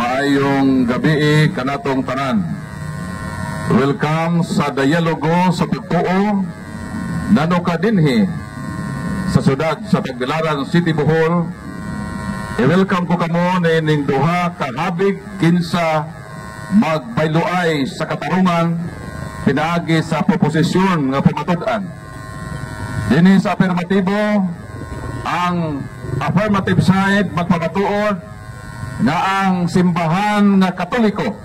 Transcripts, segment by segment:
Maayong gabi kanatong tanan. Welcome sa Dialogo sa Pagtuo nano ka dinhi sa sudad sa Tagbilaran City, Bohol. I-welcome ko kamo ning duha ka habig kinsa magbayloay sa katarungan pinaagi sa proposisyon nga pamatud-an. Dinhi sa afirmatibo, ang affirmative side magpamatuod na ang simbahan nga Katoliko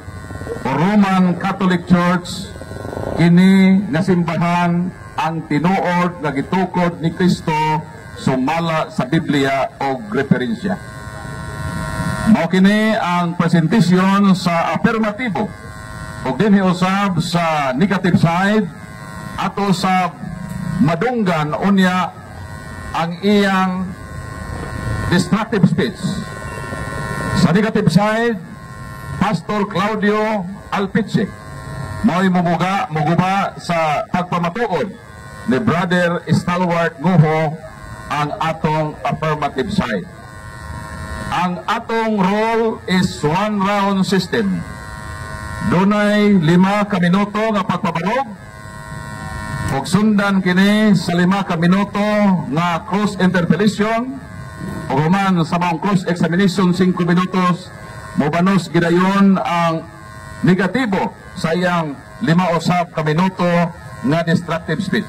o Roman Catholic Church kini nga simbahan ang tinuod nga gitukod ni Kristo sumala sa Biblia o referensya. Mao kini ang presentasyon sa affirmatibo ug dinhi usab sa negative side ato sa madunggan unya ang iyang destructive speech. Sa negative side, Pastor Claudio Alpiche mo'y muguba sa pagpamatuod ni Brother Stalwart Nguho ang atong affirmative side. Ang atong role is one round system. Dunay 5 ka minuto nga pagpabarog ug sundan kini sa 5 ka minuto nga cross interpellation. Human sa mga cross-examination 5 minutos, mubanos gidayon ang negatibo sa iyang 5 usab ka minuto nga destructive speech.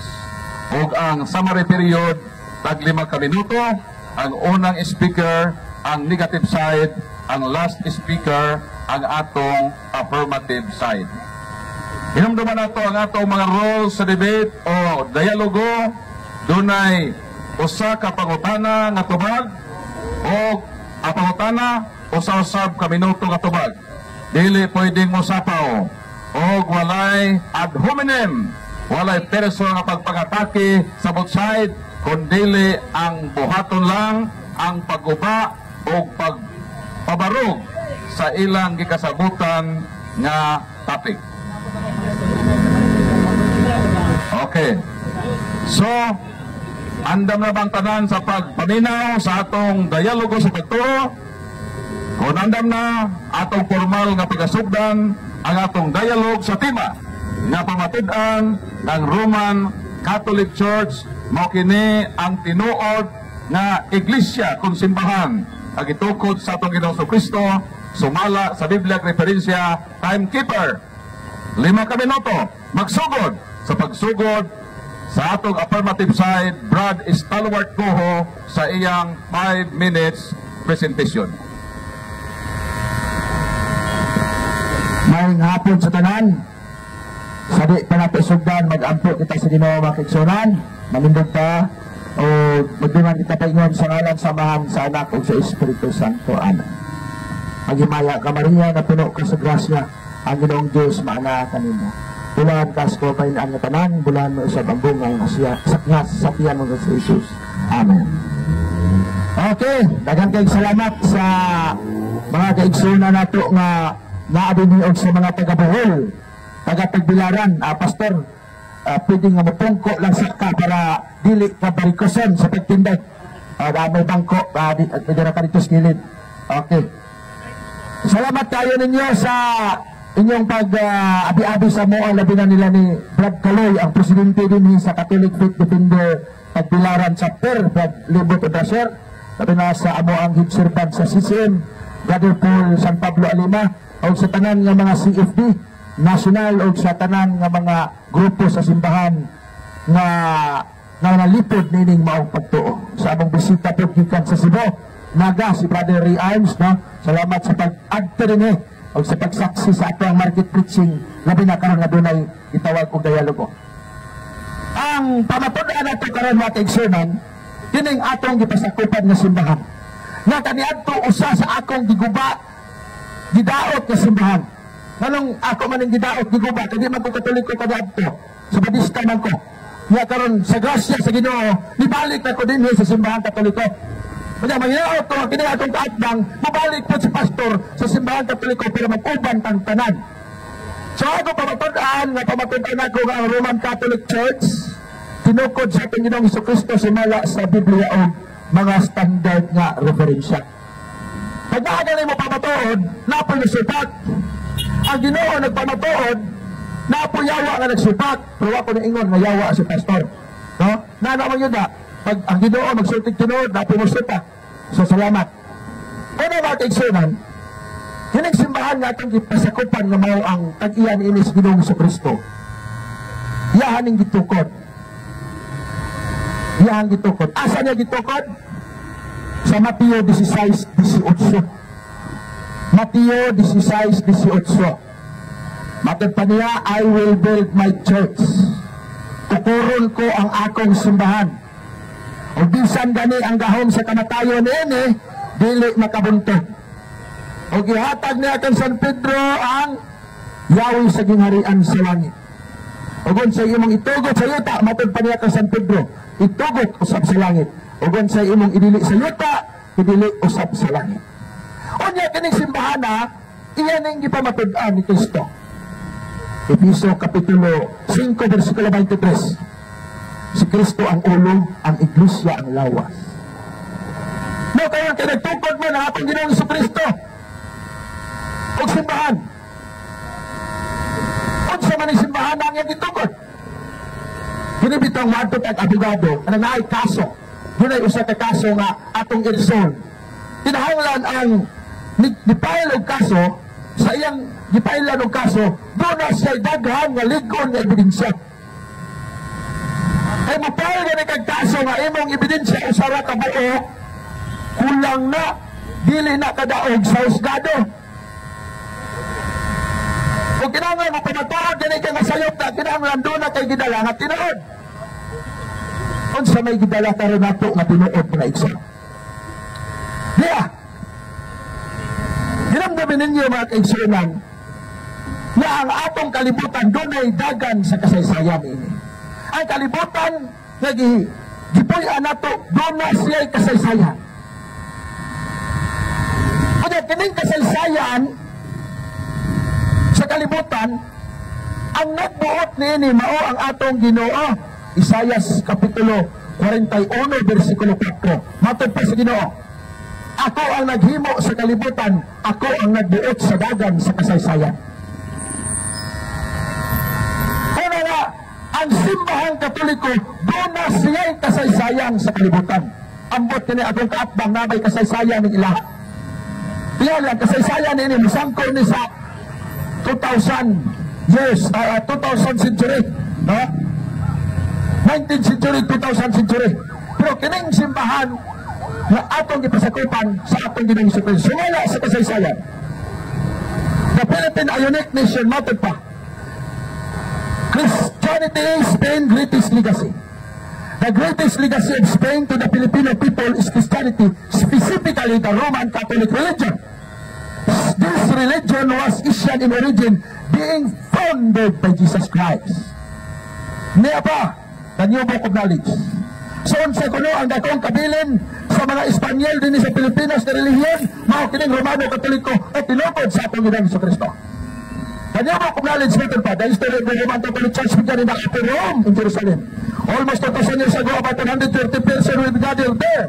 Ug ang summary period tag 5 ka minuto, ang unang speaker ang negative side, ang last speaker ang atong affirmative side. Hinumduman nato ang atong mga rules sa debate o dialogo. Dunay usa ka pangutana nga tubag o apangutana usa-usab ka minuto nga tubag. Dili pwedeng mosapaw o walay ad hominem, walay perso nga pagpangatake sa both side, kundi ang buhaton lang ang pagguba o pagpabarog sa ilang gikasabutan nga topic. Okay. So, andam na bang tanan sa pagpaminaw sa atong dialogo sa pagtuo? Kung andam na atong formal nga pagasugdan ang atong dialog sa tema nga pamatud-an ng Roman Catholic Church, mao kini ang tinuod nga iglesia kung simbahan ang itukod sa atong Ginoong Kristo sumala sa Biblia referensya. Timekeeper 5 ka minuto magsugod sa pagsugod sa atong affirmative side, Brad Stalwart Nguho sa iyang 5 minutes presentation. Maayong hapon sa tanan. Sa di pa napisugdan, mag-ampo kita sa Ginoo makigsunan, manindog pa o magdungan kita paingon sa ngalan samahan sa anak o sa Espiritu Santo. Amen. Magimaya ka Maria na puno ka sa grasya, ang Ginoong Diyos maana kanimo. Bulan kas ko pa ang tanan, bulan mo sa bambungang saknas sa tiyan mo sa Jesus. Amen. Okay, daghang kayong salamat sa mga kaigsunan nato nga naadiniog sa mga taga-Bohol, taga-Tagbilaran. Pastor, pwede nga mapungko lang sa ka para dili ka barikosan sa pagtindag. May bangko, pwede na ka dito sa gilid. Okay. Salamat tayo ninyo sa inyong pag-abi-abi sa mo. Labi na nila ni Brad Caloy, ang presidente din sa Catholic Faith Defender Tagbilaran Chapter, Brad Libot Obrasher. Labi na sa amo ang hipsirban sa CCM, Brother Paul San Pablo Alima, o sa tanan nga mga CFD national o sa tanan nga mga grupo sa simbahan nga nalipod nining maong pagtuo. Sa among bisita po gikan sa Cebu, naga si Brother Ray Arms, no? Salamat sa pag-adto din o sa pagsaksi sa atong market preaching, labi na karon nga dunay itawag og dialogo. Ang pamatud-an nato karon mga kaigsunan, kining atong gipasakupan nga simbahan. Nga kaniadto usa sa akong giguba, gidaot nga simbahan. Nganong ako man ang gidaot giguba, kadi man ko Katoliko kaniadto, sa badista man ko. Nga karon sa grasya sa Ginoo, nibalik na ko din sa simbahan Katoliko. Kaya mangyayot ko, kini atong kaatbang, mabalik po si pastor sa simbahan Katoliko para mag-uban tang tanan. So ako pamatud-an ako nga ang Roman Catholic Church, tinukod sa ating Ginoong Jesucristo simala sa Biblia o mga standard nga referensya. Pag nakagalay mo pamatuod, napoy nagsupat. Ang Ginoo nagpamatuod, napoy yawa nga nagsupat. Pero ako na ingon nga yawa si pastor. No? Naman yun na, pag ang Ginoo magsultig tinuod, napoy nagsupat. So salamat. Ano mga kaigsunan, hinig simbahan nga itong ipasakupan nga mao ang tag-iyan ni Inis Ginoong Kristo. Yahaning gitukod. Yahan gitukod. Asa niya gitukod? Sa Mateo 16:18. Mateo 16:18. Matod pa niya, I will build my church. Tukuron ko ang akong simbahan. O bisan gani ang gahom sa kamatayon ini, dili makabuntog. O gihatag niya kang San Pedro ang yawi sa gingharian sa langit. Ugon sa imong itugot sa yuta, matod pa niya kang San Pedro, itugot usab sa langit. Ugon sa imong idili sa yuta, idili usab sa langit. Unya kining simbahan na, iyan ang gipamatud-an ni Kristo. Efeso Kapitulo 5, versikulo 23. Si Kristo ang ulo, ang iglesia ang lawas. No, kaya kinagtukod mo na atong Ginoong Kristo. O simbahan. Unsa man ang simbahan na ang iyang gitukod. Kinibitang maadto tag abogado, na naay kaso. Yun ay usa ka kaso nga atong iresolve. Kinahanglan ang nipile og kaso, sa iyang gipailan og kaso, doon na siya daghan nga ligon nga ebidensya. Ay mapile nga kag kaso nga imong ebidensya usara ka buo, kulang na, dili na kadaog sa husgado. O kinahanglan mo pamatuod, dili ka nga sayop na, kinahanglan doon na kay gidala nga tinuod. Unsa may gidala karon nato nga tinuod mga igsa. Diya, hinamdamin ninyo mga kaigsunan na ang atong kalibutan doon ay dagan sa kasaysayan ini. Ang kalibutan na gipuy-an nato doon na siya'y kasaysayan. Kaya kining kasaysayan sa kalibutan, ang nagbuot niini mao ang atong Ginoo. Isayas Kapitulo 41, versikulo 4. Matod pa sa Ginoo, ako ang naghimo sa kalibutan, ako ang nagbuot sa dagan sa kasaysayan. Kaya nga, ang simbahang Katoliko, doon na siya'y kasaysayan sa kalibutan. Ambot kini atong kaatbang na may kasaysayan ng ilang. Yan lang, kasaysayan ini, musangko ni sa 2,000 years, 2,000 century, no? 19th century, 2000 century. Pero kining simbahan na atong ipasakupan sa atong Ginoong Kristo, sumala sa kasaysayan. The Philippine Ionic Nation, matod pa. Christianity is Spain's greatest legacy. The greatest legacy of Spain to the Filipino people is Christianity, specifically the Roman Catholic religion. This religion was Asian in origin, being founded by Jesus Christ. Niya pa, the new book of knowledge. So, unsa kuno ang dakong kabilin sa mga Espanyol din sa Pilipinas na relihiyon, mga kining Romano Katoliko at tinukod sa atong Ginoong Kristo. The new book of knowledge written pa, the history of the Roman Catholic Church began in the upper Rome in Jerusalem. Almost 2,000 years ago, about 130 persons were gathered there.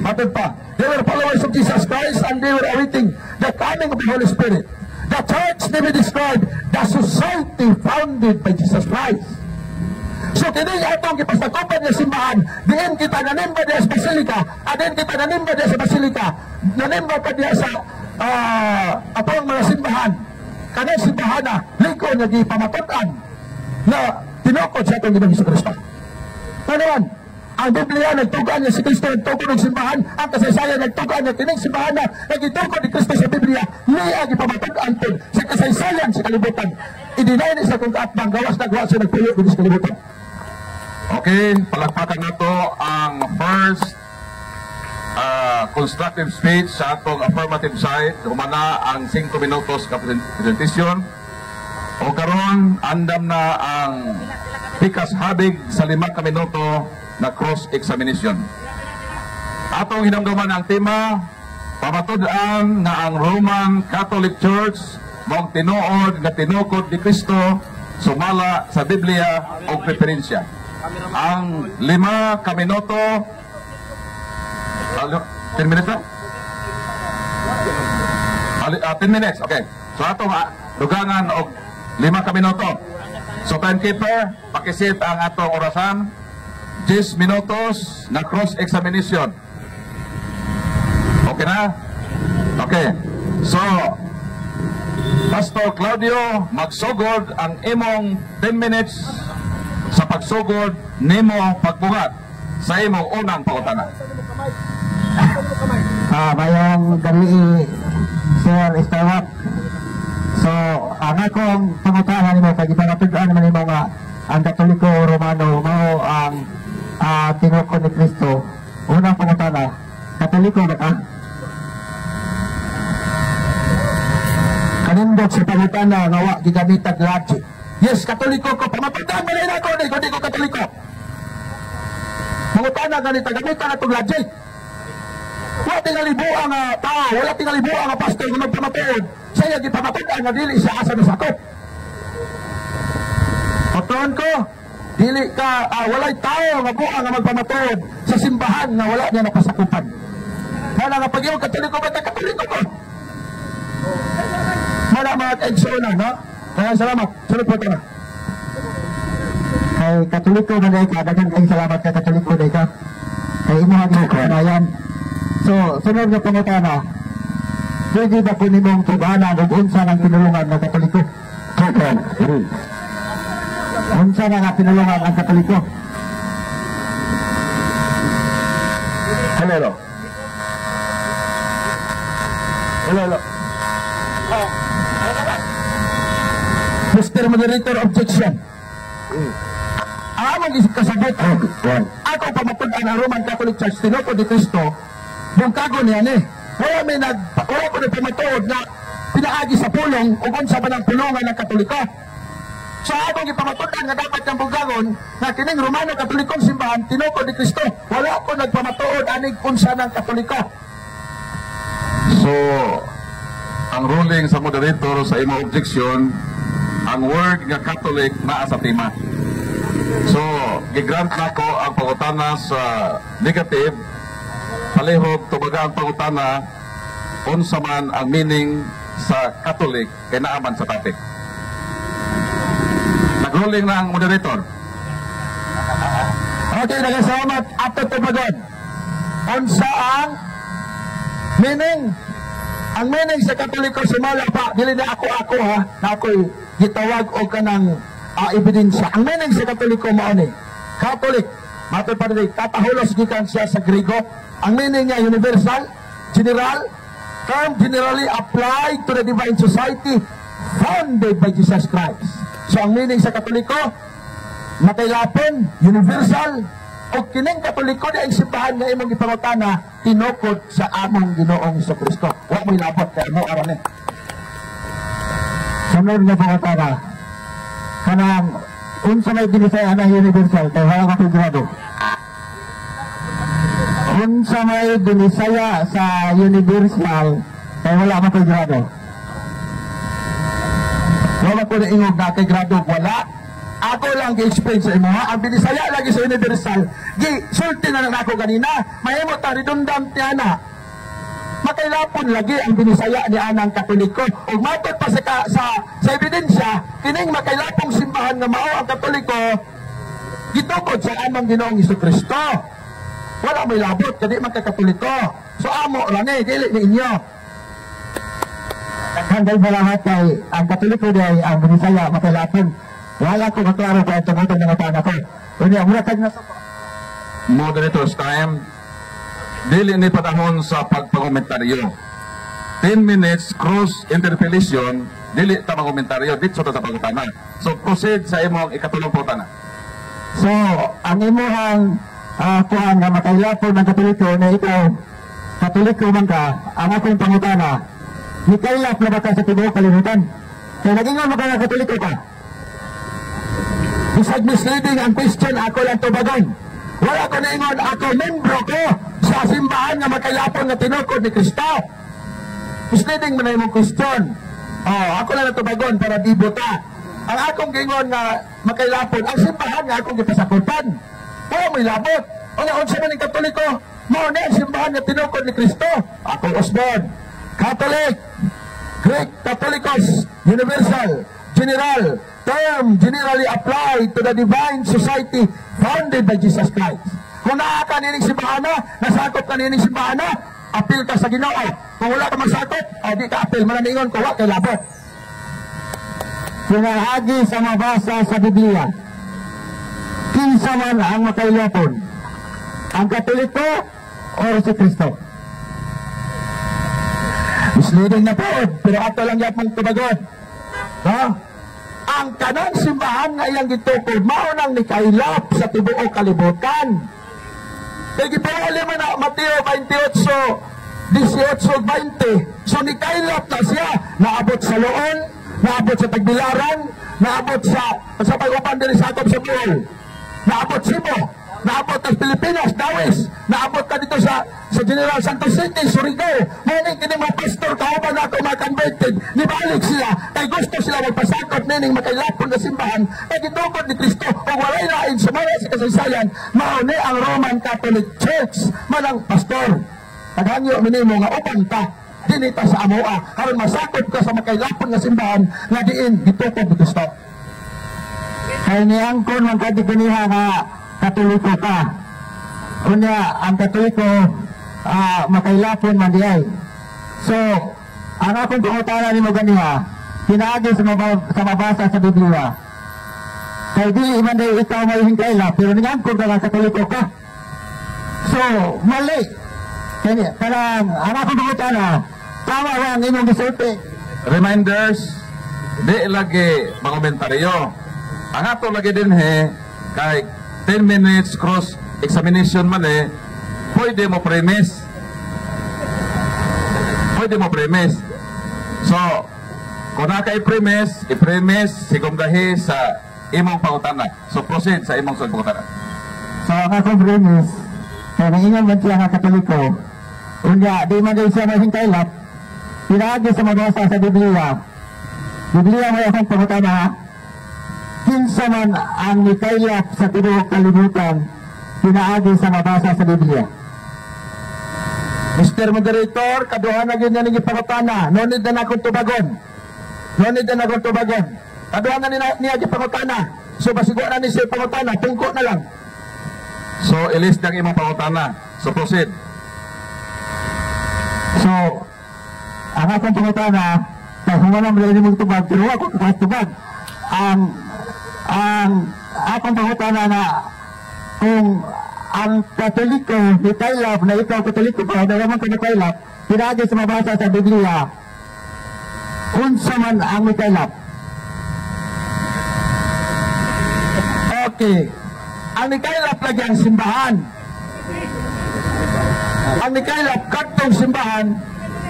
Matod pa, they were followers of Jesus Christ and they were awaiting the coming of the Holy Spirit. The church may be described the society founded by Jesus Christ. So kini atong gipasakupan nga simbahan, diin kita nanimba diya sa basilika, adin kita nanimba diya sa basilika, nanimba pa diya sa atong mga simbahan. Kanang simbahan na liko nga gipamatutan na tinukod sa atong Ginoong Kristo. Kanon, ang Biblia nagtugan niya si Kristo, nagtugon ng simbahan, ang kasaysayan nagtugan niya kining simbahan na nagitugon ni Kristo sa Biblia, niya gipamatutan po sa kasaysayan sa kalibutan. Idinay ni sa kung kaatbang gawas nagwa sa nagpuyo sa kalibutan. Okay, palakpakan na to ang first constructive speech sa atong affirmative side. Humana ang 5 minutos ka presentation. O karon andam na ang pikas habig sa 5 minuto na cross-examination. Atong hinamdaman ang tema, pamatud-an nga ang Roman Catholic Church mong tinuod nga tinukod ni Kristo sumala sa Biblia o preferensya. Ang 5 minuto 10 minuto? 10 minutes. Okay. So atong dugangan og 5 ka minuto. So timekeeper, pakisit ang atong orasan. 10 minutos na cross-examination. Okay na? Okay. So, Pastor Claudio, magsugod ang imong 10 minutes sa pagsugod nimo pagbuhat sa imong unang pangutana. Mayong gabi, Sir Estewak. So, ang akong pangutana nimo kay gipangatudaan naman nimo nga ang Katoliko Romano mao ang tinukod ni Kristo. Unang pangutana, Katoliko ba ka? Kanindot sa pangutana nga wa gigamitag logic. Yes, Katoliko ko. Pamatandaan mo rin ako, hindi ko Katoliko. Pangutana ganito, gamitan na itong logic. Wala tingali buang nga tao, wala tingali buang nga pastor na magpamatuod. Siya yung pamatandaan nga dili siya asa na sakop. Patuan ko, dili ka, walay tao nga buang nga magpamatuod sa simbahan nga wala niya napasakupan. Kaya nga pag yung Katoliko ba, Katoliko ko. Wala mga kaigsoona, no? Kaya salamat. Sunod po ito na. Kay Katoliko na dahi ka, dagan kayong salamat kay Katoliko dahi ka. Kay imuhag mo kanayan. So, sunod na pangutana. Pwede ba po nimong tubanan o unsa ng pinulungan ng Katoliko? Unsa na nga pinulungan ng Katoliko? Hello. Hello. Mr. Moderator, objection. Amang isip kasabot. Ako pamatud ang Roman Catholic Church, tinukod ni Cristo, yung kago niya ni. Wala ko na pamatuod na pinaagi sa pulong o kung sa banang pulungan ng Katoliko. So akong ipamatudan nga dapat ng bugagon na kining Romano Katolikong simbahan, tinukod ni Cristo. Wala ko nagpamatuod anig unsa ng Katoliko. So, ang ruling sa moderator sa imong objection, ang word nga Catholic naa sa tema. So, gigrant na ko ang pangutana sa negative, palihog tubaga ang pangutana unsa man ang meaning sa Catholic kay naaman sa topic. Nagruling na ang moderator. Okay, nagasalamat ato tubagon. Unsa ang meaning? Ang meaning sa Katoliko simula pa, dili na ako ha, na ako'y gitawag o kanang ebidensya. Ang meaning sa Katoliko mao ni Catholic, mato pa rin, tatahulos gikan siya sa Griego. Ang meaning niya universal, general, term generally applied to the divine society founded by Jesus Christ. So ang meaning sa Katoliko, makailapon, universal, o kining Katoliko na ang simbahan nga imong ipangutana, tinukod sa among Ginoong Jesucristo. Huwag mo ilabot kaya mo aron eh. Sunod na pangutana, kanang unsa may binisaya na universal, kaya wala ka grado. Unsa may binisaya sa universal, kaya wala ka grado. Wala ko na ingog na kay grado, wala. Ako lang gi-explain sa imo ha. Ang binisaya lagi sa universal. Sulti na lang ako ganina. Mahimot ang redundant niya na. Makailapon lagi ang binisaya ni anang Katoliko. O matod pa sa ebidensya, kining makailapong simbahan nga mao ang Katoliko, gitukod sa amang Ginoong Jesucristo. Wala may labot, kadi magka-Katoliko. So amo lang dili ni inyo. Hanggang salamat kay ang Katoliko day ang binisaya makailapon. Wala ko maklaro kaya tungkol ng mga ko. Hindi, mula tag na sa moderator's time. Dili ni patahon sa pagpangomentaryo. 10 minutes cross interpellation, dili ta pangomentaryo dito sa pangutana. So proceed sa imong ikatulong pangutana. So, ang imong kuhan nga makailapon ng Katoliko na ikaw, Katoliko man ka, ang akong pangutana, nikailap na ba ka sa tibuok kalimutan? Kaya naging mga Katoliko ka. Isag misleading ang question, ako lang tubagon. Wala ko na ingon, ako membro ko sa simbahan nga makailapon na tinukod ni Kristo. Misleading mo na yung question. Ako lang tubagon para di buta. Ang akong gingon nga makailapon, ang simbahan nga akong ipasakutan. Wala may labot. O nga, unsa man yung Katoliko, mo na ang simbahan nga tinukod ni Kristo. Ako Osborn, Catholic. Greek Catholicos, universal, general, term generally applied to the divine society founded by Jesus Christ. Kung naa ka nining simbahan na, nasakop ka nining simbahan na, apil ka sa Ginoo. Kung wala ka masakop, di ka apil, mananingon ko, wala kay labot. Pinahagi sa mabasa sa Biblia, kinsa man ang makailapon, ang Katoliko o si Kristo. Misleading na po, pero ato lang yan mong tubagon. No? Ang kanang simbahan nga iyang gitukod, maunang nikailap sa tibuok kalibutan. Kaya gipawali man na Mateo 28, 18-20. So nikailap na siya, naabot sa Loon, naabot sa Tagbilaran, naabot sa pag-upan din sa atop sa Bohol, naabot Cebu, naabot sa Pilipinas, Dawes, naabot ka dito sa General Santos City, Surigao. Muning kini mga pastor, kauban na ako mga converted, nibalik sila, kay gusto sila magpasakot nining makailapon na simbahan, kay gitukod ni Kristo, o walay lain sa mga sa kasaysayan, mauni ang Roman Catholic Church, manang pastor. Taghangyo minimo nga upan ka, dinita sa amoa, haron masakot ka sa makailapon na simbahan, nga diin gitukod ni Kristo. Kaya niangkon ang kadiguniha nga Katoliko ka. Kunya, ang Katoliko, makailapon man diay. So, ang akong pangutana ni mo ganiha, pinaagi sa mabasa sa Biblia. Kaya di man day ikaw may hingkailap, pero niangkon ka nga Katoliko ka. So, mali. Kaya, parang, ang akong pangutana, tama lang imong gisulti. Reminders, di lagi mangomentaryo. Ang ato lagi din kay 10 minutes cross examination man pwede mo premise. Pwede mo premise. So, kung naka-i-premise, sigumdahi sa imong pangutana. So, proceed sa imong pangutana. So, ang akong premise, kaya nangingan man siya nga Katoliko, unya, di man din siya mahingkailap, pinaagi sa mabasa sa Biblia. Biblia may akong pangutana, kinsa man ang nikailap sa tibuok kalibutan, pinaagi sa mabasa sa Biblia. Mr. Moderator, kaduha na yun yan yung pangutana. No need na akong tubagon. Kaduha na niya yung pangutana. So, basigwa na ni siya pangutana, tungko na lang. So, ilist ang imong pangutana. So, proceed. So, ang akong pangutana, kung walang malali mong tubag, pero ako tubag. Ang akong pangutana na kung ang Katoliko ni kailap na ikaw Katoliko ba, na naman ka ni kailap, pinagi sa mabasa sa Biblia, unsa man ang ni kailap. Okay, ang ni kailap lagi ang simbahan. Ang ni kailap katong simbahan,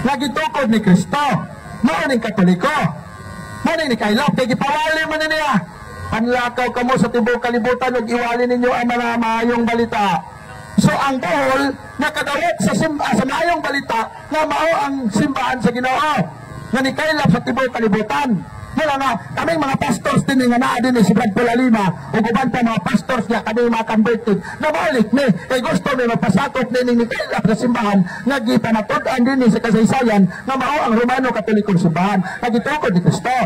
lagi tukod ni Kristo. Maraming Katoliko. Maraming ni kailap, kaya gipawali mo na niya. Panlakaw ka mo sa tibuok kalibutan, ug iwali ninyo ang mga maayong balita. So ang Bohol nakadawat sa maayong balita nga mao ang simbahan sa Ginoo nga nikailap sa tibuok kalibutan. Wala nga kaming mga pastors din nga naa din si Brad Polalima ug uban pa mga pastors nga kami mga converted nabalik ni kay gusto ni magpasakop ni nikailap sa simbahan nga gipanatud-an din sa kasaysayan nga mao ang Romano Katolikong simbahan nga gitukod ni Kristo.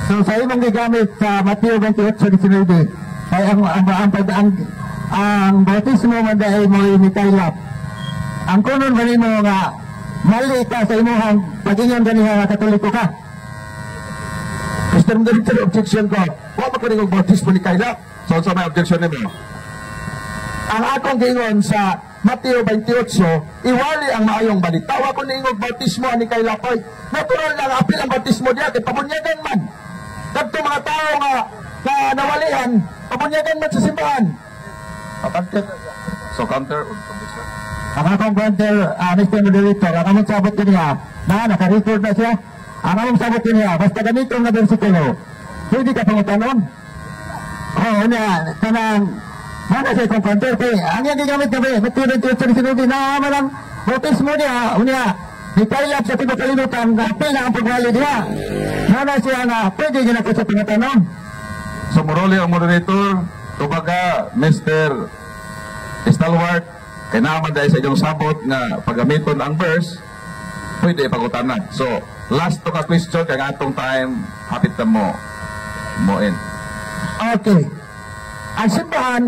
So sa imong gigamit sa Mateo 28:19 ay ang bautismo man dahil mo nikailap. Ang kunon ba nimo nga mali ka sa imong pag-ingon ganiha nga Katoliko ka? Mr. Moderator, objection ko. Wa ba ko ning bautismo nikailap? So, may objection nimo? Ang akong gingon sa Mateo 28, iwali ang maayong balita. Wa ko ning bautismo nikailap. Natural lang apil ang bautismo diya kay pabunyagan man. Kadto mga tao nga nawalihan, pabunyagan man sa simbahan. So, counter. Ang akong counter, Mr. Moderator, ang among sabot ko niya, naka-record na siya. Ang among sabot ko niya, basta ganito nga versikulo, hindi ka pangutanon. Oo, niya, kanang, mana siya itong counter, ang yung gigamit na ba, Mateo 28 na malang bautismo niya, unya, nikailap sa tibuok kalibutan, kapil na ang pagwali niya. Mana siya nga, pwede niya na ko sa pangutanon. So, muruli ang moderator, tubaga, Mr. Stalwart, kaya naman dahil sa inyong sabot na paggamiton ang verse, pwede pagutanan. So, last to ka question kay atong time hapit na mo in. Okay. Ang simbahan,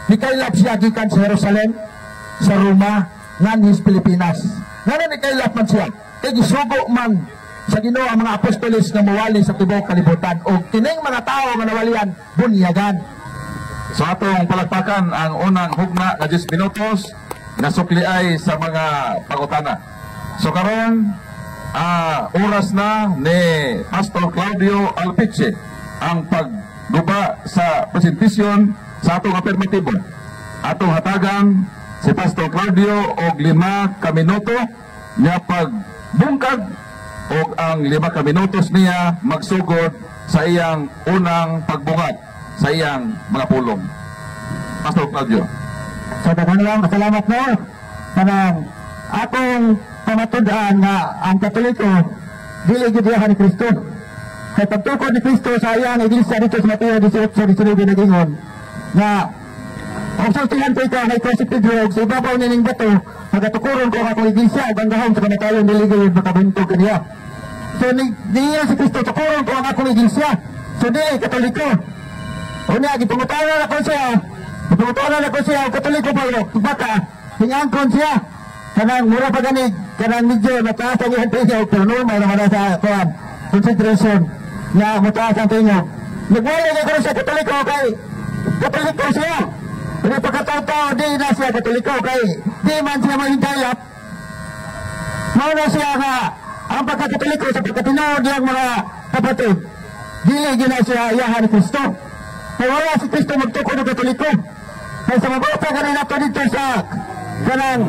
ni kailap siya gikan sa Jerusalem, sa Roma, nganis Pilipinas. Ngayon ni kailap man siya. Kaya gisugo man sa Ginoo ang mga apostoles na mawali sa tibok kalibutan o kining mga tao nga nawalian bunyagan. So atong palagpakan ang unang hugna na 10 minutos na sukli ay sa mga pangutana. So karon oras na ni Pastor Claudio Alpiche ang pagguba sa presentasyon sa atong afirmatibo. Atong hatagang si Pastor Claudio og 5 ka minuto niya pagbungkag og ang 5 ka minutos niya magsugod sa iyang unang pagbungat sa iyang mga pulong. Pastor Claudio. So daghang lang salamat no. Kanang akong pamatud-an nga ang Katoliko dili gid ni Kristo. Kay pagtukod ni Kristo sa iyang iglesia dito sa Mateo 18:19 nagingon na ang susihan ko ikaw ay kasi Pedro sa ibabaw nining bato magatukuron ko akong iglesia ug ang gahom sa kamatayon dili gid makabuntog kaniya. So niya si Kristo tukuron ko ang akong iglesia. So dili Katoliko. Unya gitungutanan ako siya. Gitungutanan ako siya Katoliko pa baka hingangkon siya. Kanang mura pa gani kanang medyo mataas ang iyang tingog pero normal naman sa kuan consideration na mataas ang tingog. Nagwala niya ko siya Katoliko kay Katoliko siya. Pero pagkataon di na siya Katoliko kay di man siya mahintayap. Mauna siya nga ang pagkakatoliko sa pagkatinood niyang mga kapatid. Dili gina siya iyahan ni Kristo. Kaya wala si Kristo magtukod ng Katoliko. Kaya sa mabasa kanina ito dito sa kanang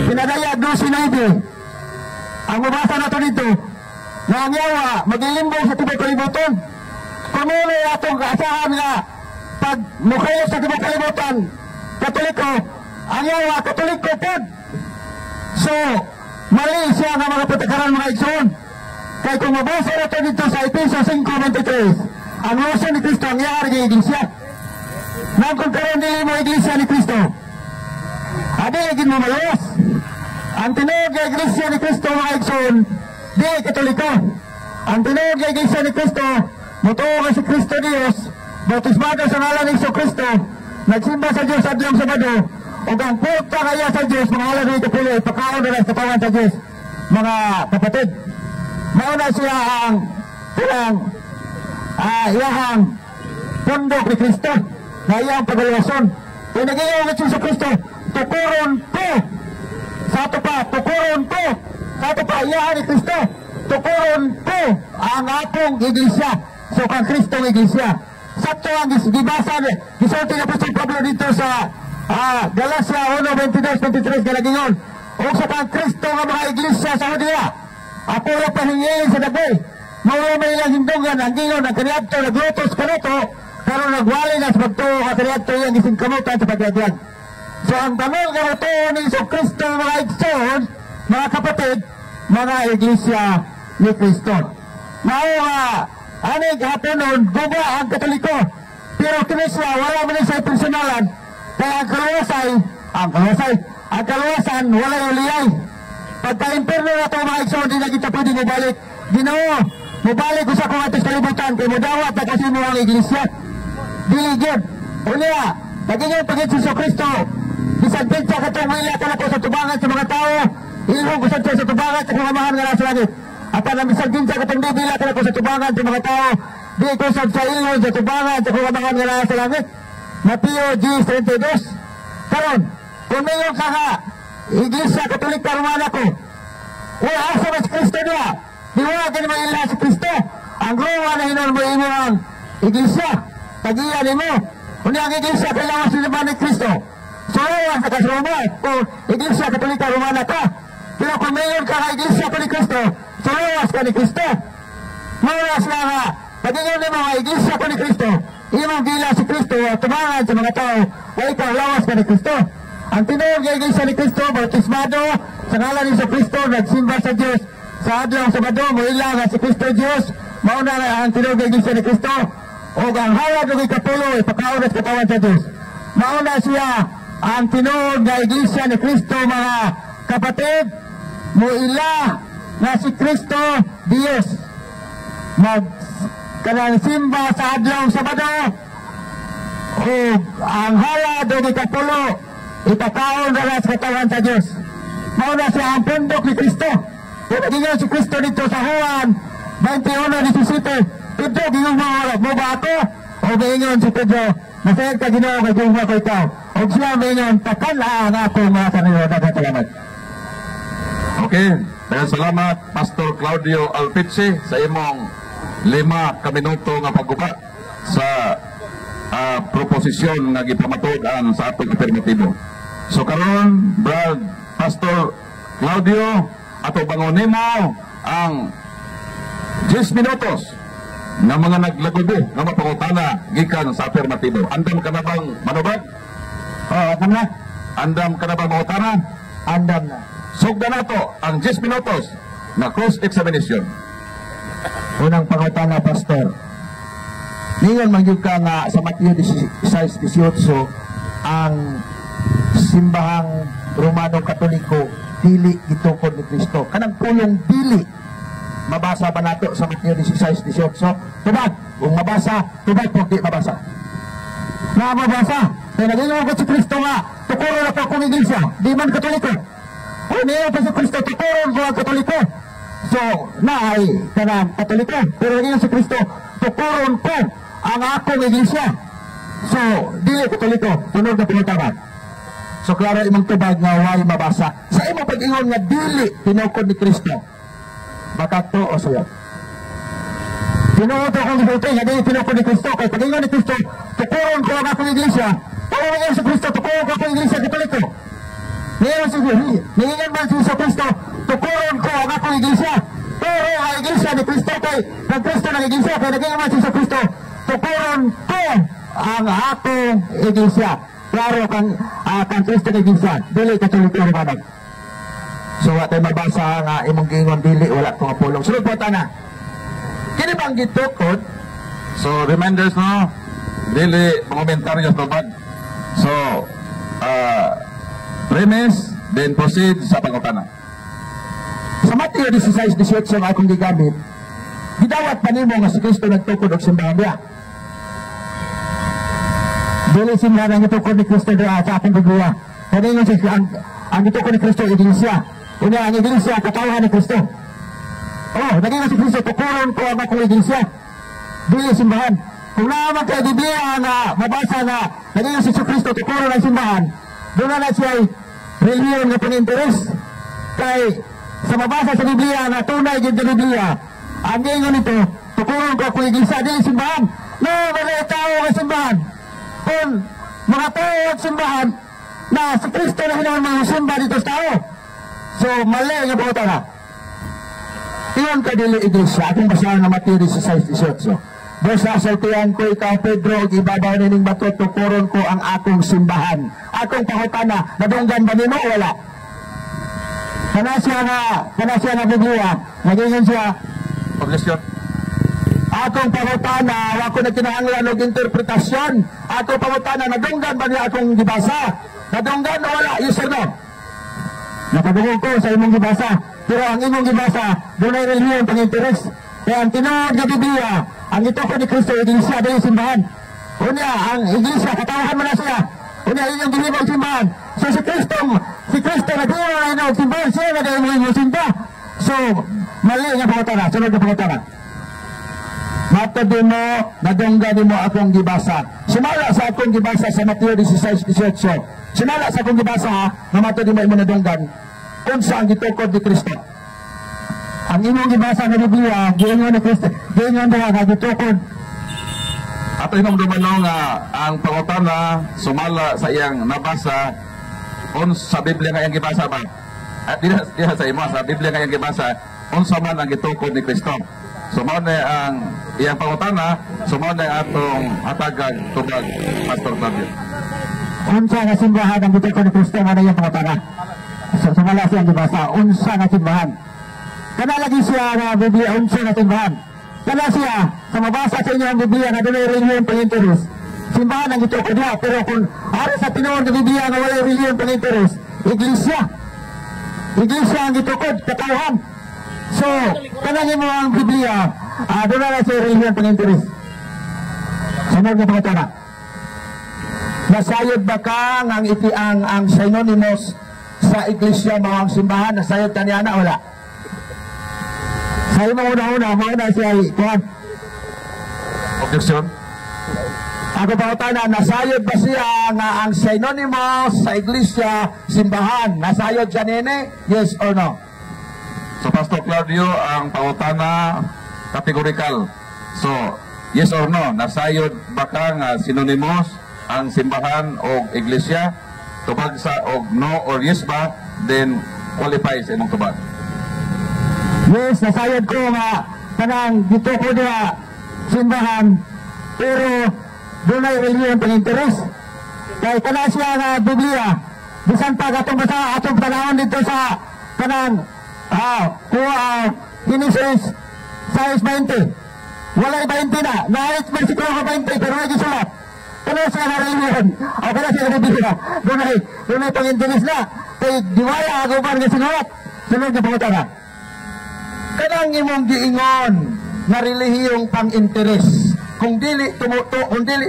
pinadaya 12:9 ang mabasa na ito dito na ang yawa mag-ilimbong sa tibok kalibutan. Kung muna atong kaasahan nga pag mukhayo sa tibok kalibutan Katoliko, ang yawa Katoliko po. So mali siya nga mga patakaran mga igsoon. Kaya kung mabasa na ito dito sa Efesios 5:23 ang uso ni Kristo ang iyahar ng iglesia. Nang kung karoon dili mo iglesia ni Kristo adi igin mo malos. Ang tinuod ng iglesia ni Kristo mga igsoon di Katoliko. Ang tinuod ng iglesia ni Kristo mutuo si Kristo Dios bautismado sa ngalan ni Kristo nagsimba sa Diyos sa Diyos Sabado o ang puta kaya sa Diyos mga alam ni Kapulo ipakaon na sa katawan sa Diyos mga kapatid. Mauna siya ang iyahang pundok ni Kristo na iyang pagalawason. Kung nag-iyaw ng Diyos sa Kristo tukuron po sa ito pa tukuron po sa ito pa iyahan ni Kristo tukuron po ang atong iglesia. So kang Kristo ang iglesia sakto ang gibasa gisulti na po si Pablo dito sa Galacia 1:22-23 galagingon o sa kang Kristo nga mga iglesia sa Judea ako yung pahingin sa dagoy mawala may ilang hindungan ang gingon ang kaniadto naglutos ka nito pero nagwali na sa pagtuo ang kaniadto yung ising kamutan sa pagyagyan. So ang tanong nga ito ni Kristo mga igsoon mga kapatid mga iglesia ni Kristo anig haponon guba ang Katoliko pero kinisya wala man sa personalan kaya ang kaluwasan wala yung liyay pagka-imperno na ito mga igsoon di na kita pwede mabalik Ginoo mabalik ko sa kong atos kalibutan kay mudawat na kasi mo ang iglesia diligid unya nagingin pagit si Kristo bisag pinsa ka itong wila ka na ko sa tubangan sa mga tao ilong ko sa tubangan sa kamamahan nga nasa langit at ang bisag pinsa ka itong bibila ka na ko sa tubangan sa mga tao di ko sa ilong sa tubangan sa kamamahan nga nasa langit Mateo 10:32 karon kung mayon ka nga iglesia Katolika Romana ko wala asa ba si Kristo niya di wala ka naman ilah si Kristo ang Roma na hinon mo imo ang iglesia tagiyan mo kung ang iglesia kailangan sinaman ni Kristo so wala ka sa Roma kung iglesia Katolika Romana ka pero kung mayon ka nga iglesia ko ni Kristo so lawas ka ni Kristo mawas na nga tagiyan mo nga iglesia ko ni Kristo imong gila si Kristo at tumangan sa mga tao o ikaw lawas ka ni Kristo. Ang tinuod ng iglesia ni Kristo bautismado sa ngalan ni Kristo nagsimba sa Diyos sa adlaw Sabado mo ilang si Kristo Diyos mauna na ang tinuod ng iglesia ni Kristo o ang halad ng ikapulo ipakaon at katawan sa Diyos mauna siya ang tinuod ng iglesia ni Kristo mga kapatid muila nga si Kristo Dios kanang simba sa adlaw Sabado o ang halad o ikapulo itakaon na sa katawan sa Diyos. Mauna siya ang pundok ni Kristo. Kung gingon si Kristo dito sa Juan 21:17, Pedro, gingon mo ba ako? O gingon si Pedro, masayag ka Ginoo kay gingon ko ikaw. O siya gingon, takala nga ako mga kanilo. Salamat. Okay, kaya salamat Pastor Claudio Alpici sa imong 5 minuto nga pagguba sa proposisyon nga gipamatudan sa atong alternatibo. So karon, Brad Pastor Claudio, ato bangonin mo ang 10 minutos nga mga naglagubo nga mapangutana gikan sa alternatibo. Andam ka na bang manubag? Andam na. Andam ka na bang mangutana? Andam na. Sugdan nato ang 10 minutos na cross-examination. Unang pangutana, Pastor. Ningon magyud ka nga sa Mateo 16:18 ang simbahang Romano Katoliko dili gitukod ni Kristo. Kanang pulong dili mabasa ba nato sa Mateo 16:18? Tubag, kung mabasa, tubag kung di mabasa. Na mabasa. Kaya naging ko si Kristo nga, tukuron ako kong iglesia, di man Katoliko. Kung niyo pa si Kristo, tukuron ko ang Katoliko. So, naay kanang Katoliko. Pero naging si Kristo, tukuron ko ang akong iglesia. So, dili Katoliko, tunod na pinutaban. So, klaro imong tubag nga way mabasa. Sa imong pag-ingon nga dili tinukod ni Kristo. Baka to o sayo. Tinuod akong gibuti nga dili tinukod ni Kristo. Kaya pag-ingon ni Kristo, tukuron ko ang akong iglesia. Kaya ngayon si Kristo, tukuron ko akong iglesia Katoliko. Ngayon man si Kristo, tukuron ko ang akong iglesia. Pero ang iglesia ni Kristo kay ng Kristo ng iglesia. Kaya ngayon man si Kristo, tukuron ko ang akong iglesia. Klaro kang Kristo ng iglesia. Dili Katoliko rin. So, tayo mabasa nga imong gingon dili, wala ko nga pulong. Sunod po na. Kini bang gitukod? So, reminders no, dili komentaryo sa tubag. So, premise, then proceed sa pangutana. Sa Mateo 16:18 nga akong gigamit, gidawat pa nimo nga si Kristo nagtukod og simbahan diya. Dili simbahan ang gitukod ni Kristo diya sa akong Biblia. Kaya ang gitukod ni Kristo iglesia. Una ang iglesia, katawan ni Kristo. Naging si Kristo, tukuron ko ang akong iglesia. Dili simbahan. Kung naman kay Biblia na mabasa na naging si Kristo, tukuron ang simbahan, doon na siya reliyon na pang-interes. Kay sa mabasa sa Biblia na tunay din sa Biblia, ang ingon nito, tukuron ko akong iglesia, dili simbahan. No, mga tao ang simbahan. Kung mga tao ang simbahan, na si Kristo na hinahon mga simba dito sa tao. So, mali nga po ito na. Iyon ka dili iglesia, ating basahan na Mateo 16:18. Basta saltihan ko ikaw, Pedro, ibabaw nining bato, tukuron ko ang akong simbahan. Akong pangutana, nadunggan ba nino? Wala. Kanasya na Biblia, nagingin siya. Paglisyon. Akong pangutana, ako na kinahanglan og interpretasyon. Akong pangutana, nadunggan ba niya akong gibasa? Nadunggan o wala? Yes or no? Nakadungog ko sa imong gibasa. Pero ang imong gibasa, doon ay reliyon pang-interes. Kaya ang tinuod na Biblia, ang itukod ni Kristo, iglesia dahil simbahan. Unya, ang iglesia, katawahan mo na siya. Unya, inyong gihibang simbahan. So si Kristo nag-iwan na simbahan, siya na dahil mga simba. So, mali nga pangutana, sunod na pangutana. Matod mo, nadunggan mo akong gibasa. Simala sa akong gibasa sa Mateo 16:18. Simala sa akong gibasa ha, na matod mo nadunggan. Unsa ang gitukod ni Kristo? Ang imong gibasa ng Biblia, giingon ni Kristo, giingon daw nga gitukod. Ato imong dumano nga ang pangutana sumala sa iyang nabasa sa Biblia nga iyang gibasa ba? At diha sa imo sa Biblia nga iyang gibasa, unsa man ang gitukod ni Kristo? So mao na ang iyang pangutana, so mao na atong hatagan tubag Pastor Fabio. Unsa nga simbahan ang gitukod ni Kristo nga iyang pangutana? So sumala siya ang gibasa, unsa nga simbahan? Kana lagi siya nga Biblia, unsa nga simbahan? Kana siya sa mabasa sa inyo ang Biblia na dunay reliyon pang-interes. Simbahan ang gitukod niya, pero kung ari sa tinuod nga Biblia nga wala reliyon pang-interes, iglesia. iglesia ang gitukod katawhan. So kanang imo ang Biblia doon na sa relihiyon pang-interes. Sunod nga pangutana. Nasayod ba ka ang itiang ang synonymous sa iglesia mo ang simbahan? Nasayod ka niya na wala? Sayo mo una-una, muna siya kuhan. Objection. Ako pangutana, nasayod ba siya nga ang synonymous sa iglesia simbahan? Nasayod siya nene? Yes or no? So Pastor Claudio, ang pangutana categorical. So yes or no, nasayod ba ka nga synonymous ang simbahan o iglesia? Tubag sa og no or yes ba, then qualifies imong tubag. Yes, nasayod ko nga kanang dito ko diha simbahan, pero doon ay relihiyon pang-interes. Kaya kana siya nga Biblia, bisan pa atong basa atong panahon dito sa kanang Genesis 6:20. Walay 20 na, nais versikulo ka 20, pero may gisulat. Kano siya nga relihiyon? O kana siya nga Biblia, doon ay pang-interes na. Kaya diwaya aguban nga sinulat. Sunod na pangutana. Kanang imong giingon na relihiyong pang-interes, kung dili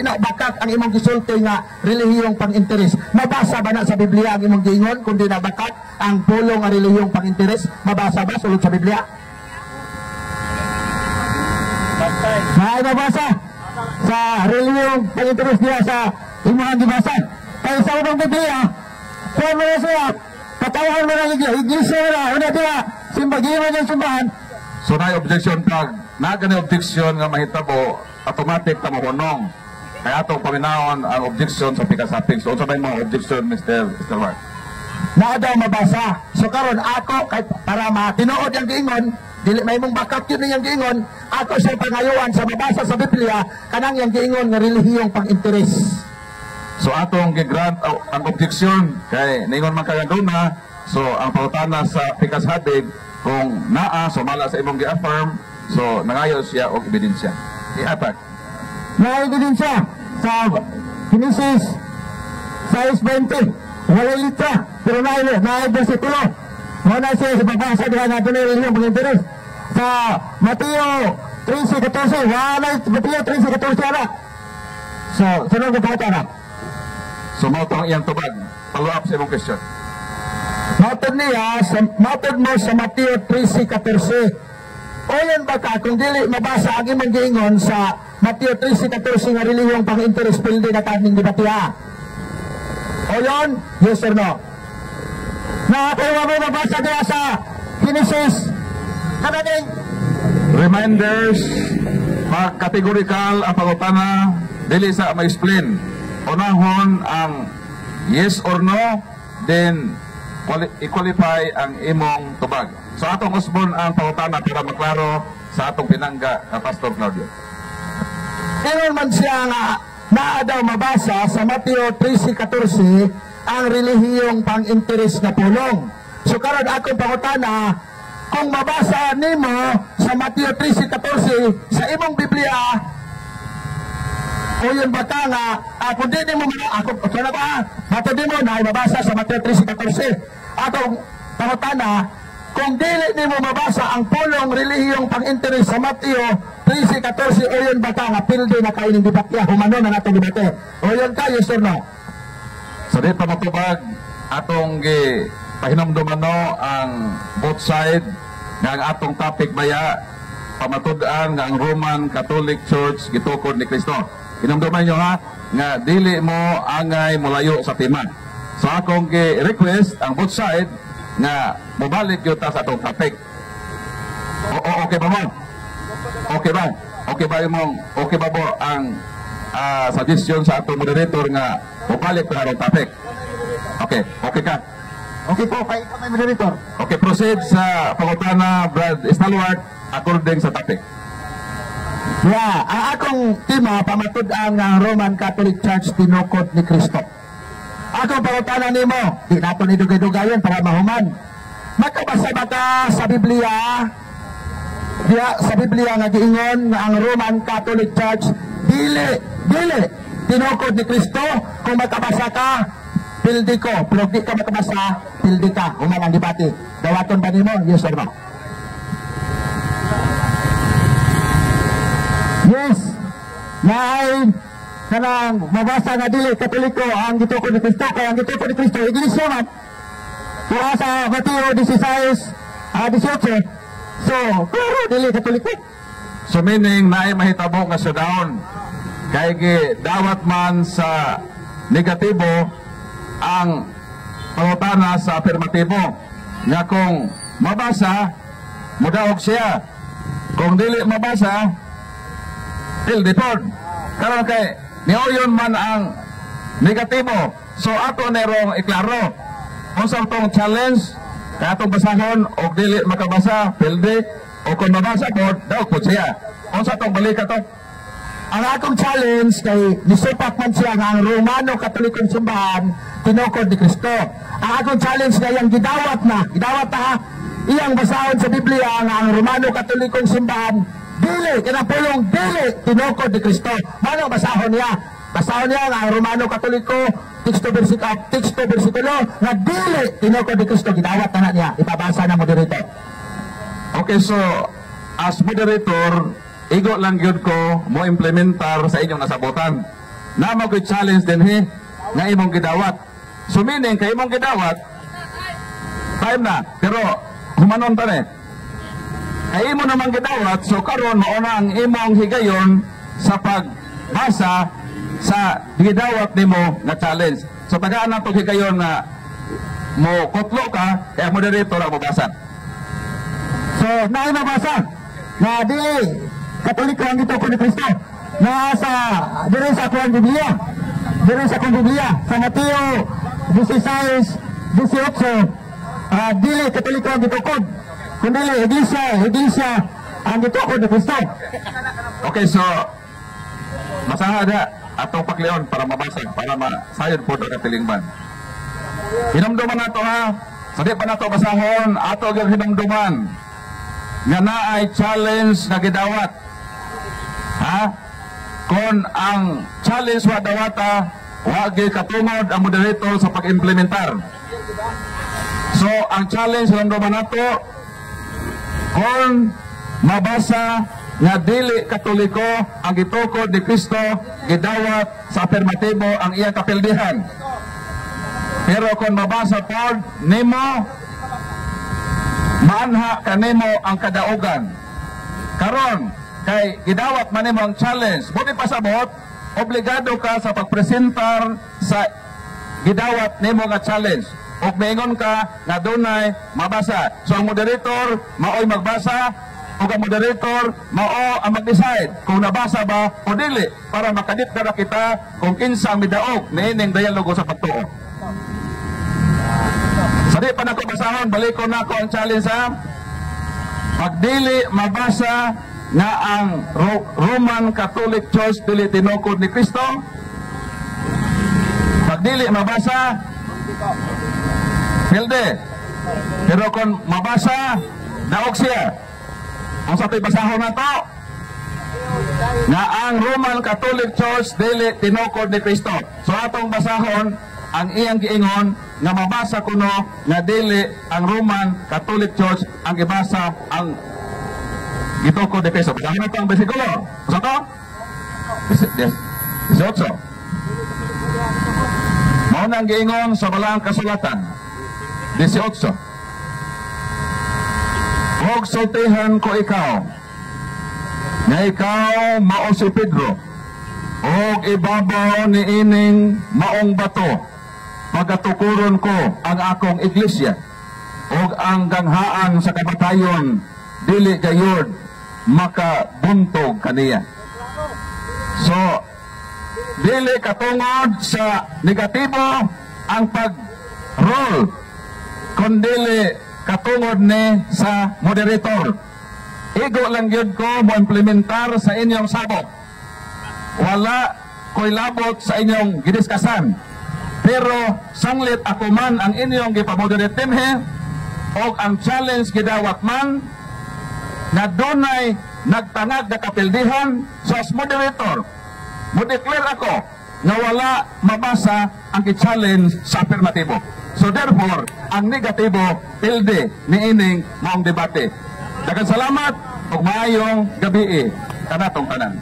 na bakat ang imong gisulti nga relihiyong pang-interes, mabasa ba na sa Biblia ang imong giingon? Kung di na bakat ang pulong nga relihiyong pang-interes, mabasa ba sulod sa Biblia? May mabasa sa relihiyong pang-interes niya sa imong gibasa. Kaya sa unang Biblia, kung mo na siya, katawhan mo na iglesia na, una diya, simbagiwan yung simbahan. So na objection pag nagani objection nga mahitabo, automatic ta mahunong. Kaya atong paminahon ang objection sa pikasaping. So unsa may mga objection, Mr. Mark? Na daw mabasa. So karon ako kay para matinuod ang giingon, dili may mong bakat yun yung giingon, ako sa pangayuan sa mabasa sa Biblia kanang yung giingon nga relihiyong pang-interes. So atong gi-grant ang objection kay ningon man kaya na. So ang pautana sa pikashabig kung naa sumala sa imong gi-affirm, so nangayo siya og ebidensya. Iapat. Na ebidensya sa Genesis 6:20. Wala litra, pero na bersikulo. Wala siya sa babasa diha nga dunay relihiyong pang-interes. Sa Mateo 13:14, wala Mateo 13:14 ara. So, sunod ko pautana. So mao to ang iyang tubag. Follow up sa imong question. Matod mo sa Mateo 13:14. O yan ba ka, kung dili mabasa ang imong giingon sa Mateo 13:14 nga relihiyong pang-interes, pildi na kaming debatiha. O yun, yes or no? Nakakalawa mo mabasa diya sa Genesis. Kananing Reminders, pag categorical ang pangutana, dili sa ma-explain. Unahon ang yes or no, then i-qualify ang imong tubag. So atong usbon ang pangutana para maklaro sa atong pinangga na Pastor Claudio. Meron man siya nga naa daw mabasa sa Mateo 13:14 ang relihiyong pang-interes na pulong. So karon akong pangutana, kung mabasa nimo sa Mateo 13:14 sa imong Biblia, o yun ba ka nga, kung di mo ako, sana ba, matod mo na mabasa sa Mateo 13:14. Atong pangutana, kung dili nimo mabasa ang pulong relihiyong pang-interes sa Mateo 13:14, o yun ba ka nga, pildi na kayo ng debatya, humano na natong debate. O yun ka, yes or no? So di pa matubag, atong pahinamdumano ang both side nga ang atong topic baya, pamatud-an nga ang Roman Catholic Church gitukod ni Kristo. Hinamduman nyo ha, nga dili mo angay mulayo sa timan. So akong request ang both side nga mubalik yun ta sa atong topic. Okay ba mo? Okay ba? Okay ba yung okay ba po ang suggestion sa atong moderator nga mubalik sa atong topic? Okay, okay ka? Okay po, kay ikaw may moderator. Okay, proceed sa pangutana, Brad Stalwart, according sa topic. Yeah, ang akong tema pamatud ang Roman Catholic Church tinukod ni Kristo. Akong pangutana nimo, di nato ni dugay-dugayon para mahuman. Makabasa ba ka sa Biblia? Diya sa Biblia nga giingon nga ang Roman Catholic Church dili tinukod ni Kristo. Kung makabasa ka, pildi ko, pero di ka makabasa, pildi ka, human ang debate. Dawaton ba nimo? Yes or no? Yes. Nay, kanang mabasa nga dili Katoliko ang gituko ni Kristo, kaya ang gituko ni Kristo iglesia man. Kaya sa Mateo 16:18. So, pero dili Katoliko. So meaning naay mahitabo nga shutdown kay dawat man sa negatibo ang pangutana sa afirmatibo nga kung mabasa mudaog siya, kung dili mabasa pildi pod. Karon kay niuyon man ang negatibo, so ato nerong iklaro unsa tong challenge kay atong basahon og dili makabasa pildi, o kung mabasa pod daog pod siya. Unsa tong balik to? Ang atong challenge kay nisupak man siya nga ang Romano Katolikong simbahan tinukod ni Kristo. Ang atong challenge na iyang gidawat na ha, iyang basahon sa Biblia nga ang Romano Katolikong simbahan dili, kinapulong dili tinukod ni Kristo. Manong basahon niya? Basahon niya nga ang Romano Katoliko teksto bersikulo nga dili tinukod ni Kristo, gidawat na niya, ipabasa na moderator. Okay, so as moderator, igo lang gyud ko mo implementar sa inyong nasabutan. Na mo challenge din nga imong gidawat. So meaning kay imong gidawat time na, pero humanon ta ni. Kay imo naman gidawat, so karon mao na ang imong higayon sa pagbasa sa gidawat nimo nga challenge. So tagaan na to higayon nga mo kutlo ka, kaya moderator ang mabasa. So naay mabasa na di Katoliko ang gituko ni Kristo na sa dire sa akong Biblia, sa Mateo 16:18, dili Katoliko ang gitukod, kundi iglesia ang gitukod ni Kristo. Okay, so masaha na atong pakleon para mabasa, para masayod po ang katilingban. Hinumduman nato ha, sa di pa nato basahon, ato ang hinumduman nga naay challenge na gidawat. Ha? Kung ang challenge wa dawata, wagi katungod ang moderator sa pag-implementar. So, ang challenge lang naman nato, kung mabasa nga dili Katoliko ang gitukod ni Kristo, gidawat sa afirmatibo ang iyang kapildihan. Pero kung mabasa pod nimo, maanha kanimo ang kadaugan. Karon kay gidawat man nimo ang challenge, buti pasabot, obligado ka sa pagpresentar sa gidawat nimo nga challenge. Og maingon ka nga dunay mabasa. So ang moderator maoy magbasa, ug ang moderator mao ang mag-decide kung nabasa ba o dili, para makadit na kita kung kinsa ang midaog niining dialogo sa pagtuo. Sa di pa nako basahon, balikon nako ang challenge ha. Pag dili mabasa nga ang Roman Catholic Church dili tinukod ni Kristo, pag dili mabasa pilde, pero kung mabasa daog siya. Ang sa basahon na to nga ang Roman Catholic Church dili tinukod ni Kristo. So atong basahon ang iyang giingon nga mabasa kuno nga dili ang Roman Catholic Church ang gibasa ang gitukod ni Kristo. Basahin nato ang bersikulo. Sa to? 18. Mao nang giingon sa balang kasulatan. 18. Og sultihan ko ikaw, nga ikaw mao si Pedro, og ibabaw ni ining maong bato, magatukuron ko ang akong iglesia, og ang ganghaan sa kamatayon, dili gayud makabuntog kaniya. So, dili katungod sa negatibo ang pag-roll, kundi katungod ni sa moderator. Igo lang yun ko mo implementar sa inyong sabot. Wala ko'y labot sa inyong gidiskasan. Pero sanglit ako man ang inyong gipamoderate timhe o ang challenge gidawat man na dunay nagtangag na kapildihan. So as moderator, mo declare ako na wala mabasa ang i-challenge sa affirmatibo. So therefore, ang negatibo, tilde, niining maong debate. Daghang salamat, ug maayong gabi kanatong tanan.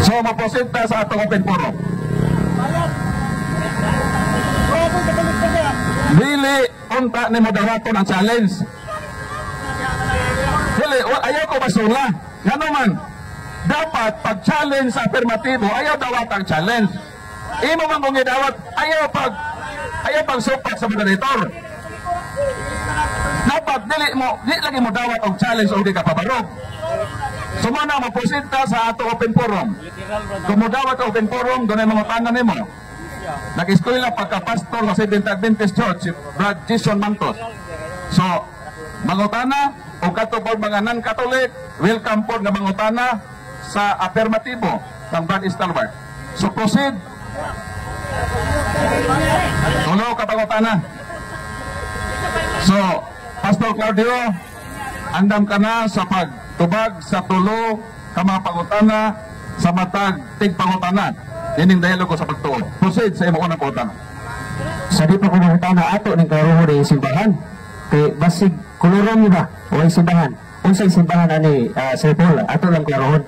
So, maposita sa atong open forum. Dili, unta ni mo dawaton ang challenge. Dili, ayaw ko basula. Nga naman, dapat pag-challenge sa affirmatibo, ayaw dawat ang challenge. Imo man kung idawat, ayaw pag supak sa moderator. Dapat, di lagi mo dawat ang challenge o di ka pabarog. Sumana mo posita sa ato open forum. Kung mo dawat open forum, doon ay mga tanan nimo. Nag-eskwela pagka-pastor sa Seventh Adventist Church, si Brad Jason Mantos. So, mangutana, o katupod mga non-Catholic, welcome po nga mangutana sa affirmatibo ng Brad Stalwart. So, proceed. Tulo ka pangutana. So, Pastor Claudio, andam ka na sa pagtubag sa tulo ka mga pangutana sa matag tigpangutana. Ining dialogo sa pagtuo. Proceed sa imong unang pangutana. Sa di pa ko mangutana ato ning karuho ning simbahan. Kay basig kuluron ni ba o simbahan. Unsay simbahan ani Sir Paul ato lang karuhon.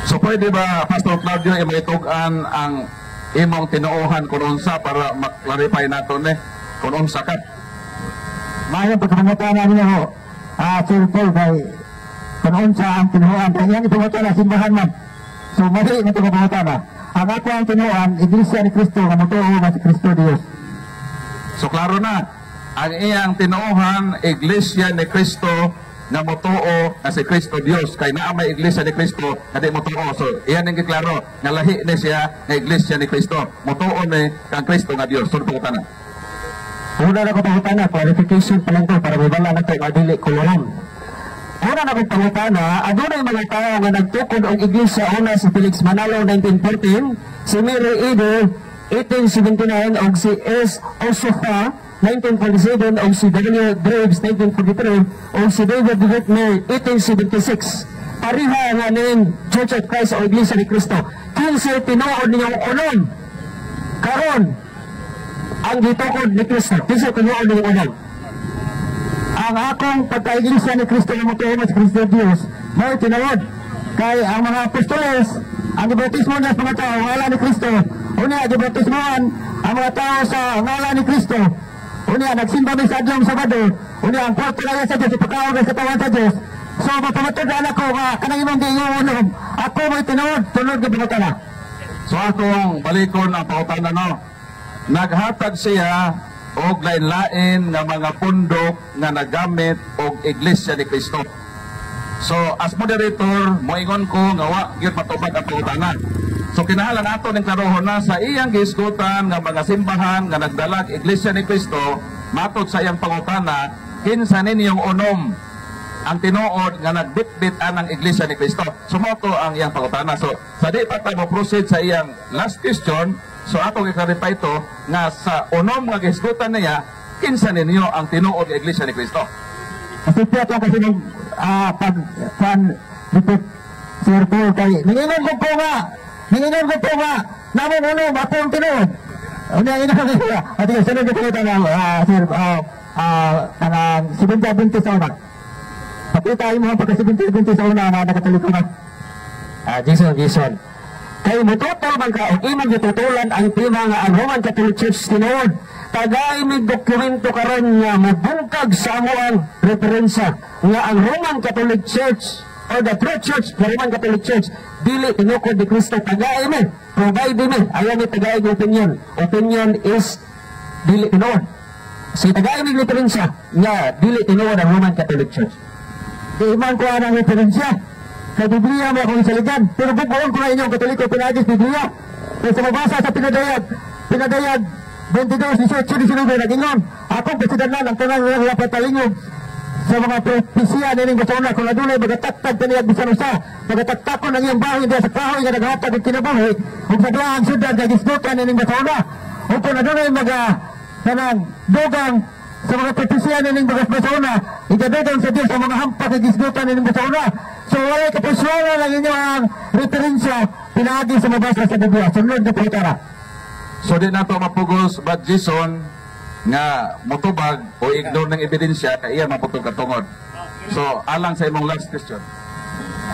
So pwede ba Pastor Claudio imong itugan ang imong tinuohan kung unsa para ma-clarify nato ni kung unsa ka? Maayo pagkamangutana niya ho. Sir Paul kay kung unsa ang tinuohan kay yan ipangutana simbahan man. So mali na ito kapangutana. Ang ako ang tinuohan, Iglesia ni Cristo, na mutuo na si Cristo Dios. So klaro na, ang iyang tinuohan, Iglesia ni Cristo, na mutuo na si Cristo Dios. Kay naa may Iglesia ni Cristo, na di mutuo. So iyan ang kiklaro, nga lahi ni siya na Iglesia ni Cristo. Mutuo ni kang Cristo na Dios. So pangutana. Una na kapangutana, qualification pa lang to para may bala na ito madili kuluran. Una na kong pangutana, adunay mga tao nga nagtukod og iglesia una si Felix Manalo 1914, si Mary Eder 1879 og si S. Osofa 1947 og si W. Graves 1943 og si David Whitmer 1876. Pariha nga ning Church of Christ o Iglesia ni Cristo. Kinsa tinuod ninyong unon? Karon ang gitukod ni Cristo. Kinsa tinuod ninyong unon? Ang akong pagka-iglesia ni Cristo na mutuo na si Cristo Dios, may tinawad. Kay ang mga apostoles, ang ibautismo na sa mga tao, ang ngalan ni Cristo, unya, ibautismoan ang mga tao sa ngalan ni Cristo, unya, nagsimba may sa adlong Sabado, unya, ang kwarto lang sa Diyos, ipakaon sa katawan sa Diyos. So, mapamatudaan ako, kanang imong giingunom, ako may tinawad, tunod na pangutana. So atong balikon ang pangutana no. Naghatag siya og lain-lain nga mga pundok nga nagamit og Iglesia ni Cristo. So as moderator, moingon ko nga wa gyud matubag ang pangutana. So kinahanglan ato ning karohon na sa iyang gihisgutan nga mga simbahan nga nagdalag Iglesia ni Cristo, matod sa iyang pangutana, kinsa ninyong unom ang tinuod nga nagbitbit ang Iglesia ni Cristo. Sumoto ang iyang pangutana. So sa di pa ta mo proceed sa iyang last question, so ato i-clarify ito nga sa unom nga gihisgutan niya, kinsa ninyo ang tinuod nga Iglesia ni Cristo? Kasi po ito kasi ng pag-repeat Sir Paul kay ninginom ko po nga namon unom ako ang tinuod. Una ina ko kaya at yung sunod ko ito na Sir kanang 70 sa una. Pakita mo ang pagka-70 sa una na nakatalikod. Jason kay mututol man ka og imong gitutulan ang tema nga ang Roman Catholic Church tinuod. Tagay mig dokumento karon nga mabungkag sa amoang referensya nga ang Roman Catholic Church or the True Church, the Roman Catholic Church, dili tinukod ni Cristo. Tagay mi, provide mi, ayaw mi tagay ng opinion. Opinion is dili tinuod. So tagay mig referensya nga dili tinuod ang Roman Catholic Church. Di man ko ang referensya. Sa Biblia mo akong saligan, pero bubuon ko na inyong Katoliko, pinagis Biblia. Kung sa mabasa sa pinadayag 22-18-19, nag-ingon, akong presidentan ang tanang ng lapat talingog sa mga propesya nining basuna, kung adunay magataktak kaniyag bisan usa, magataktakon ang iyong bahay diya sa kahoy nga naghatag og kinabuhi, ug sa duhang syudad nga gisgutan nining basuna, ug kung adunay kanang dugang sa mga propesya nining basuna, igadugang sa Dios ang mga hampas nga gisgutan nining basuna. So wala kapaswala lang inyo ang referensya, pinagi sa mabasa sa Biblia. Sunod na putara. So di na to mapugos but Jason nga motubag o ignore ng ebidensya kay iya maputol katungod. So alang sa imong last question.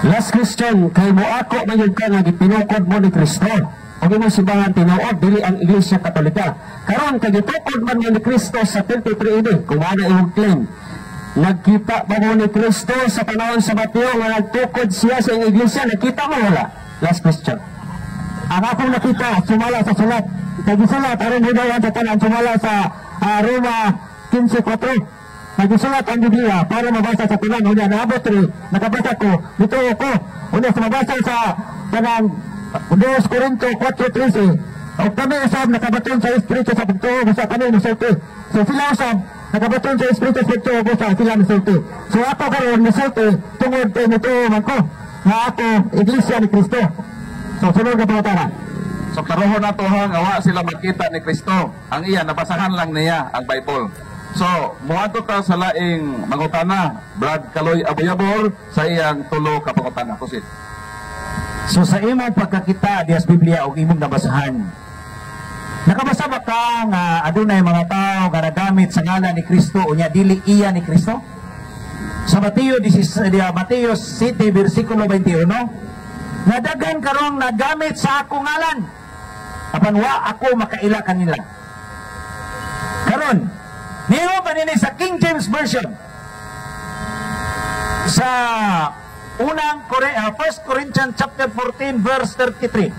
Last question, kay mo ako mayon ka nga gipinukod mo ni Kristo. Og imong simbahan tinuod dili ang Iglesia Katolika. Karon kay gitukod man mo ni Kristo sa 23 AD, kung ano imong claim. Nagkita ba mo ni Kristo sa panahon sa Mateo nga nagtukod siya sa Iglesia? Nakita mo wala? Last question. Ang akong nakita, sumala sa sulat. Nagisulat, aron hidayan sa tanan, sumala sa Roma 15:4. Nagisulat ang Biblia para mabasa sa tanan. Una, naabot rin, nakabasa ko, dito ko. Una, mabasa sa tanang 2 Corinto 4:13. O kami usab, nakabaton sa Espiritu sa pagtuo, basta kami nasulti. So sila usab, nakabaton sa Espiritu sa pagtuo, basta sila nasulti. So ako karon nasulti, tungod kay nituo man ko, nga ako, Iglesia ni Kristo. So sunod na pangutaran. So karohon na to nga wa sila makita ni Kristo. Ang iya nabasahan lang niya ang Bible. So muadto ta sa laing mangutana, Brad Kaloy Abuyabor sa iyang tulo ka pangutana. Kusit. So sa imong pagkakita dias Biblia og imong nabasahan, nakabasa ba ka nga adunay mga tao nga nagamit sa ngalan ni Kristo unya dili iya ni Kristo? Sa Mateo 7 bersikulo 21, nadagan karong nagamit sa akong ngalan. Apan wa ako makaila kanila. Karon, niyo ba nini sa King James Version? Sa unang 1 Corinthians chapter 14 verse 33.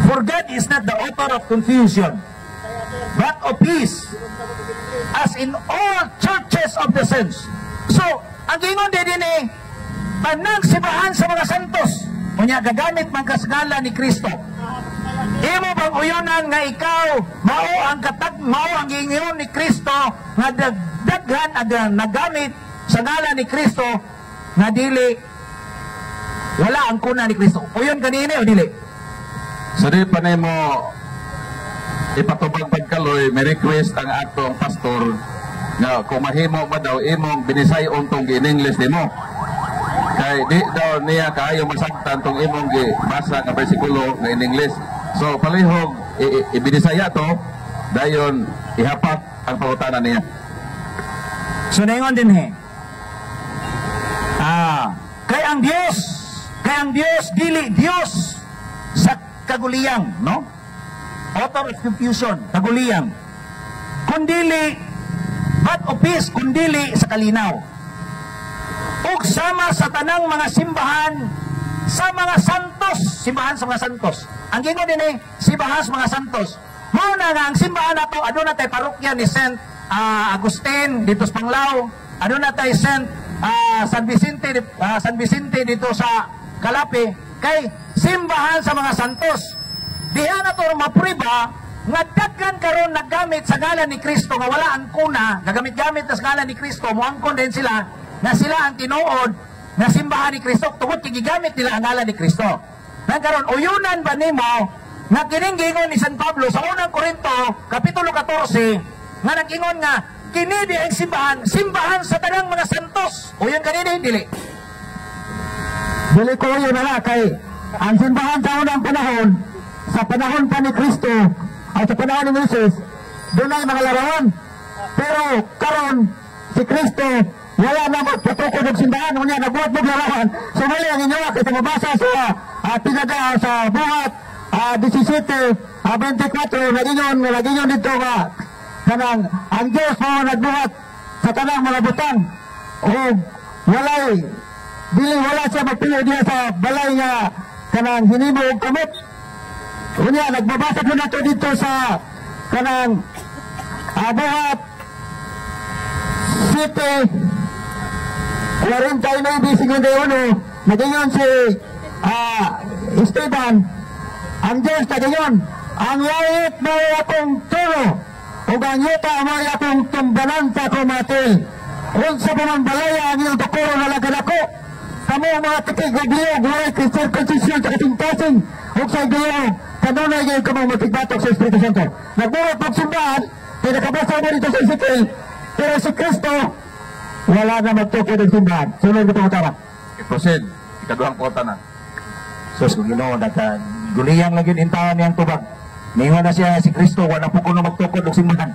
For God is not the author of confusion, but of peace, as in all churches of the saints. So, ang gingon din panang sibahan sa mga santos, unya gagamit man kasgalan ni Kristo. Imo bang uyonan nga ikaw mao ang gingon ni Kristo nga daghan ang nagamit sa ngalan ni Kristo na dili wala ang kuna ni Kristo. Uyon kanini o dili? So di pa mo ipatubag pagkaloy, may request ang atong pastor nga kung mahimo ba daw imong binisayon tong in-English nimo. Kay di daw niya kaayo masabtan tong imong gibasa nga bersikulo nga in-English. So palihog ibinisaya to dayon ihapat ang pangutana niya. So naingon din kay ang Dios dili Dios sa kaguliyang, no? Author of confusion, kaguliyang. Kundili but of peace, kundili sa kalinaw. Ug sama sa tanang mga simbahan sa mga santos, simbahan sa mga santos. Ang gingon din simbahan sa mga santos. Mao na nga ang simbahan nato aduna tay parokya ni Saint Agustin dito sa Panglao, aduna tay Saint San Vicente dito sa Calape, kay simbahan sa mga santos. Diha na to mapriba nga daghan karon naggamit sa ngalan ni Kristo nga wala ang kuna, gagamit-gamit sa ngalan ni Kristo, moangkon din sila na sila ang tinuod na simbahan ni Kristo tungod kay gigamit nila ang ngalan ni Kristo. Nang karon uyunan ba nimo nga kining gingon ni San Pablo sa unang Korinto kapitulo 14 nga nag-ingon nga kini di ang simbahan sa tanang mga santos. Uyon kanini dili. Dili ko yun na kay ang simbahan sa unang panahon, sa panahon pa ni Kristo at sa panahon ni Moses, doon ay mga larawan. Pero karon si Kristo wala na magpatukod ng simbahan, unya nagbuhat mo larawan. So mali ang inyo kasi mabasa sa pinaga sa buhat 17:24 nagingon dito nga kanang ang Diyos mo nagbuhat sa tanang mga butang o wala siya magpili niya sa balay nga kanang hinimo og kamot. Unya nagbabasa ko nato dito sa kanang buhat 7:49 nagingon si Esteban, ang Diyos nagingon, ang langit mo akong tulo o ang yuta mo akong tumbanan sa kumatil. Unsa pa man balaya ang iyong tukuro na lagad ako. Kamo mga tikig o gliyog, wala circumcision sa kasing-kasing o sa gliyog, kanunay ngayon ka mong matigbatok sa Espiritu Santo. Nagbuhat magsimbahan, kaya nakabasa mo dito sa Ezekiel, pero si Kristo, wala na magtukod ng simbahan. Sunod ko pangutara. Proceed. Ikaduhang pangutana. So, Ginoo, guliyang lagi intahan niyang tubag. Ningon na siya si Kristo, wala po kuno magtukod og simbahan.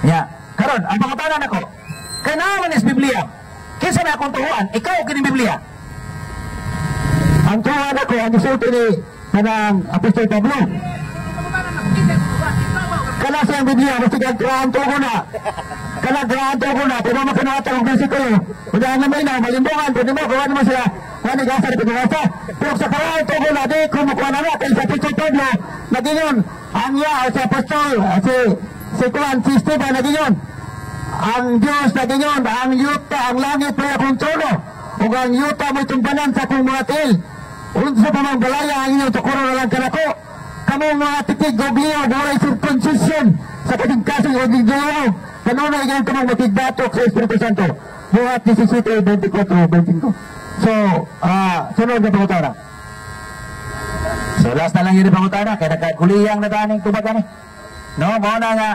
Nya, karon ang pangutanan nako, kay naman is Biblia. Kinsa na akong tuhuan? Ikaw kini Biblia. Ang tuhuan ako, ang isulti ni kanang Apostol Pablo. Kana siyang Biblia, basta gagawaan tuho na. Kana gawaan tuho na, pero makanatang ang bersikulo. Kung na may na, malimbungan, pwede mo, gawa naman siya. Kani gasa di pagkakasa. Pero sa karaan tuho na, di kumukuha na natin sa Apostol Pablo. Nagingon, ang ya, si Apostol, si Juan, si Esteban, nagingon. Ang Diyos nagingon, ang yuta, ang langit may akong trono. O ang yuta may tumbanan sa akong mga til. Unsa pa mang balaya ang inyong tukuro na lang kanako. Kamong mga titig goblio, walay circumcision sa katigkasing o digdiyo. Kanunay ganyan kamong matigdatok sa Espiritu Santo. Buhat 17, 24, 25. So, sunod na pangutana. So, last na lang yun yung pangutana. Kaya nagkaguliyang na daning tubagan eh. No, mauna nga,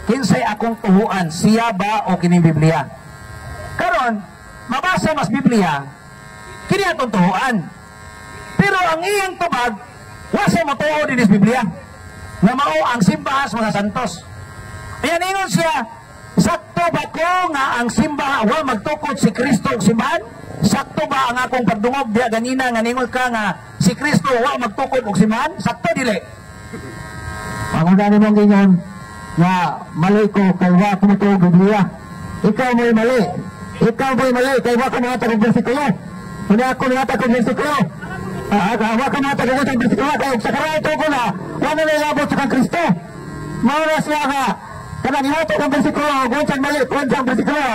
kinsay akong tuhuan, siya ba o kining Biblia? Karon, mabasa mas Biblia, kini atong tuhuan. Pero ang iyang tubag, wasa matuho din is Biblia. Na mao ang simbahan sa mga santos. Ayan, ingon siya, sakto ba ko nga ang simbahan, wa magtukod si Kristo og simbahan? Sakto ba ang akong pagdungog diya ganina nga ningon ka nga si Kristo wa magtukod og simbahan? Sakto dili. Ang unang mong gingon, nga mali ko kay wa ko matuog Biblia. Ikaw mo'y mali. Ikaw mo'y mali kay wa ko mangatag og bersikulo. Hindi ako mangatag og bersikulo. Wa ko mangatag og bersikulo kay sa karay ko na wa na nilabot sa kang Kristo. Mao na siya nga kanang ihatag ang bersikulo og unsang mali unsang bersikulo.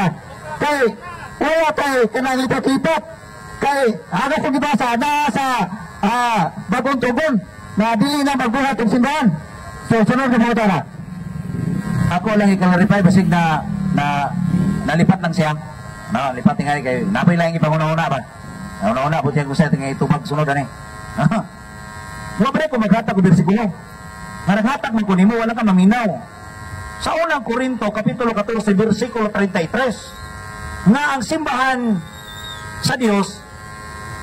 Kay wala kay kanang lipat-lipat. Kay aga sa gibasa na sa bagong tugon na dili na magbuhat og simbahan. So sunod na mga na. Ako lang i-clarify basig na nalipat lang siya. No, lipat nga kay napay lang ipanguna-una ba. Una-una po ko sa tingay tubag sunod ani. Wa ba ko maghatag og bersikulo. Naghatag man ko nimo wala ka maminaw. Sa unang Korinto kapitulo 14 bersikulo 33 nga ang simbahan sa Dios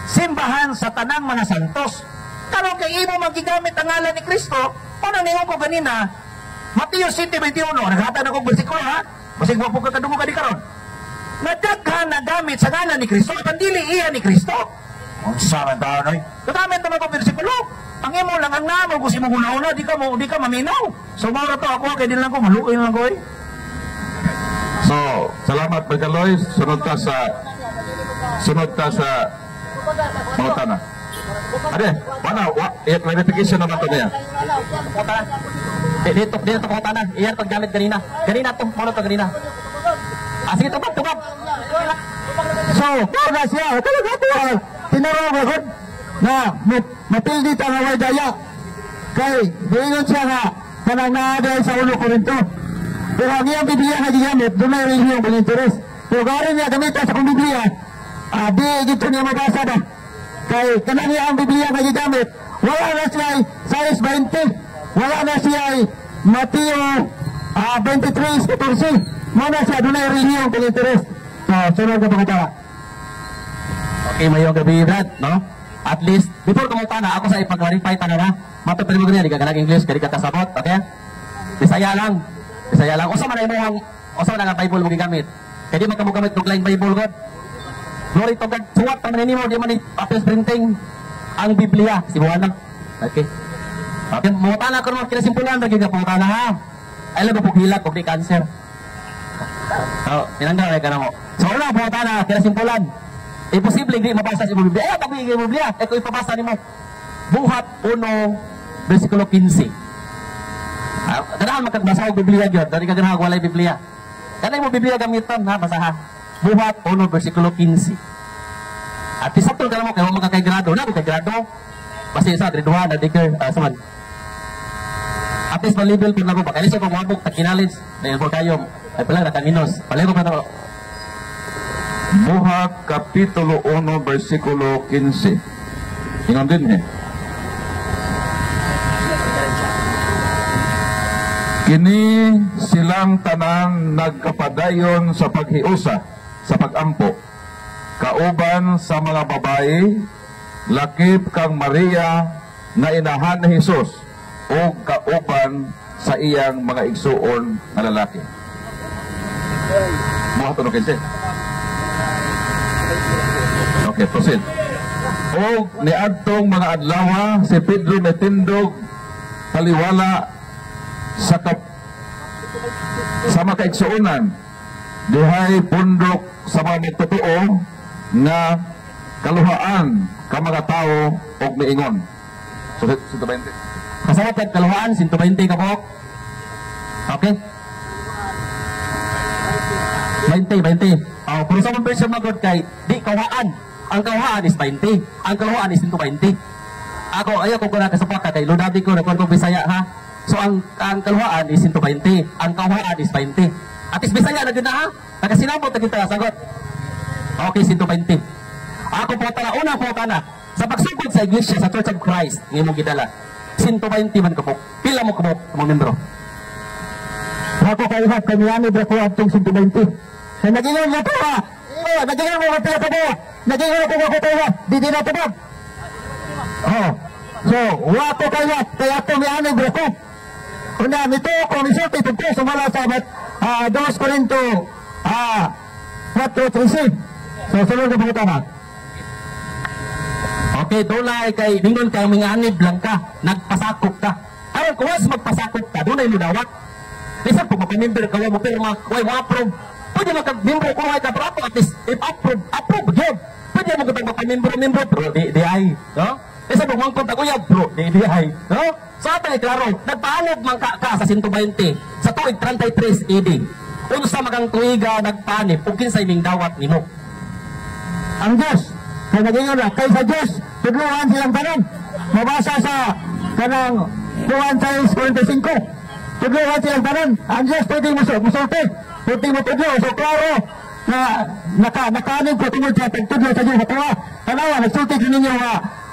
simbahan sa tanang mga santos. Karon kay imo magigamit ang ngalan ni Kristo, unang ningon ko ganina Mateo 7:21, naghatag ako bersikulo ha. Basig mo po kadungo ka di karon. Nadaghan na gamit sa ngalan ni Kristo, pandili iya ni Kristo. Unsa man ta noy? Kadamit naman ko bersikulo. Ang imo lang ang namo ko si mo una di ka maminaw. So mao to ako kay di lang ko maluoy lang ko eh. So, salamat Pagkaloy. Sunod ta sa pangutana. Ade, mana clarification naman to niya. Dito pangutana. Iyan paggamit ganina. Ganina to, mono to ganina. Sige, tubag. So, kaya siya, talaga ito, tinarong ako na mapildi ang away daya. Kay, diingon siya nga, kanang naaday sa 1 Korinto. Pero ang iyang Biblia na gigamit, doon na yung iyong pag-interes. Pero gawin niya gamitan sa kong Biblia, di gito niya mabasa ba. Kay, kanang iyang Biblia na gigamit, wala na siya ay 6:20, wala na siya ay Mateo 23:14. Mana siya, doon na yung iyong pag-interes. So, sunod na pagkatara. Okay, mayong gabi, Brad, no? At least, before kumutana, ako sa ipag-clarify tanong na, matapin mo ganyan, di ka ganang English, kadi ka kasabot, okay? Bisaya lang. Usa man ang Bible mo gigamit. Kaya di magkamugamit ng lain Bible, God. Glory to God. Suwat pa man mo, di man i-office printing ang Biblia. Sibuhan lang. Okay. Okay, mutana ko naman, kinasimpulan, naging kaputana ha. Ay lang, mapugilat, kung di cancer. So, tinanggal ka na mo. So, wala, mutana, kinasimpulan. Imposible hindi mabasa sa Biblia. Eh, pag may Biblia, eh kung ipabasa ni mo. Buhat 1, versikulo 15. Ganahan magkagbasa ko Biblia yun. Dari ka ganahan walay Biblia. Kanay mo Biblia gamiton, ha, basahan. Buhat 1, versikulo 15. At isaptol ka na mo, kaya mo magkakaigrado. Na, magkaigrado. Basta isa, grade 1, na-decker, saman. At least malibel ko na ko. Baka ilisip ko mabok, takinalins. Dahil po kayo, ay pala, nakaminos. Palay ko pa na. Buhat kapitulo 1 bersikulo 15. Ingon din eh. Kini silang tanan nagkapadayon sa paghiusa sa pagampo kauban sa mga babae lakip kang Maria nga inahan ni Jesus o kauban sa iyang mga igsuon nga lalaki. Mga tunong kinsi. Okay, proceed. O niadtong mga adlaw si Pedro metindog taliwala sa makaigsuonan dihay pundok sa mga magtotoo nga kaluhaan ka mga tao og miingon. So 120. Kasama tag kaluhaan 120 ka po. Okay? 20. Oh, pero sa mga version magod kay di kaluhaan. Ang kaluhaan is 20. Ang kaluhaan is 120. Ako ayaw ko na kasapaka kay Lunadi ko na kung Bisaya ha. So ang kaluhaan is 120. Ang kaluhaan is 20. At is Bisaya na din na ha. Nakasinabot na kita sagot. Okay, 120. Ako po tala, una po tala. Sa pagsugod sa iglesia, sa Church of Christ, ngayon mong gidala. 120 man ka po. Pila mo ka po, mga membro? Ako kaihat, kanyani ba ko atong 120. Kaya nagingon mo po ha. Nagingon mo pila pa po. Nagingon mo po ko ha. Di na po po. Oh. So, wako kaihat, kaya atong miyani ba ko. Una, nito, komisyon, ito po, sumala sa 2 Corinto 4:13. So, sunod na po na. Okay, tulay kay ningon kay mga anib lang ka, nagpasakop ka. Aron kung mas magpasakop ka, doon ay ludawat. Lisa po magpa-member ka, mo pirma, way mo approve. Pwede magka-member kung may kaprato, at least if approve, yun. Pwede magpa-member, bro, di ay, no? Lisa po mangkot ako yan, bro, di ay, no? So ato ay klaro, nagpaalog man ka sa 120, sa tuig 33 AD. Unsa magang tuiga nagpanip, ug kinsay ning dawat nimo? Ang Diyos. Kaya nagingon na, kaysa Diyos, tudluhan silang tanan. Mabasa sa kanang 1:45. Tudluhan silang tanan. Ang Diyos pwede musulti. Pwede mo tudlo. So klaro na nakaanib ko tungkol sa pagtudlo sa Diyos. Kanawa, nagsulti ko ninyo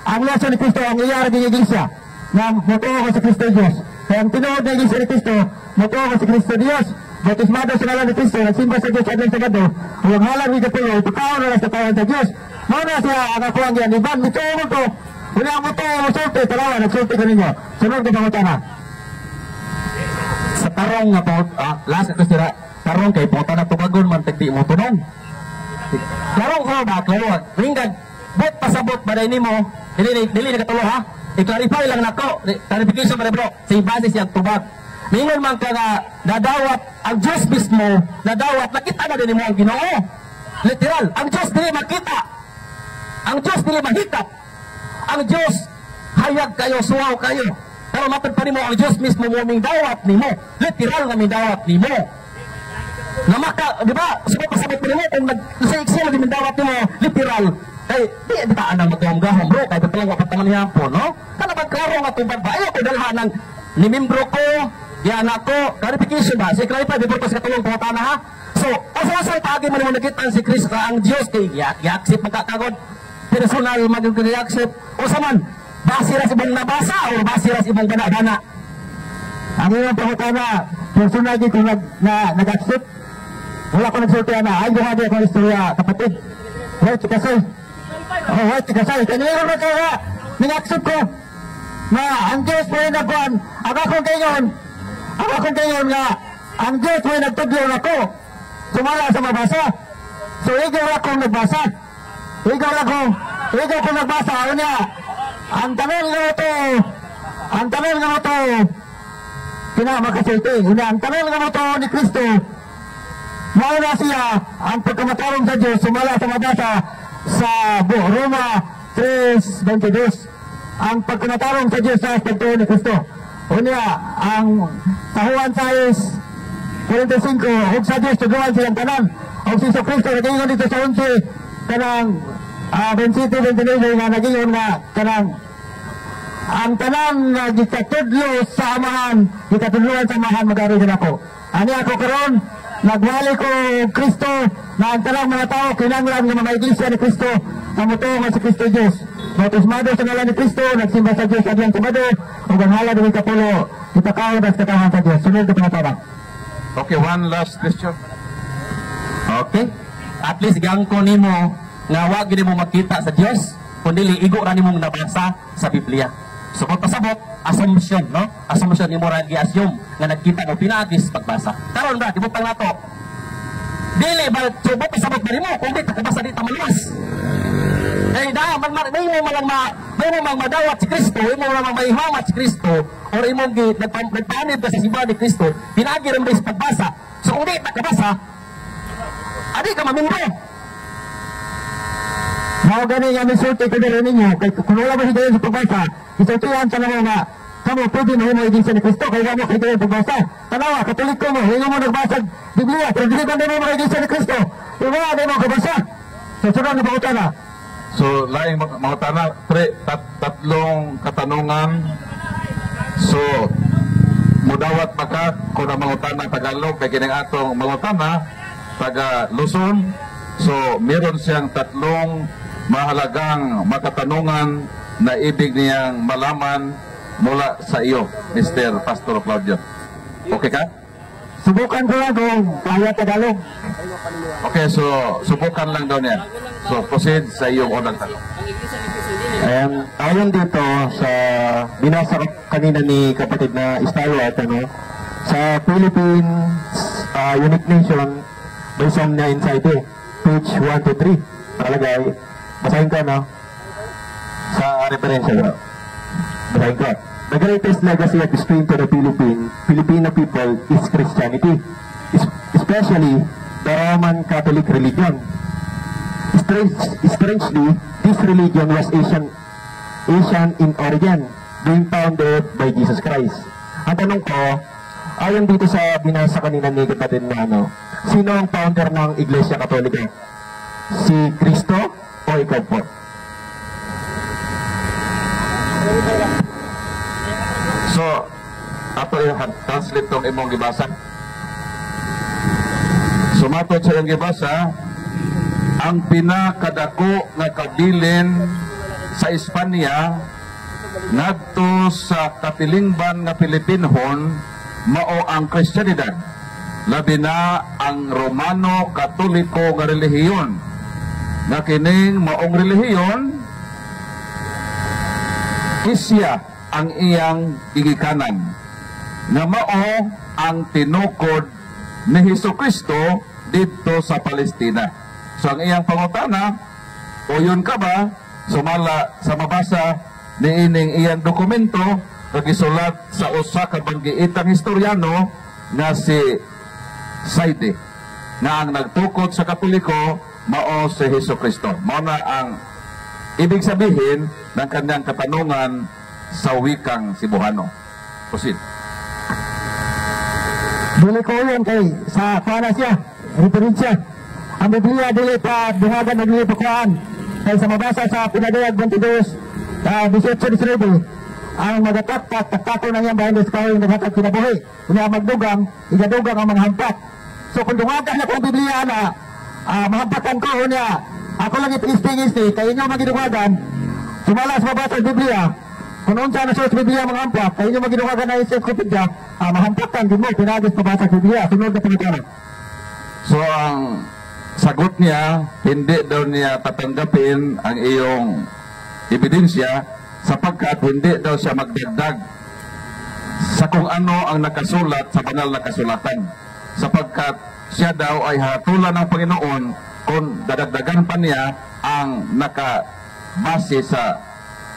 ang laso ni Kristo ang iyara ng iglesia na mutuo ko sa Kristo Diyos. Kaya ang tinuod na iglesia ni Kristo, mutuo ko sa Kristo Diyos. Bautismado sa ngalan ni Kristo, nagsimba sa Diyos at ng Sabado. Huwag halang ni Kapilo, ipakaw na lang sa tawag sa Diyos. Mana siya ang ako ang yan, iban, mito mo to. Wala mo to, sulti, talawa, nagsulti ko ninyo. Sunod ka pangutana. Sa tarong nga po, last ito sila, tarong kay puta na tumagon man, tagdi mo tunong. Tarong ko ba, klaro, ringad, bot pasabot, baday ni mo, dili na katulo ha. I-clarify lang na ko, clarification ba bro, sa base siyang tubag. Mingon man ka nga, nadawat, ang Diyos mismo, nadawat, nakita na din mo ang Ginoo. Literal, ang Diyos dili makita. Ang Diyos dili mahikap. Ang Diyos, hayag kayo, suwaw kayo. Pero matod pa nimo, ang Diyos mismo mo ming dawat nimo. Literal nga ming dawat nimo. Namaka, di ba, sabot mo nimo, kung nagsaiksi na ming dawat nimo, literal. Kay, di taan ang magahom-gahom bro, kaya ito lang wapatangan niya po, no? Kalabag klaro nga tubad ba? Ayaw ko dalhanan ni membro ko, yan ako, clarification ba? Si clarify, before pa sa katulong pangutana ha? So, asa-asang pagi mo naman nakita si Kristo ang Diyos kay i-accept magkakagod personal mag-i-accept o saman basiras ibang nabasa o basiras ibang bana-bana. Ang iyong pangutana, personal dito nag-accept. Wala ko nagsulti na, ay buhadi akong istorya kapatid. Right, kasi right, kasi kanina na kaya nag-accept ko na ang Diyos mo yung nagkuhan. Ako akong kayon nga ang Diyos mo yung nagtudlo ako. Sumala sa mabasa. So, ikaw akong nagbasa. Ikaw akong nagbasa. Una, ang tanong nga ito, kinamakasulti. Una, ang tanong nga ito ni Kristo, mauna siya ang pagkamatarong sa Diyos, sumala sa mabasa sa Roma 3:22. Ang pagkamatarong sa Diyos sa pagtuon ni Kristo. Una, ang Juan 6:45, og sa Diyos, tuguan silang tanan. Og si Kristo, nag-ingon dito sa 11, kanang 27-29 nga nag-ingon nga, kanang ang tanan nga gikatudlo sa amahan, gikatudloan sa amahan, mag-ari din ako. Ani ako karon, nagwali ko Kristo, na ang tanang mga tao, kinanglan nga mga iglesia ni Kristo, na mutuo si Kristo Diyos. Bautismado sa ngalan ni Kristo, nagsimba sa Diyos adlang Sabado, ug ang hala dili kapulo, ipakaw das katawan sa Diyos. Sunod ka pangutana. Okay, one last question. Okay? At least gangko nimo nga wa gid mo makita sa Dios. kundi igo ra nimong nabasa sa Biblia. So kung pasabot, assumption, no? Assumption ni moral gi-assume nga nagkita mo pinagis pagbasa. Karon ba tibutang nato. Dili ba subot pasabot ba nimo kung di takabasa di ta maluwas. Eh da may mo madawat si Kristo, imo lang maihamat si Kristo, or imong nagpanib ka sa simbahan ni Kristo, pinagi ra mo sa pagbasa. So kung di takabasa, adi ka maminggo. Mao gani nga misulti ko diri ninyo kay kung wala ba higayon sa pagbasa, isultihan sa mga nga kamo pwede mo mo iglesia ni Kristo kay kamo higayon sa pagbasa. Tanawa Katoliko mo, hingo mo nagbasa Biblia, pero dili ka mo mga iglesia ni Kristo. Iwa na mo kabasa. So sunod na pangutana. So, laing mga tanah, tatlong katanungan. So, mudawat maka kung ang mga tanah Tagalog, kaya kining atong mga tanah, taga Luzon. So, meron siyang tatlong mahalagang makatanungan na ibig niyang malaman mula sa iyo, Mr. Pastor Claudio. Okay ka? Subukan ko lang kung kaya Tagalog. Okay, so subukan lang daw niya. So, proceed sa iyong unang tanong. Ayon dito sa binasa ko kanina ni kapatid na Stalwart, sa Philippines Unique Nation, may song na inside page 1 to 3. Nakalagay, basahin ko, sa referensya ko. Basahin ko. The greatest legacy of Spain to the Filipino people is Christianity, especially the Roman Catholic religion. Strangely, this religion was Asian in origin, being founded by Jesus Christ. Ang tanong ko, ayon dito sa binasa kanina ni kapatid na sino ang founder ng Iglesia Katolika? Si Kristo o ikaw po? So, ato yung translate tong imong gibasa. So, matod sa yung gibasa, ang pinakadako nga kabilin sa Espanya ngadto sa katilingban nga Pilipinhon mao ang Kristyanidad, labi na ang Romano Katoliko nga relihiyon, nga kining maong relihiyon isya ang iyang gigikanan, nga mao ang tinukod ni Hesukristo dito sa Palestina. So ang iyang pangutana, uyon ka ba sumala sa mabasa ni ining iyang dokumento nagisulat sa usa ka banggiitang historyano nga si Saide, na ang nagtukod sa Katoliko mao si Hesukristo. Mao na ang ibig sabihin ng kanyang katanungan sa wikang Cebuano. Proceed. Dili ko yun kay sa kuana siya, referensya. Ang Biblia dili pa buhagan na dili pa kuan. Kay sa mabasa sa Pinadayag 22, 18-19, ang magatak-tak-tako na niyang bahan sa kahoy naghatag kinabuhi. Kung magdugang, igadugang ang mga hampat. So kung dumagan na kong Biblia na mahampatan ko niya, ako lang ipingis-pingis ni, kaya inyo magidugagan, sumala sa mabasa sa Biblia, kung unsa na sa Biblia mga hampat, kaya inyo magidugagan na encyclopedia, mahampatan din mo, pinagis mabasa sa Biblia, sunod na pinagkaroon. So ang sagot niya, hindi daw niya tatanggapin ang iyong ebidensya sapagkat hindi daw siya magdagdag sa kung ano ang nakasulat sa banal na kasulatan, sapagkat siya daw ay hatulan ng Panginoon kung dadagdagan pa niya ang nakabase sa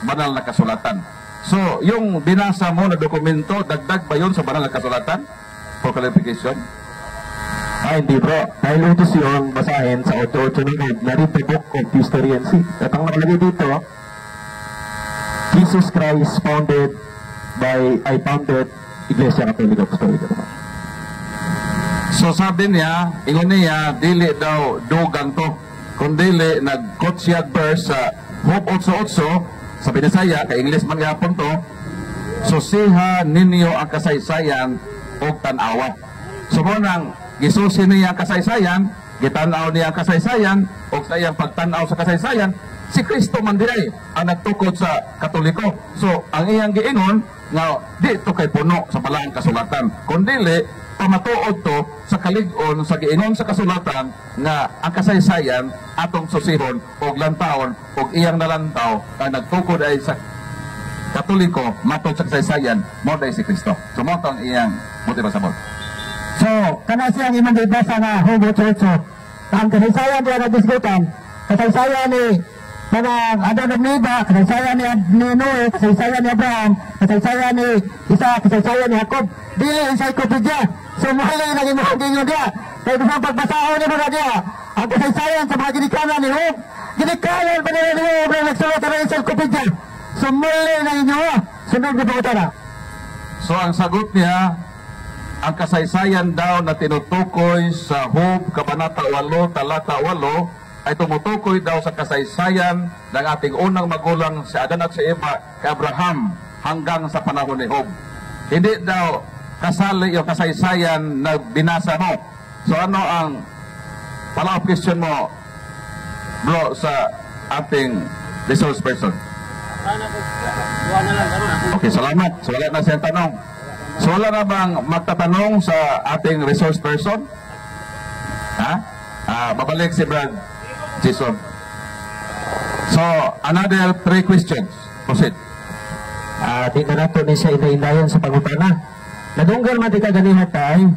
banal na kasulatan. So, yung binasa mo na dokumento, dagdag ba yun sa banal na kasulatan? For clarification. Hindi bro, dahil utos yun basahin sa 8:8 na Narrative Book of History and See. At ang nakalagay dito, Jesus Christ founded Iglesia Katolika Apostolika. So sabi niya, ingon niya, dili daw dugang to, kundili nag-kotsiyag verse sa Hope 8:8 sa Binisaya, kay English man gapon to, susiha ninyo ang kasaysayan o tanawa. So mo nang gisusin niya ang kasaysayan, gitanaw niya ang kasaysayan, o sa iyang pagtanaw sa kasaysayan, si Kristo man diay ang nagtukod sa Katoliko. So ang iyang giingon nga di to kay puno sa balaang kasulatan, kundili pamatuod to sa kalig-on sa giingon sa kasulatan nga ang kasaysayan atong susihon og lantawon og iyang nalantaw ang nagtukod ay sa Katoliko matod sa kasaysayan mo day si Kristo. So mo ang iyang motivasyon. So, kana siyang imong gibasa nga Hugo Churcho. Ang kasaysayan diya nagdiskutan, kasaysayan ni kanang Adan ug Eva, kasaysayan ni Noe, kasaysayan ni Abraham, kasaysayan ni Isaac, kasaysayan ni Jacob. Dili encyclopedia. So mahali na imong gingon dia. Kaya bisang pagbasahon ni mga dia, ang kasaysayan sa mga ginikanan ni Job, ginikanan pa nila ni Job na nagsulat ng encyclopedia. So muli na inyo, sunod na pangutana. So ang sagot niya, ang kasaysayan daw na tinutukoy sa Job, Kabanata 8, Talata 8, ay tumutukoy daw sa kasaysayan ng ating unang magulang si Adan at si Eva kay Abraham hanggang sa panahon ni Job. Hindi daw kasali yung kasaysayan na binasa mo. So ano ang follow-up question mo, bro, sa ating resource person? Okay, salamat. So wala na siyang tanong. So wala na bang magtatanong sa ating resource person? Ha? Babalik si Brad Jason. So, another 3 questions. Proceed. Di na nato ni sa ina-inayon sa pangutana. Nadunggan man di ka ganihatay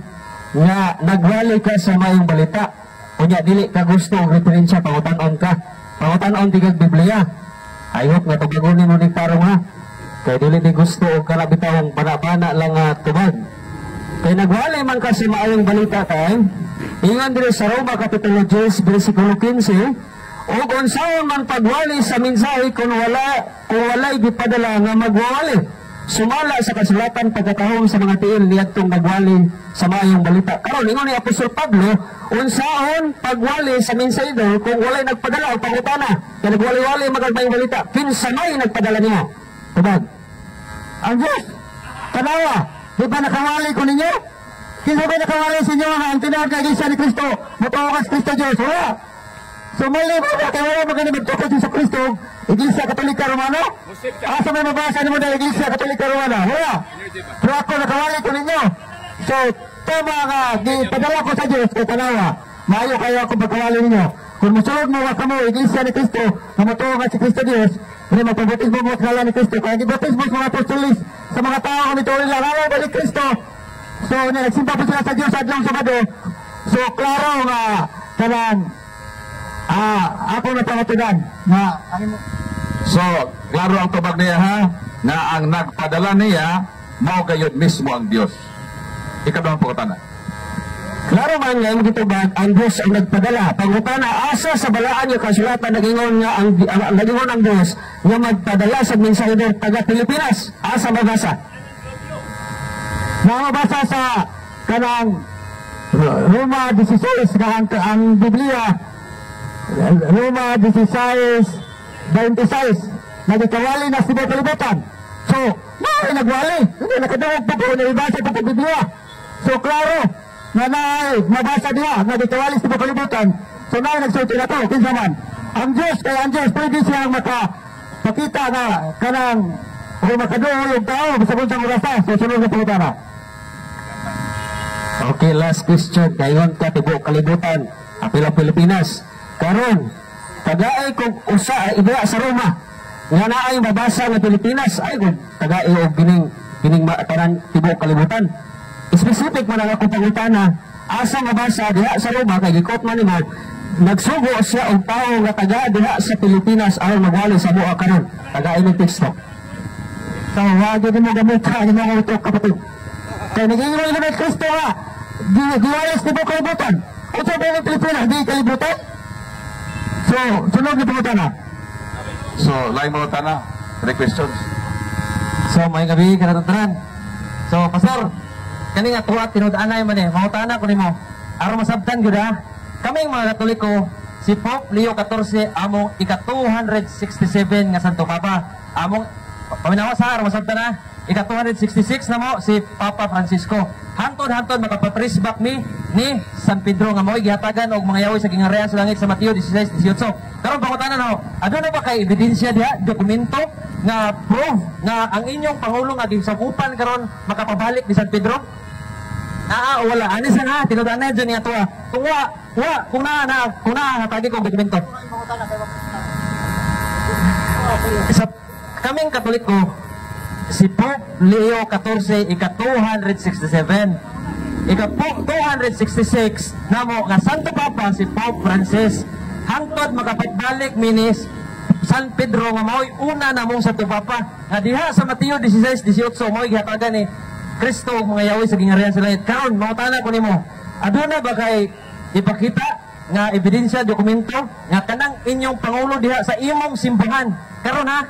nga nagwali ka sa mayong balita. Unya dili ka gusto og referensya pangutanon ka. Pangutanon di kag Biblia. Ayok nga tubagunin mo ni tarong ha. Kaya dili di gusto og kalabitawang bana-bana lang nga tubag. Kaya nagwali man ka sa mayong balita kay ingon diri sa Roma Kapitulo 10 bersikulo 15, ug unsaon man pagwali sa mensahe kung walay gipadala nga magwali. Sumala sa kasulatan pagkatahom sa mga tiil niadtong nagwali sa mayong balita. Karon ingon ni Apostol Pablo, unsaon pagwali sa mensahe kung walay nagpadala og pangutana. Kaya nagwali-wali magagmayong balita, kinsa may nagpadala niya? Tubag. Ang Diyos, tanawa, di ba nakawali ko ninyo? Kinsa ba nakawali sa inyo ang tinawag na Iglesia ni Kristo? Matuwakas Kristo Diyos, wala. So mali mo ba, kaya wala maganda magtukod sa Kristo, Iglesia Katolika Romana? Asa may mabasa naman na Iglesia Katolika Romana? Wala. Pero ako nakawali ko ninyo. So, tama nga, padala ko sa Diyos, kaya tanawa, maayo kayo ako pagkawali ninyo. Kung masulod mo ka mo, Iglesia ni Kristo, na matuwakas si Kristo Diyos, hindi magpabatismo mo sa ni Kristo. Kaya gibatismo sa mga apostolis, sa mga tao kung ito rin laraw balik Kristo. So, nagsimpa po sila sa Diyos at lang Sabado. So, klaro nga, kanang, ako na pangatudan, na, So, klaro ang tubag niya ha, na ang nagpadala niya, mao gayud mismo ang Diyos. Ikaduhang pangutana. Klaro man nga yung gitubag, ang Diyos ang nagpadala. Pangutana, asa sa balaan yung kasulatan nagingon nga nagingon ang Diyos nga magpadala sa mensahe taga Pilipinas. Asa mabasa? Mabasa sa kanang Roma 16 ang Biblia. Roma 16:26 nagkawali na si Kalibutan. So, ay nagwali. Hindi nakadawag pa po na ibasa pa sa Biblia. So, klaro na mabasa diha nga gitawali si Kalibutan. So, nagsulti na to, kinsa man. Ang Diyos, kaya ang Diyos, pwede siyang makapakita na kanang o makaduol yung tao sa bunsang orasa. So, sunod na pangutana. Okay, last question. Ngayon ka, tibuok kalibutan. Apilang Pilipinas. Karon, tagaay kung usa iba sa Roma. Nga naay mabasa ng Pilipinas. Ay, kung tagaay o gining tanan tibuok kalibutan. Specific man ang akong pangutana. Asa mabasa diha sa Roma, kay gikot man nimo, nagsugo siya og tao nga taga diha sa Pilipinas aron magwali sa buha karon. Tagaay ng teksto. So, wag din mo gamutan ni mga utok kapatid. Kaya nag-iwala na ng Kristo nga, giwalis ni Bukay Butan. O sa mga Pilipinas, di kalibutan? So, sunod na pangutana. So, lain mo tana. 3 questions. So, may gabi, kanatutunan. So, Pastor, kani nga tuwa, tinudanay man eh. Mangutana ko ni mo. Aron masabtan yun ha. Kaming mga Katoliko, si Pope Leo XIV, among ika-267 nga Santo Papa. Among, paminawas ha, aron masabtan ha. Ika-266 na mo si Papa Francisco. Hantod-hantod makapaprisbak ni San Pedro nga mo'y gihatagan og mga yawi sa gingharian sa langit sa Mateo 16:18. Karon pangutanan na ano na ba kay ebidensya diha, dokumento nga proof nga ang inyong pangulo nga ginsakupan karon makapabalik ni San Pedro? Naa o wala. Ani sa na, tinudaan na dyan niya to. Kung kung natagi kong dokumento. Sa kaming Katoliko, si Pope Leo XIV, ika-267. Ika-266, namo nga Santo Papa si Pope Francis. Hangtod makapagbalik minis San Pedro nga mao'y una namong Santo Papa. Nga diha sa Mateo 16-18, mao'y gihatagan ni Kristo mga yaoy sa gingarihan sa langit. Karon mangutana ko nimo, aduna ba kay ipakita nga ebidensya, dokumento nga kanang inyong pangulo diha sa imong simbahan karon ha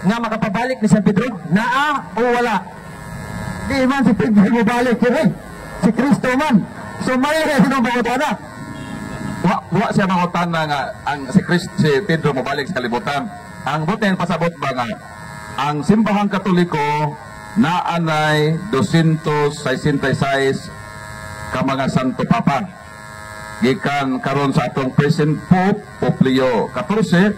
nga makapabalik ni San Pedro? Naa o wala? Di man si Pedro mabalik yun si Kristo man. So may sinong mangutana? Wa siya mangutana nga ang si Pedro mabalik sa kalibutan. Ang butin pasabot ba nga ang simbahang Katoliko naanay 266 ka mga Santo Papa. Gikan karon sa atong present Pope Leo XIV,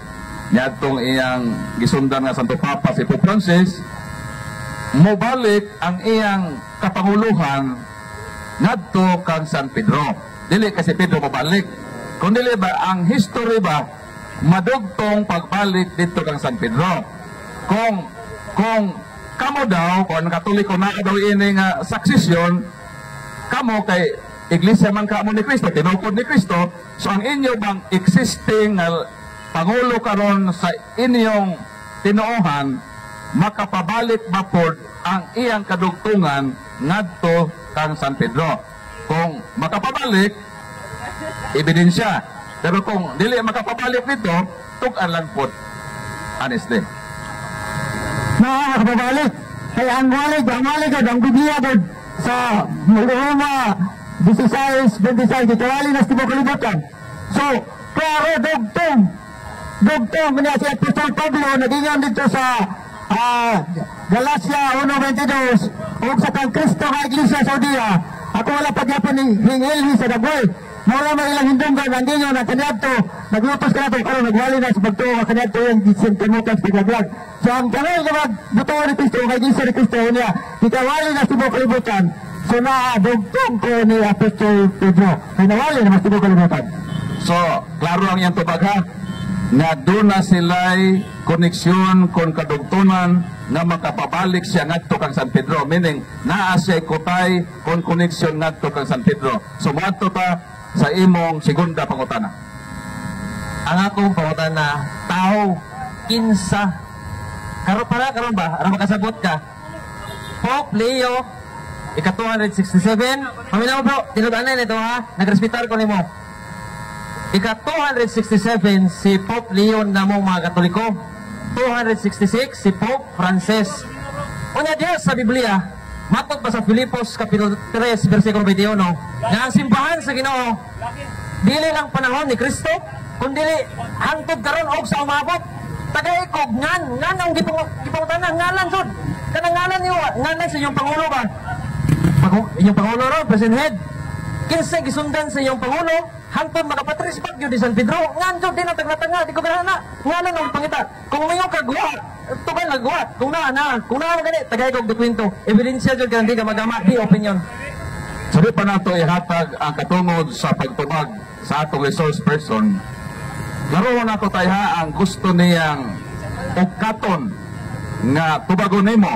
niadtong iyang gisundan nga Santo Papa si Pope Francis, mobalik ang iyang kapanguluhan ngadto kang San Pedro. Dili kasi Pedro mobalik, kundi ba ang history ba madugtong pagbalik dito kang San Pedro. Kung kamo daw, kung Katoliko na daw ini nga succession, kamo kay Iglesia man kamo ni Kristo, tinukod ni Kristo, so ang inyo bang existing Pangulo karon sa inyong tinuohan, makapabalik ba pod ang iyang kadugtungan ngadto kang San Pedro? Kung makapabalik, ebidensya. Pero kung dili makapabalik nito, tug-an lang pod. Honestly. Nakakabalik. Kaya ang walig ang Biblia doon sa Roma 16:26, itawali na sa kalibutan. So, klaro, dugtong, niya si Apostol Pablo, nagingan dito sa Galacia 1:22, o sa kang Kristo nga Iglesia Saudia, ako wala pagyapon ni Hingilhi sa Dagway. Mula may ilang hindunggan, ang ginyo na kanyadto, naglutos ka na ito, pero nagwali na sa pagtuwa ka kanyadto yung sentimutas pagaglag. So ang kanal na magbutuwa ni Kristo, kay Iglesia ni Kristo niya, ikawali na sa kalibutan. So naadugtong ko ni Apostol Pedro, pinawali na mas kalibutan. So, klaro ang iyang tubag ha, nga doon na sila'y koneksyon kon kadugtunan nga makapabalik siya ngadto kang San Pedro. Meaning, naa siya kutay kon koneksyon ngadto kang San Pedro. So, ngadto ta sa imong segunda pangutana. Ang akong pangutana, tao, kinsa, karon ba, ara makasabot ka, Pope Leo, ika-267, paminaw bro, tinudaan ito ha, nagrespitar ko nimo. Ika-267, si Pope Leon na mong mga Katoliko. 266, si Pope Francis. Unya diya sa Biblia, matod pa sa Filipos Kapitulo 3, versikulo 21, na ang simbahan sa Ginoo, dili lang panahon ni Kristo, kundi hangtod karon og sa umabot. Tagaikog, ngan ang gipangutanan, ngalan sud. Kanang ngalan niyo, ngalan sa inyong Pangulo ba? Inyong Pangulo ro, President Head. Kinsa gisundan sa iyong Pangulo, hangtod makapatris pag yun di San Pedro, nganjod din ang taglatanga, di ko gana, ngalan ang pangita. Kung mayong kagwa, tugan nagwa, kung na magani, tagay kong dokumento, ebidensya dyan ka, hindi ka magama, di opinion. Sabi pa nato ihatag ang katungod sa pagtubag sa atong resource person. Laro na to tayo ha, ang gusto niyang ukaton nga tubagon nimo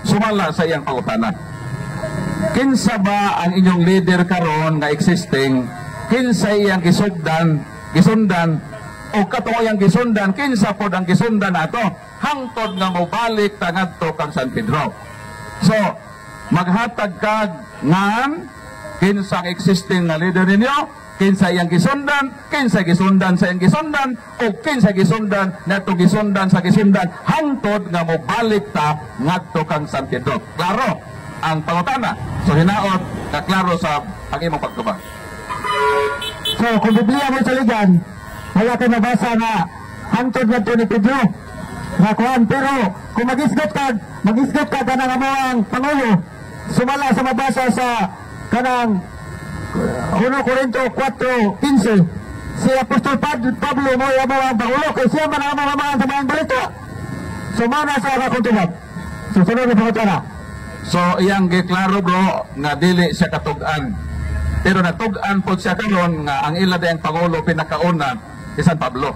sumala sa iyang pangutana. Kinsa ba ang inyong leader karon nga existing? Kinsa iyang gisundan o katong iyang gisundan, kinsa pod ang gisundan nato hangtod nga mobalik ta ngadto kang San Pedro. So maghatag kag ngan kinsa ang existing nga leader ninyo, kinsa iyang gisundan, kinsa gisundan sa iyang gisundan, o kinsa gisundan nato gisundan sa gisundan hangtod nga mobalik ta ngadto kang San Pedro. Klaro ang pangutana. So hinaot na klaro sa pag-imong pagtubag. So kung Biblia mo saligan, wala ka nabasa na hangtod na ito ni Pedro na kuhan, pero kung mag-isgot ka kanang amang Pangulo, sumala sa mabasa sa kanang 1 Corinto 4:15, si Apostol Pablo mo yung amang Pangulo, kaya siya man ang amang sa mga balita. So mana sa akong tubag. So sunod na pangutana. So iyang giklaro bro nga dili siya katug-an. Pero natug-an po siya karon nga ang ila dayang pangulo pinakauna si San Pablo.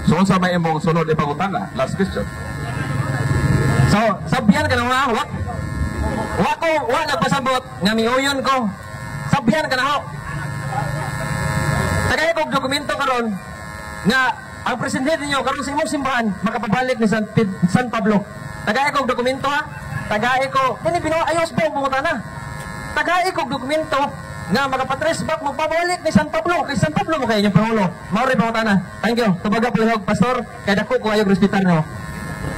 So unsa may imong sunod ipangutana? Last question. So, sabyan ka na nga, wa nagpasabot nga miuyon ko. Sabyan ka na ho. Tagay kong dokumento karon nga ang presidente niyo karon sa imong simbahan makapabalik ni San Pablo. Tagay kong dokumento ha. Tagay ko, kini ayos po ang na. Tagay kong dokumento nga makapatres back magpabalik ni San Pablo. Kay San Pablo mo kayo yung pangulo. Mauri pangutana. Thank you. Tubaga palihog pastor. Kaya dako ko ayog respetar nyo.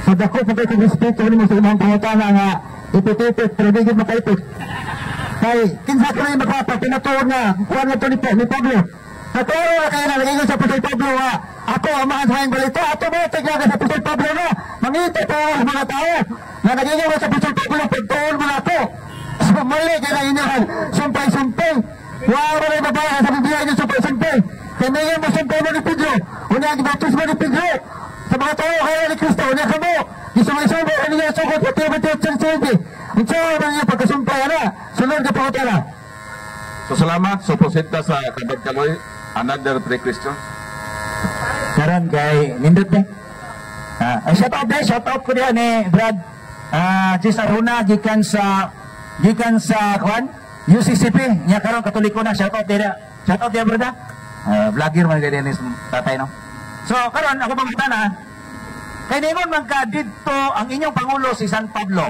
So dako po kayo respetar mo sa imong pangutana nga ipitipit pero di gid makaipit. Kay kinsa ko rin pinatuon nga kuwan na to ni Pablo. Naturo na kayo na nagiging sa Apostol Pablo nga ako ang mga sahing balita ato mo tigyan sa Apostol Pablo na mangita po ang mga tao na nagiging sa Apostol Pablo pagtuon mo na ako. So mali kaya inyahan sumpay-sumpay. Wow, wala na babae sa Biblia niyo sumpay-sumpay. Kaya ngayon mo sumpay mo ni Pedro. Una ang baptismo ni Pedro. Sa mga tao kaya ni Kristo. Una ka mo. Isumay-sumay ka niya sukot. Pati-pati at sangsundi. Ang sawa na niya pagkasumpay na. Sunod ka pa ko tala. So salamat. So posita sa Kabag Kaloy. Another 3 questions. Karon kay nindot ba? Shout out ko diyan ni Brad. Cesar Runa gikan sa kwan UCCP nya karon Katoliko na. Shout out dia brada. Vlogger man gani ni tatay no. So karon ako pangutana kay ningon man ka didto ang inyong pangulo si San Pablo,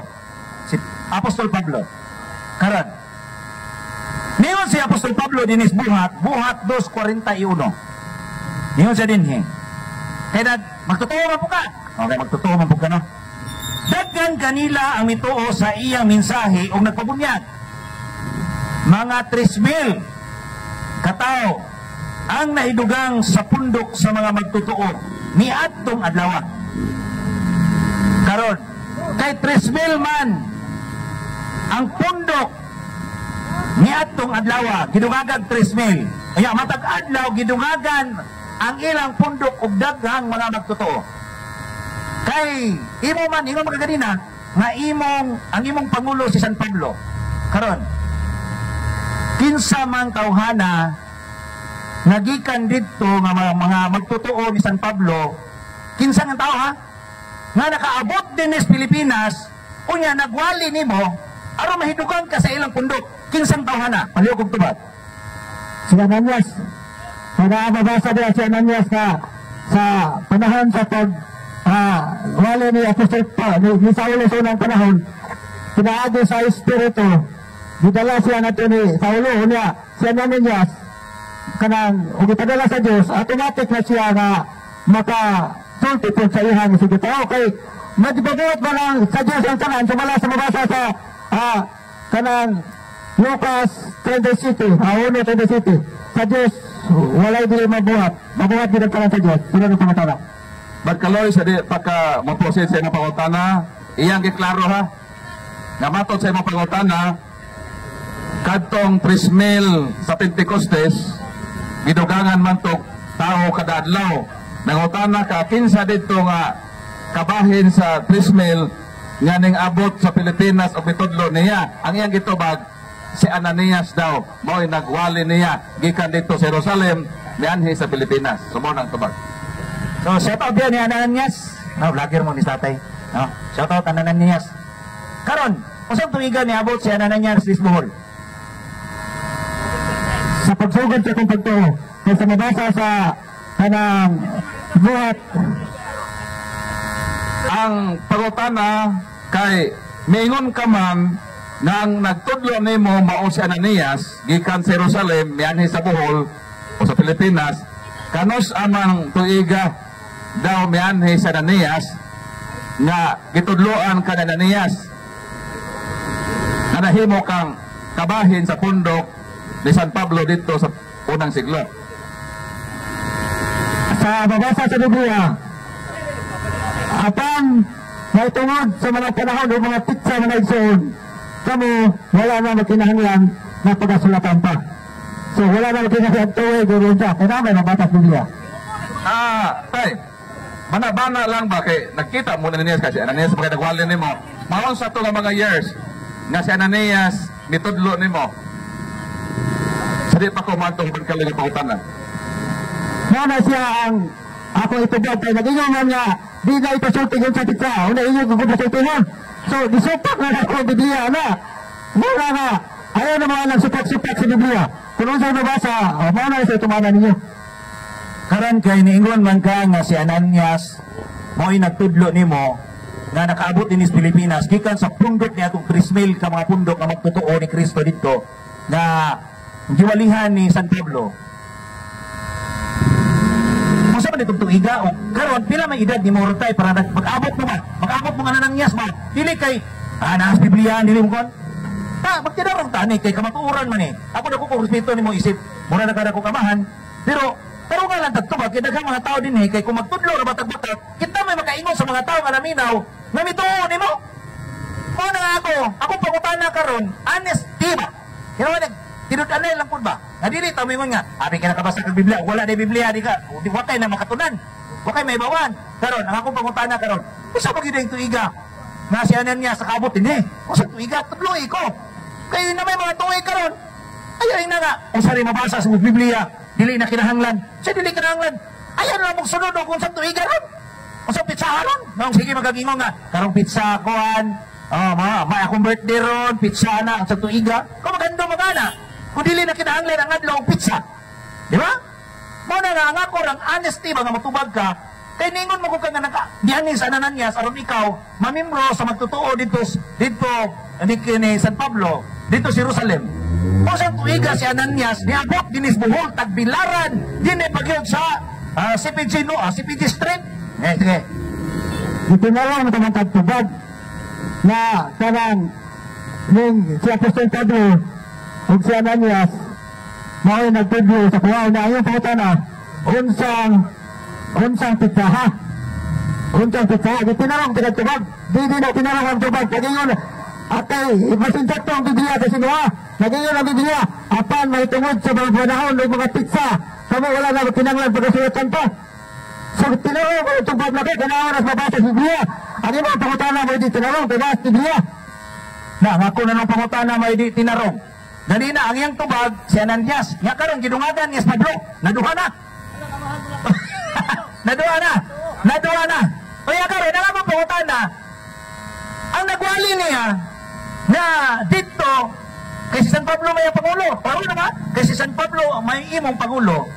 si Apostol Pablo. Karon ningon si Apostol Pablo dinis buhat 2:41. Ningon siya dinhi. Kaya magtotoo man po ka. Okay, magtotoo man po ka no. Daghan kanila ang mituo sa iyang mensahe o nagpabunyag. Mga 3,000 katao ang nahidugang sa pundok sa mga magtotoo niadtong adlaw. Karon kay 3,000 man ang pundok niadtong adlaw gidungagag 3,000. Aya matag adlaw gidungagan ang ilang pundok ug daghang mga magtotoo. Kay imo man mga ganina nga ang imong pangulo si San Pablo. Karon kinsa man tawhana nagikan didto nga mga magtotoo ni San Pablo, kinsa nga tao ha nga nakaabot din sa Pilipinas unya nagwali nimo aron mahidugan ka sa ilang pundok. Kinsang tawhana palihog og tubag. Si Ananias. Mababasa din si Ananias sa panahon sa wala ni Apostol ni Saulo sa unang panahon, pinaagi sa Espiritu, gidala siya nato ni Saulo, niya, si Ananias, kanang, ipadala sa Diyos, automatic na siya na makasulti po sa ihang sige tao. Okay, magbabuot ba lang sa Diyos ang tanan, sumala sa mabasa sa kanang Lucas 27, 1:27, sa Diyos, walay dili mabuhat din ang tanan sa Diyos, sila ng pamatara. Bagkaloy sa di pagka maproceed sa imong pangutana, iyang giklaro ha. Nga matod sa imong pangutana, kadtong 3,000 sa Pentecostes, gidugangan man to tao kada adlaw. Nangutana ka kinsa didto nga kabahin sa 3,000 nga ning abot sa Pilipinas o mitudlo niya. Ang iyang gitubag si Ananias daw, mo'y nagwali niya gikan dito sa Jerusalem, mianhi sa Pilipinas. Sumo nang tubag. So, shout out yan ni Ananias. No, vlogger mo ni tatay. No, shout out Ananias. Karon, usap tumigan ni abot si Ananias Lisbohol. Sa pagsugod sa kong pagtuo, kung sa mabasa sa kanang buhat. Ang pangutana kay mingon ka man nang nagtudlo nimo mao si Ananias gikan sa Jerusalem mianhi sa Bohol o sa Pilipinas, kanos amang tuiga daw mianhi sa Ananias nga gitudloan ka na Ananias na nahimo kang kabahin sa pundok ni San Pablo dito sa unang siglo. Sa babasa sa Biblia, apang may tungod sa mga panahon o mga pitsa na naigsoon, kamo wala na magkinahanglan na pagasulatan pa. So wala na magkinahanglan tuwig o rin siya. Kaya may mabatas Biblia. Tay, bana-bana lang ba kay nagkita mo na Ananias kasi Ananias pagka nagwali nimo maon sa to nga mga years nga si Ananias mitudlo nimo. Sa di pa ko matong pagkaling pangutanan. Mana siya ang ako itubag kay nagingon nga di na ito shooting sa pizza. Una inyo ko shooting. So disupak na ako Biblia na. Mura nga ayaw na mga nagsupak-supak sa Biblia. Kung ano sa nabasa, mana sa tumana ninyo. Karon kay niingon man ka nga si Ananias mo'y nagtudlo nimo nga nakaabot din sa Pilipinas gikan sa pundok niya atong 3,000 ka mga pundok nga magtotoo ni Kristo dito na giwalihan ni San Pablo. Unsa man itong tuiga o karon pila may edad ni Mortay para mag-abot mo ba? Mag-abot mo nga Ananias ba? Dili kay naas Biblia dili mo kon. Magtidarong tani kay kamatuoran man Ako na ko respeto nimo isip. Mura na kada ko kamahan. Pero nga lang tagtubag, kaya daghang mga tao din kay kung magtudlo na batag-batag, kita may makaingon sa mga tao nga naminaw, nga mituo ni mo. Mao na nga akong pangutana karon, honesty ba? Kaya tinud-anay lang po ba? Nadili, tamingon nga, abi ka nakabasa kag Biblia, wala na Biblia, di wakay na makatunan, wakay may bawan. Karon, ang akong pangutana karon, usa ba gid ang tuiga? Nga si Ananias sa kabot din usa tuiga, tudloy ko. Kaya na may mga tuoy karon, ayaw na nga, usa rin mabasa sa Biblia, dili na kinahanglan. Sa dili kinahanglan, ayaw na mong sunod kung sa tuiga ron. O sa pizza ron. Nung sige magagingon nga, karong pizza kuhan, may akong birthday ron, pizza na sa tuiga. Kung maganda magana, kung dili na kinahanglan ang adlaw pizza. Di ba? Muna nga, ang ako rang honesty ba nga matubag ka, kay ningon mo ko ka nga naka-dihanin sa Ananias, aron ikaw, mamimro sa magtotoo dito ni San Pablo, dito sa Jerusalem. O sa tuiga si Ananias, niabot dinis buhol, tagbilaran, din pagyod sa CPG Street. Sige. Ito na lang ito ng tagtubag na kanang si Apostol Pablo o si Ananias mao'y nagtudlo sa kuwaw na ayong pangutana unsang pizzaha. Unsang pizzaha. Ito na lang tagtubag. Di na tinarang ang tubag. Kagingon atay, masinsak to ang Biblia sa sinuha. Naging ang Biblia, apan may tungod sa mga panahon ng mga pizza. Kamo wala na kinanglan pagkasulatan pa. So, tinarong ko itong pablaki, kailangan na mabasa sa Biblia. Ang ibang pangutana may di tinarong, kailangan sa Biblia. Ako na ng pangutana may di tinarong. Dali na, ang iyang tubag, si Ananias. Nga karong gidungagan ni Pablo. Naduha na. Naduha na. O yan karon, ang ibang pangutana, ang nagwali niya, na dito, kay si San Pablo may Pangulo. Paro na ba? Kay si San Pablo may imong Pangulo.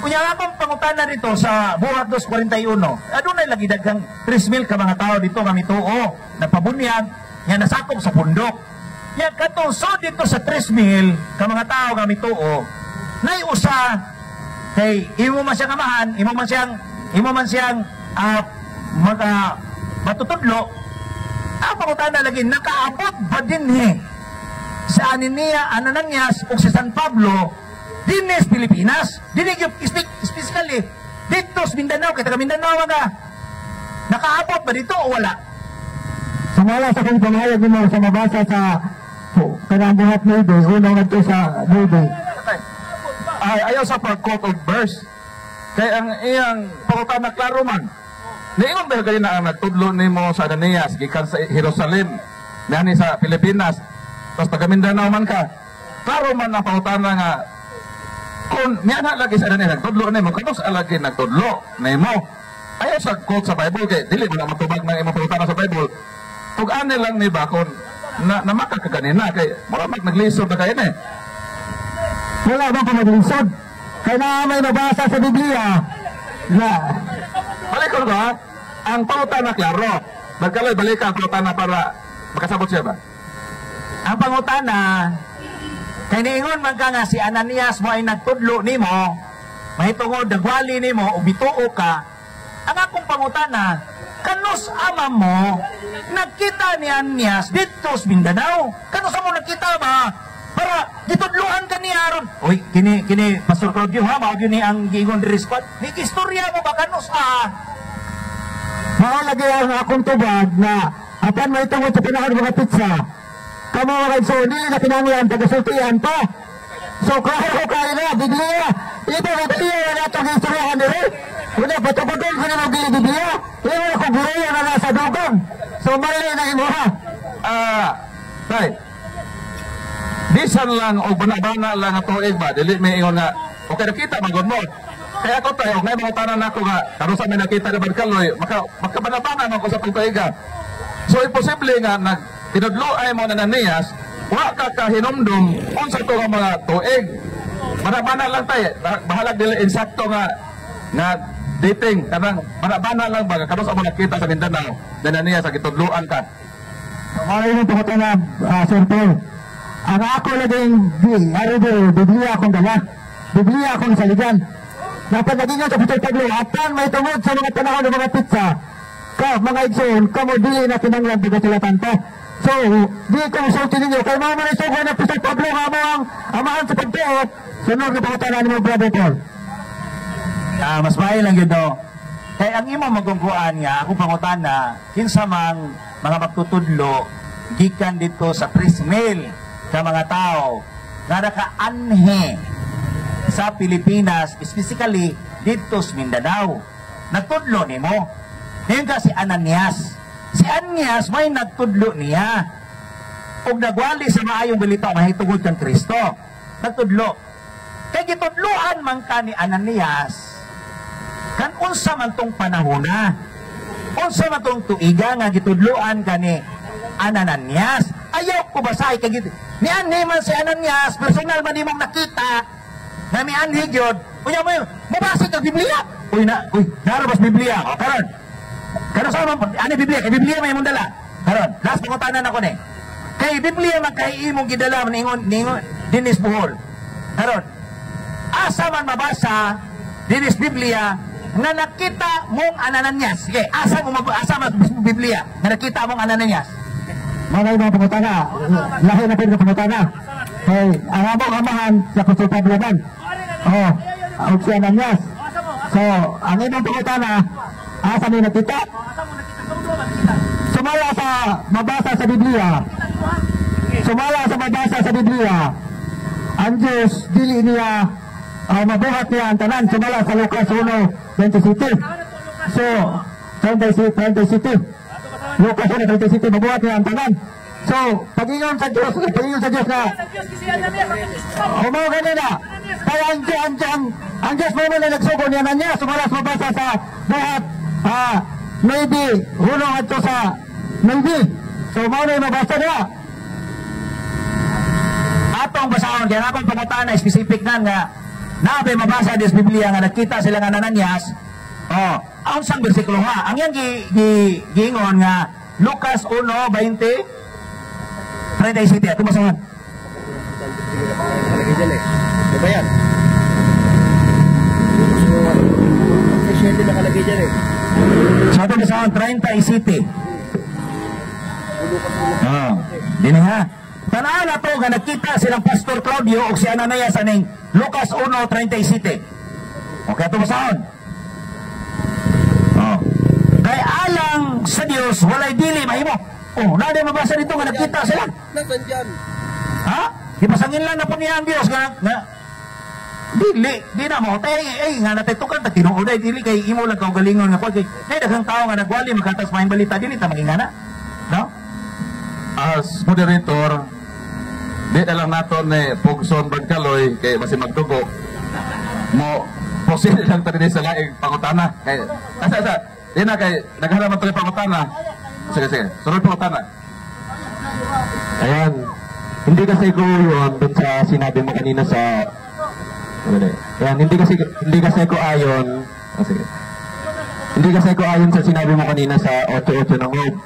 Kunya akong pangutana dito sa Buhat 2:41. Adunay lagi daghang 3,000 ka mga tao dito nga mituo, nagpabunyag, nga nasakop sa pundok. Ya katong so dito sa 3,000 ka mga tao nga mituo, nay usa kay imo man siyang amahan, imo man siyang matutudlo. Ang pangutana lagi nakaabot ba din sa Ananias o si San Pablo dinis Pilipinas, dinig yung specifically dito sa Mindanao, kaya taga Mindanao mga nakaabot ba dito o wala? Sumala sa kong pamahayag mo sa mabasa sa kanang Buhat 9, unang nagto sa 9. Ayaw sa pag-quote of verse. Kaya ang iyang pangutana klaro man. Niingon ba kayo na ang nagtudlo ni mo sa Ananias, gikan sa Jerusalem, nani sa Pilipinas, tapos taga Mindanao man ka. Klaro man ang pangutana nga, kung niya na lagi sa Ananias, nagtudlo ni mo, kanos alagi nagtudlo ni mo. Ayaw sa quote sa Bible, kaya dili mo na matubag na imong pangutana sa Bible. Tug-ani lang ni ba kung namaka ka kanina, kaya maramag naglisod na kayo na Wala bang pamaglisod? Kaya na may nabasa sa Biblia na balik ko ba? Ang pangutana klaro. Magkaloy, balik ang pangutana para makasabot siya ba? Ang pangutana, kay niingon man ka nga si Ananias mo ay nagtudlo nimo, mahitungod nagwali nimo o bituo ka. Ang akong pangutana, kanus ama mo nagkita ni Ananias dito sa Mindanao? Kanus mo nagkita ba? Para ditudluan ka ni Aaron. Uy, kini Pastor Claudio ha, mao ni ang giingon diri squad. Ni istorya mo ba kanus mao lagi ang akong tubag na apan may tungod sa pinahon mga pizza. Kamo mga soni na kinanglan tagasultihan pa. So klaro kayo na Biblia. Ito na Biblia na itong istoryahan diri. Una patubodon ko na Biblia. Iyon ako guriya na nasa dugong. So mali na imo ha. Right. Bisan lang o banabana lang ang tuig ba, dili may ingon nga, okay nakita, magod mo. Kaya ako tayo, may mga tanan ako nga, karusa may nakita ni Barkaloy, makabanabana man ko sa pagtuiga. So, imposible nga, tinudloay mo na Ananias, wa ka kahinumdum, unsa to nga mga tuig. Banabana lang tayo, bahalag dili insakto nga dating, kanang banabana lang ba, karusa mo nakita sa Mindanao, na Ananias, sa gitudloan ka. Maraming po na, Sir Paul. Ang ako laging Biblia akong dala. Biblia akong saligan. Dapat naging nga sa Peter Pablo, apan may tungod sa mga panahon ng mga pizza. Mga igsoon, kamo dili na kinanglan pagkasilatan pa. So, di ko masulti ninyo. Kaya mga manisugan ng Peter Pablo, ang amahan sa pagtuo, sunod na pangutanan ni mga brother Paul. Mas mahal lang yun, no? Kaya ang imo magungkuan nga, ako pangutan na, kinsa mang mga magtutudlo, gikan dito sa 3,000 ka mga tao nga nakaanhe sa Pilipinas, specifically dito sa Mindanao. Nagtudlo ni mo. Ngayon ka si Ananias. Si Ananias may nagtudlo niya. Kung nagwali sa maayong balita, mahitugod kang Kristo. Nagtudlo. Kaya gitudloan man ka ni Ananias, kan unsa man tong panahona, unsa man tong tuiga nga gitudloan ka ni Ananias. Ayaw ko basahin kay gito. Ni anhi man si Ananias, personal man nimong nakita na mi anhi gyud. Unya mo, mabasa ka Biblia. Narabas Biblia. O karon. Karon sa man ani Biblia, kay Biblia may imong dala. Karon, last pangutanan ako ni. Kay Biblia man kay imong gidala ningon dinis buhol. Karon. Asa man mabasa dinis Biblia nga nakita mong Ananias. Sige, asa man Biblia nga nakita mong Ananias. Mga ibang pangutana, lahi na pinag pangutana. Kay ang among amahan sa Peter Pablo man. Ang si Ananias. So, ang ibang pangutana, asa may nakita? Sumala sa mabasa sa Biblia. Sumala sa mabasa sa Biblia. Ang Diyos, dili niya mabuhat niya ang tanan. Sumala sa Lucas 1:27. So, 27. Lucas 1:27, mabuhat niya ang tanan. So, pagingon sa Diyos na umaw ganina. Kaya ang Diyos mo na nagsugo niya na niya, sumalas mabasa sa buhat, maybe, hulong at sa maybe. So, mao na yung mabasa niya. Atong basahon, kaya akong pangutaan na specific na nga, naabay mabasa sa Biblia nga nakita sila nga Ananias. Ang sang bersikulo nga, ang yan giingon nga Lucas 1:20-37. Ito masahan. Diba yan? Nakalagay dyan eh. Sa ito masahan, 37. Dini ha. Tanaan na to nga nakita silang Pastor Claudio o si Ananias aning Lucas 1:37. Okay, ito masahan. Kaya alang sa Diyos, walay dili mahimo. Nada mabasa dito nga nakita sila. Nasaan dyan? Ha? Ipasangin lang na po niya ang Diyos nga di na mo. Nga natitukan, tinuoday, dili kay imo lang kaugalingon nga po. Kay daghang tao nga nagwali, magkatas mahing balita, dili ta magingana. No? As moderator, di na lang nato ni Pugson Barkaloy, kay basi magtugo, mo, posible lang tayo sa laing pangutana. Asa, di na kay naghalaman tayo pangutana. Sige, sunod pangutana. Ayan, hindi kasi ko yun dun sa sinabi mo kanina sa... Ayan, hindi kasi ko ayon... sige. Hindi kasi ko ayon sa sinabi mo kanina sa 8:8 ng Hope.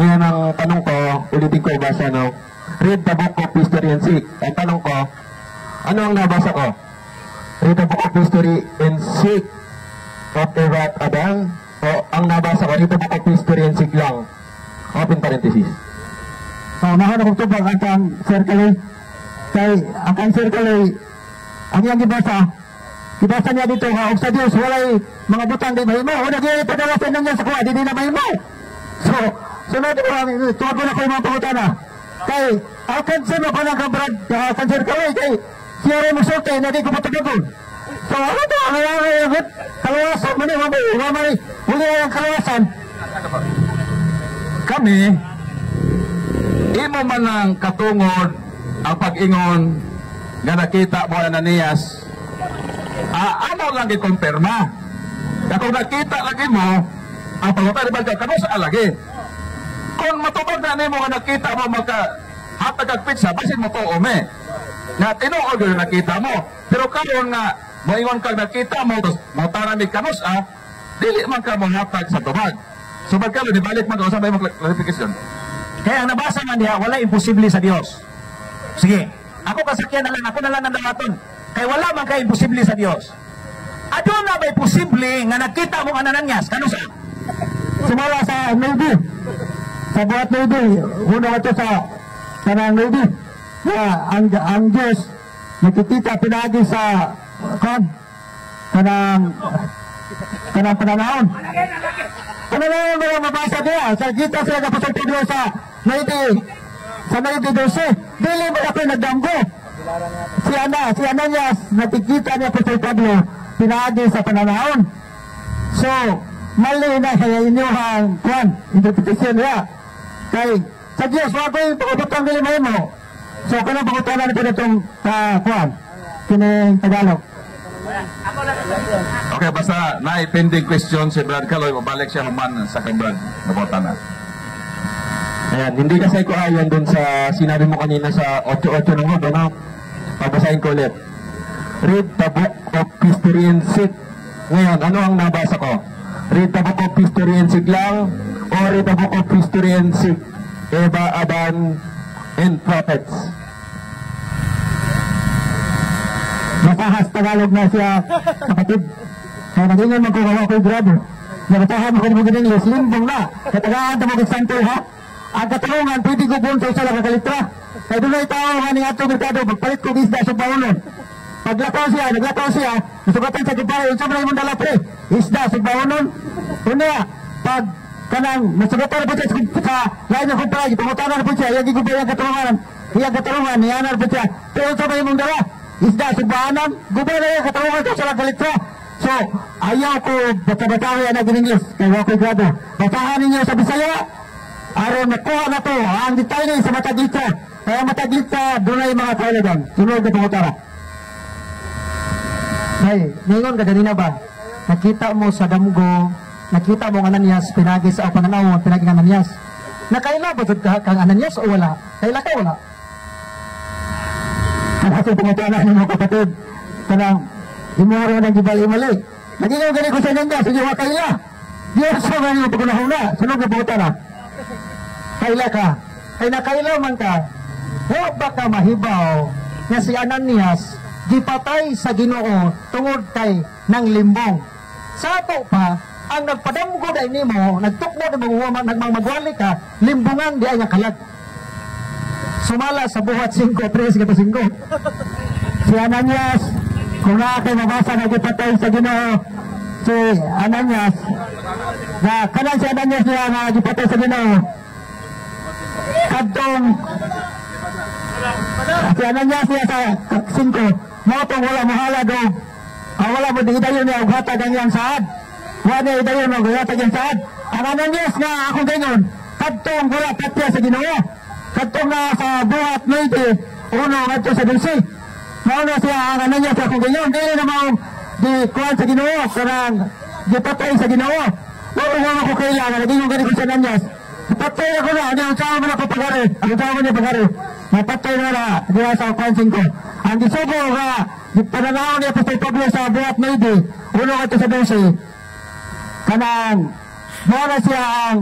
Ngayon ang tanong ko, ulitin ko basa no, read the book of history and seek. Ang tanong ko, ano ang nabasa ko? Read the book of history and seek of Erat Adang. O ang nabasa ko, read the book of history and seek lang. Open parenthesis. So, mahal akong tubag ang circle. Kay ang circle, ang iyang gibasa niya dito, og sa Diyos, walay mga butang di mahimo. O nag-ipadalasin na niya sa kuha, di na mahimo. So, sunod ko, tuwag ko na kayo mga pangutana. Kay, ang kanser mo pa ng kabrad, kanser ka kay, siya rin mo sulte, na di ko matubagon. So, ano ito, ang nangyayagod, kalawasan, mani, huli na yung kalawasan. Kami, imo man ang katungod ang pag-ingon nga nakita mo Ananias, ano lang i-confirma. Kung nakita lagi mo, ang pagkutay ni Balka, kano sa lagi? Kung matubag na nimo nga nakita mo hatag ang pizza, basin mo to ome. Nga tinuod yung nakita mo. Pero karon nga, moingon kang nakita mo, tapos mataran ni kanus dili man ka mo hatag sa tubag. So magkalo, nibalik man ka, saan ba yung clarification? Kaya ang nabasa man diha, wala imposible sa Dios. Sige, ako kasakyan na lang, ako na lang nandawaton. Kaya wala man ka imposible sa Dios. Ano na ba posible nga nakita mo Ananias? Kano sa? Sumala sa Navy. Sa buhat Navy. Una ito sa kanang Navy. Ang Diyos nakikita pinagi sa kanang pananahon. Pananahon na mabasa niya. Sa kita sila kapasal Pedro sa Navy. Sa Navy 12. Dili mo ako nagdanggo. Si Ananias nakikita niya Pastor Pablo pinagi sa pananahon. So, mali na kaya inyong interpretation niya. Kay, sa Diyos, wag ko yung pagkabutang galimay mo. So, kanang pagkutanan na po itong kining Tagalog. Okay, basta na-pending question si Brad Kaloy, mabalik siya human sa kay Brad. Nabota na. Ayan, hindi kasi ko ayon dun sa sinabi mo kanina sa 8-8 ng hudo, no? Pabasahin ko ulit. Read the book of history and seek. Ngayon, ano ang nabasa ko? Read the book of history and seek lang o read the book of history and seek? Eva, Adan, and prophets. Nakahas Tagalog na siya, kapatid. Kaya nag-ingon magkukawa ko yung grado. Nakatahan ko ng English, limbong na. Katagaan ito mag-example ha. Ang katanungan, pwede ko bunso sa lakakalitra. Kaya doon na itaw nga ni Ato Mercado, magpalit ko isda sa paunon. Naglataw siya, nasugatan sa kipara, yung sabay mong dala pre, isda sa paunon. Una, pag kanang nasugatan na po siya sa lain ng kumpara, pangutanan na po siya, yung gigubay ang katanungan, niyanar po siya, pero yung sabay mong dala, isda sa paunon, gubay na yung katanungan ito sa lakakalitra. So, ayaw ko bata-batawi ang naging English, kaya ako grado. Batahan ninyo sa Bisaya, aron nakuha na to, ang detalye sa Matag Litra. Kaya Matag Litra, doon na yung mga kaulagan. Sunod na pangutara. Ay, ningon ka ganina ba? Nakita mo sa damgo, nakita mo ang Ananias, pinagi sa pananawon, pinagi ng Ananias. Nakaila ba kang Ananias o wala? Kaila ka wala? Ang ating pangutara ninyo kapatid, kanang imuharo ng gibali-mali. Naging ang galing ko sa inyo, sige wakaila. Diyos sa mga yung pagkunahuna, sunod na pangutara. Kaila ka. Ay nakaila man ka. Huwag ba ka mahibaw na si Ananias gipatay sa Ginoo tungod kay ng limbong. Sa ato pa, ang nagpadamgo dahil nimo, nagtukmo ni magmagwali ka, limbungan di ay nga kalag. Sumala sa buhat 5:3-5. Si Ananias, kung nga kayo mabasa na gipatay sa Ginoo, si Ananias, na kanan si Ananias niya na gipatay sa Ginoo, kadtong si Ananias niya sa 5, mo itong wala mahalag o wala mo dihidayon niya o hatag ang iyang saad. Wala niya hidayon o hatag ang saad. Ang Ananias nga akong ganyan, kadtong wala patya sa Ginoo, kadtong na sa buhat 9, uno kadto sa 12. Mauna siya ang Ananias akong ganyan, dili na mo di kuhan sa Ginoo, karang gipatay sa Ginoo. Wala ako kailangan, naging yung ganito sa Ananias. Patay ako na, ang tawag mo na ko pagari, ang tawag mo niya pagari. Napatay na na, diya sa konsing ko. Ang gisugo nga, pananaw niya Pastor Pablo sa buhat 9, uno kadto sa 12. Kanang, muna siya ang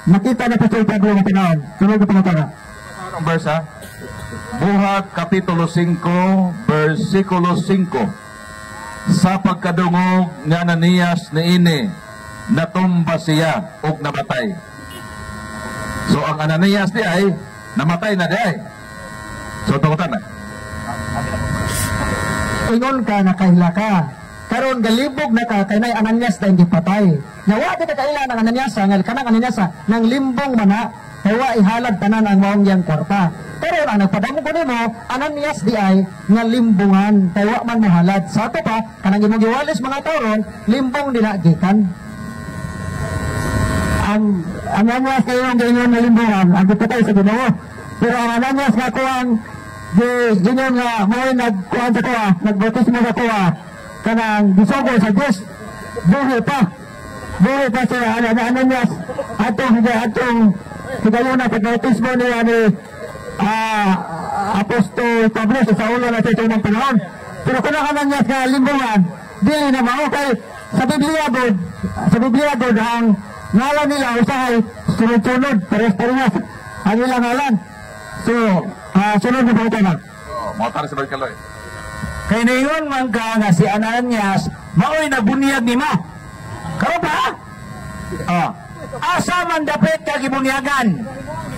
nakita na Pastor Pablo na panahon. Sunod na pangutara. Ang verse ha? Buhat Kapitulo 5, versikulo 5. Sa pagkadungog ni Ananias niini, natumba siya ug namatay. So ang Ananias di ay namatay na di ay. So tungutan na. Ingon ka na kaila ka. Karon galibog na ka kay nay Ananias dahil gipatay. Yawa di ka kaila ng Ananias ngal kanang Ananias nang limbong mana kaya ihalad tanan ang maong yang kwarta. Pero ang nagpadamo ko nimo Ananias di ay nga limbungan kaya man mahalad. Sa ato pa kanang imong giwalis mga tawron limbong dina gikan. Ang Ananias kayo ang ganyan na limbungan, ang gipatay sa Ginoo. Pero ang Ananias nga kuwang ginyon nga mo'y nagkuhan sa kuha, nagbautismo sa kuha, kanang gisugo sa Diyos, buhi pa siya, Ananias, atong higayuna sa bautismo niya ni Apostol Pablo sa ulo na sa itong panahon. Pero kung Ananias nga limbungan, di na maukay sa Biblia God, ang ngalan nila usahay sunod-sunod, pares-pares ang ilang ngalan. So, sunod na po na. Mautar si Barkaloy. Kaya ningon man ka nga si Ananias, maoy nabunyag ni mo. Karo ba? Asa man dapat kagibunyagan?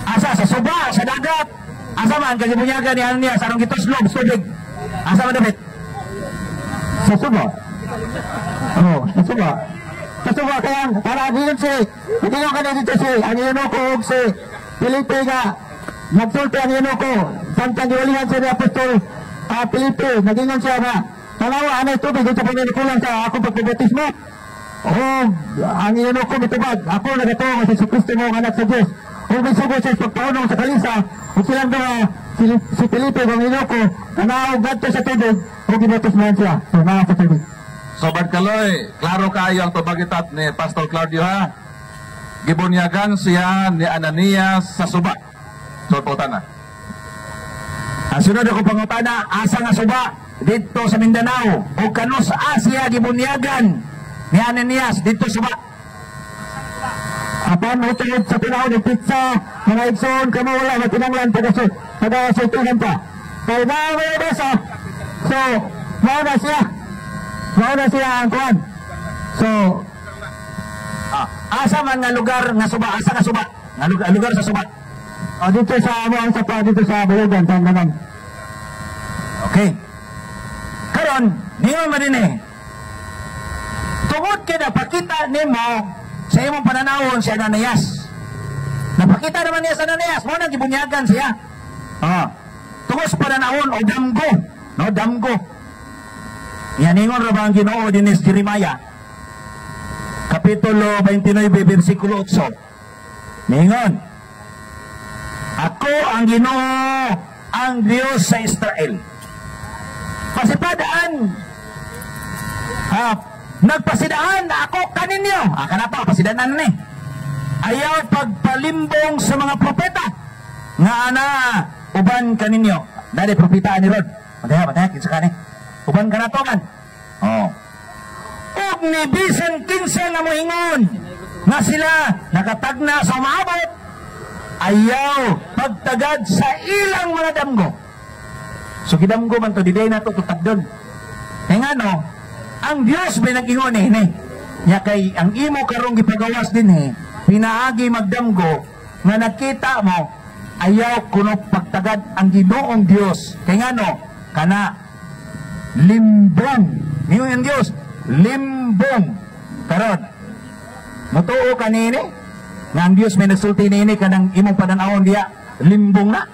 Asa sa suba, sa dagat? Asa man kagibunyagan ni Ananias? Arong gitoslob, tubig? Asa man dapat? Sa suba. Sa suba. Sa suba kaya, para din hindi nyo ka na dito ang Eunuco o si Felipe nga, nagsulti ang Eunuco, samtang giwalihan siya ni Apostol Felipe, nagingon siya na, tanawa, anay tubig, ito pinikulang sa akong pagpabatismo. Ang Eunuco mitubag, ako nagatuwa nga si Kristo mo, anak sa Diyos. May sugo siya sa pagpaunong sa kalisa, o silang dawa, si Felipe, ang Eunuco, tanaw, gadto sa tubig, o gibatismohan siya, so mga sa tubig. So Barkaloy, klaro kayo ang pabagitat ni Pastor Claudio ha? Gibunyagan siya ni Ananias sa suba. So putana. Ang sunod ako pangutana, asa nga suba dito sa Mindanao o kanus Asia gibunyagan ni Ananias dito suba. Apan mo tungod sa pinahon ni pizza, mga igsoon, kamo wala, matinanglan, taga-sultunan pa. Kaya na may basa. So, mauna siya ang kuhan. So, asa man nga lugar nga suba, asa nga suba? Nga lugar sa suba. Dito sa ang sapa, dito sa Balugan, Tandanan. Okay. Karon, niyo man din tungod kay napakita nimo sa imong pananawon si Ananias. Napakita naman niya sa Ananias, mo nang gibunyagan siya. Tungod sa pananawon o damgo, no, damgo. Yan ingon ra ba ang Ginoo dinis Jeremiah Kapitulo 29 versikulo 8. Ningon, ako ang Ginoo, ang Diyos sa Israel. Pasipadaan, nagpasidaan na ako kaninyo. Kanapa, pasidaan ni. Ayaw pagpalimbong sa mga propeta nga ana uban kaninyo. Dali propeta ni Rod. Mataya, kinsa kani. Uban ka na to man. Og ni bisan kinsa nga moingon nga sila nakatagna sa maabot, ayaw pagtagad sa ilang mga damgo. So gidamgo man to, diday na to tutagdon. Kaya nga no, ang Diyos may nag-ingon nya kay ang imo karong gipagawas din pinaagi magdamgo nga nakita mo, ayaw kuno pagtagad ang Ginoong Diyos. Kaya nga no, kana limbong niyo yung Diyos, limbong karon matuo kanini nga ang Diyos may nagsulti nini kanang imong padanawon diya limbong na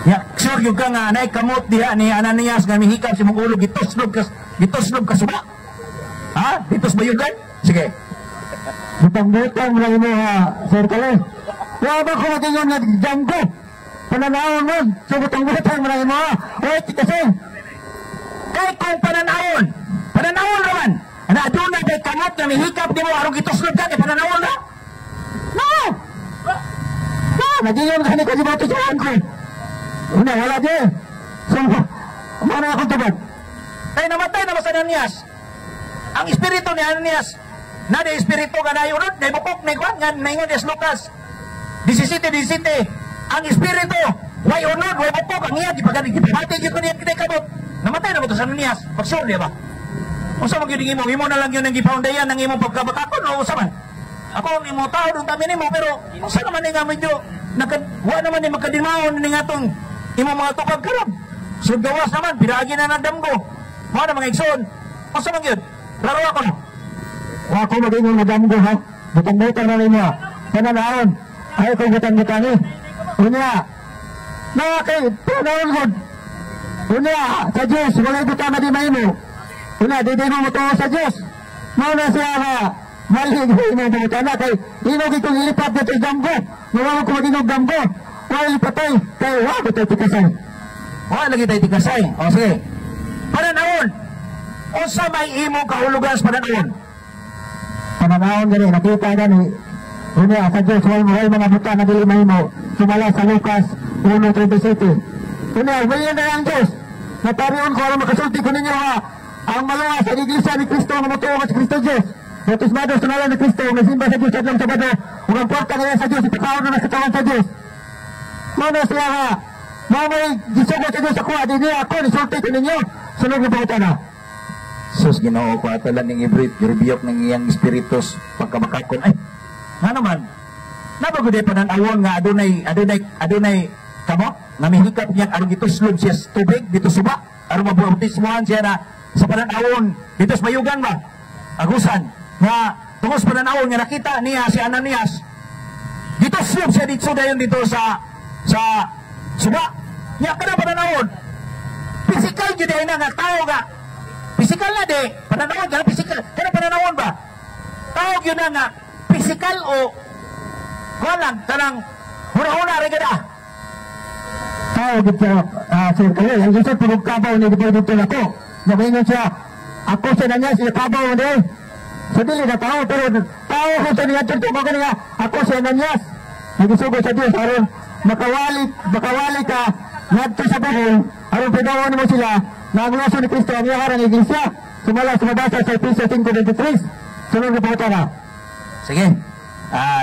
ya sure yung ka nga anay kamot diya ni Ananias nga mihikap si mong ulo gitoslog ka suba ditos bayugan sige butang-butang lang mo Sir Kaloy. Wala ba ko matingon nga janggo pananawon mo, so butang-butang lang mo oy kasi kay kung pananawon naman na doon na kay kamot na mihikap di mo arong gitoslog ka kay pananawon na no nagingon ka ni ko si Bato Johan ko una wala di so mana akong tubad ay namatay na sa Ananias ang espiritu ni Ananias na di espiritu nga nayunod na ibukok na ikuan nga naingon is Lucas 17 ang espiritu way unod way bukok ang iya gipagati yun ko niya kinay namatay na mo to sa Ananias pagsure di ba usa man gyud imo na lang yun ang gipoundayan ng imong pagkabatakon o usa man ako ni mo tao dun kami nimo pero usa naman ni nga medyo wa naman ni makadimawon ni ngatong imong mga tukag karon so gawas naman piragi na nadamgo mo na mga igsoon usa man gyud klaro ako no wa ko maging nadamgo ha butang-butang na nimo pananawon ay ko butang-butang unya na kay panahon gud unya sa Diyos wala butang na di mahimo. Una, di mo mutuwa sa Diyos. Mauna siya na malig mo mo na kay inog itong ilipat na ito'y damgo. Nawala ko maginog damgo. wala patay, kaya wala patay tikasay. Wala lagi tayo tikasay. O sige. Pananahon. O sa may imo kahulugan sa pananahon. Pananahon gani, nakita gani. Unya, sa Diyos, wala mga buta na dili mahimo. Sumala sa Lucas 1:27. Unya, wala na ang Diyos. Natariyon ko alam makasulti ko ninyo ha. Ang mga sa iglesia ni Kristo nga matuwa sa Kristo Diyos. Bautismado sa ngalan ni Kristo, nagsimba sa Diyos at lang Sabado. Kung ang porta ngayon sa Diyos, ipakaon na nakatawan sa Diyos. Muna siya ha. Mamay, gisugo sa Diyos ako, di niya ako, nisulti ko ninyo. Sunod na pauta na. Sus, Ginoo ko atalan ng ibrit, girbiyok ng iyang espiritus, pagkamakakon. Ay, nga naman, nabaguday pa ng awon nga adunay, kamo, namihikap niya, arong ituslod siya sa tubig, dito suba, arong mabautismohan siya na sa pananawon, dito sa mayugan ba, agusan, nga tungos pananawon nga nakita niya si Ananias, dito slod siya dito dayon dito sa suba, niya ka na pananawon, physical yun na nga, tao nga, physical na di, pananawon ka, physical, kaya pananawon ba, tao yun na nga, physical o kualang, tanang, huna-huna rin ka na, tao dito, sir, kayo, ang gusto purog kabaw ni dito ako. Nabaingon siya, ako siya na niya, siya kabaw mo din. So dili na tao, pero tao ko siya niya, tuntun ko niya, ako siya na niya. Nagisugo sa Diyos, aron makawali ka, ngadto sa buhol, aron pidawan mo sila, na ang laso ni Kristo, ang iyaharang iglesia. Sumala sa mabasa sa Episyo 5:23. Sunod na pauta na. Sige.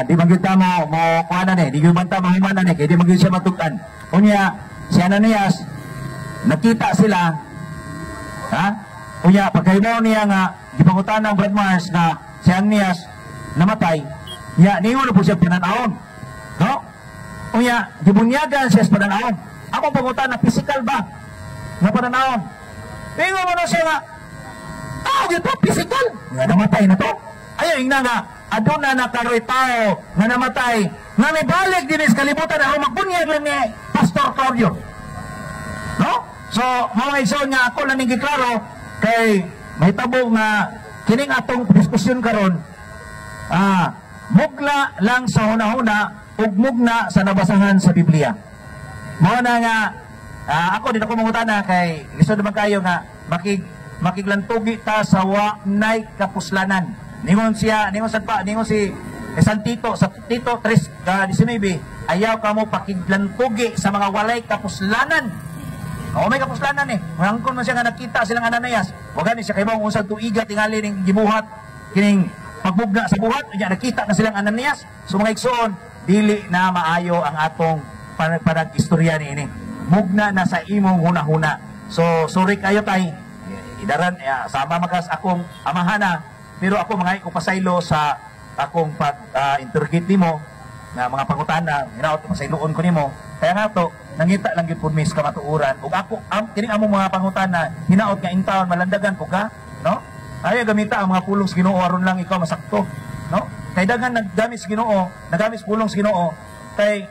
Di magkita mo kuhanan di gumanta mahumanan kaya di magkita siya matukan. Unya, si Ananias, nakita sila, unya, pagkaimaw niya nga, gipangutan ng Brad Mars na si Ananias namatay, niyo na po siya pananahon. No? Unya, gibunyagan siya sa pananahon. Ako pangutan na physical ba? Na pananahon. Tingnan mo na siya nga, yun po, physical. Nga namatay na to. Ayaw, yung nga, aduna na karoy tao nga namatay, nga may balik din sa kalibutan na magbunyag lang ni Pastor Claudio. No? So, mga igsoon nga ako lang giklaro kay may tabo nga kining atong diskusyon karon, mugna lang sa hunahuna ug mugna sa nabasahan sa Biblia. Mao na nga ako din ako mangutana kay gusto naman kayo nga makiglantugi ta sa wa nay kapuslanan. Ningon si San Tito sa Tito 3:19, ayaw ka mo pakiglantugi sa mga walay kapuslanan. O may kapuslanan Mangkon man siya nga nakita silang Ananias. Wa gani siya kay mao unsang tuiga tingali ning gibuhat kining pagbugna sa buhat, unya nakita na silang Ananias. So mga igsoon, dili na maayo ang atong panag-istorya niini. Mugna na sa imong hunahuna. So sorry kayo tay. Idaran sama makas akong amahana. Pero ako mga pasaylo sa akong pag-interrogate nimo na mga pangutana, hinaot masayloon ko nimo. Kaya nga to, nangita lang yun po mis kamatuuran. Ug ako, kining among mga pangutana, hinaot nga intawon malandagan ko ka, no? Ayaw gamita ang mga pulong sa Ginoo aron lang ikaw masakto, no? Kay dagan naggamit sa Ginoo, nagamit pulong sa Ginoo, kay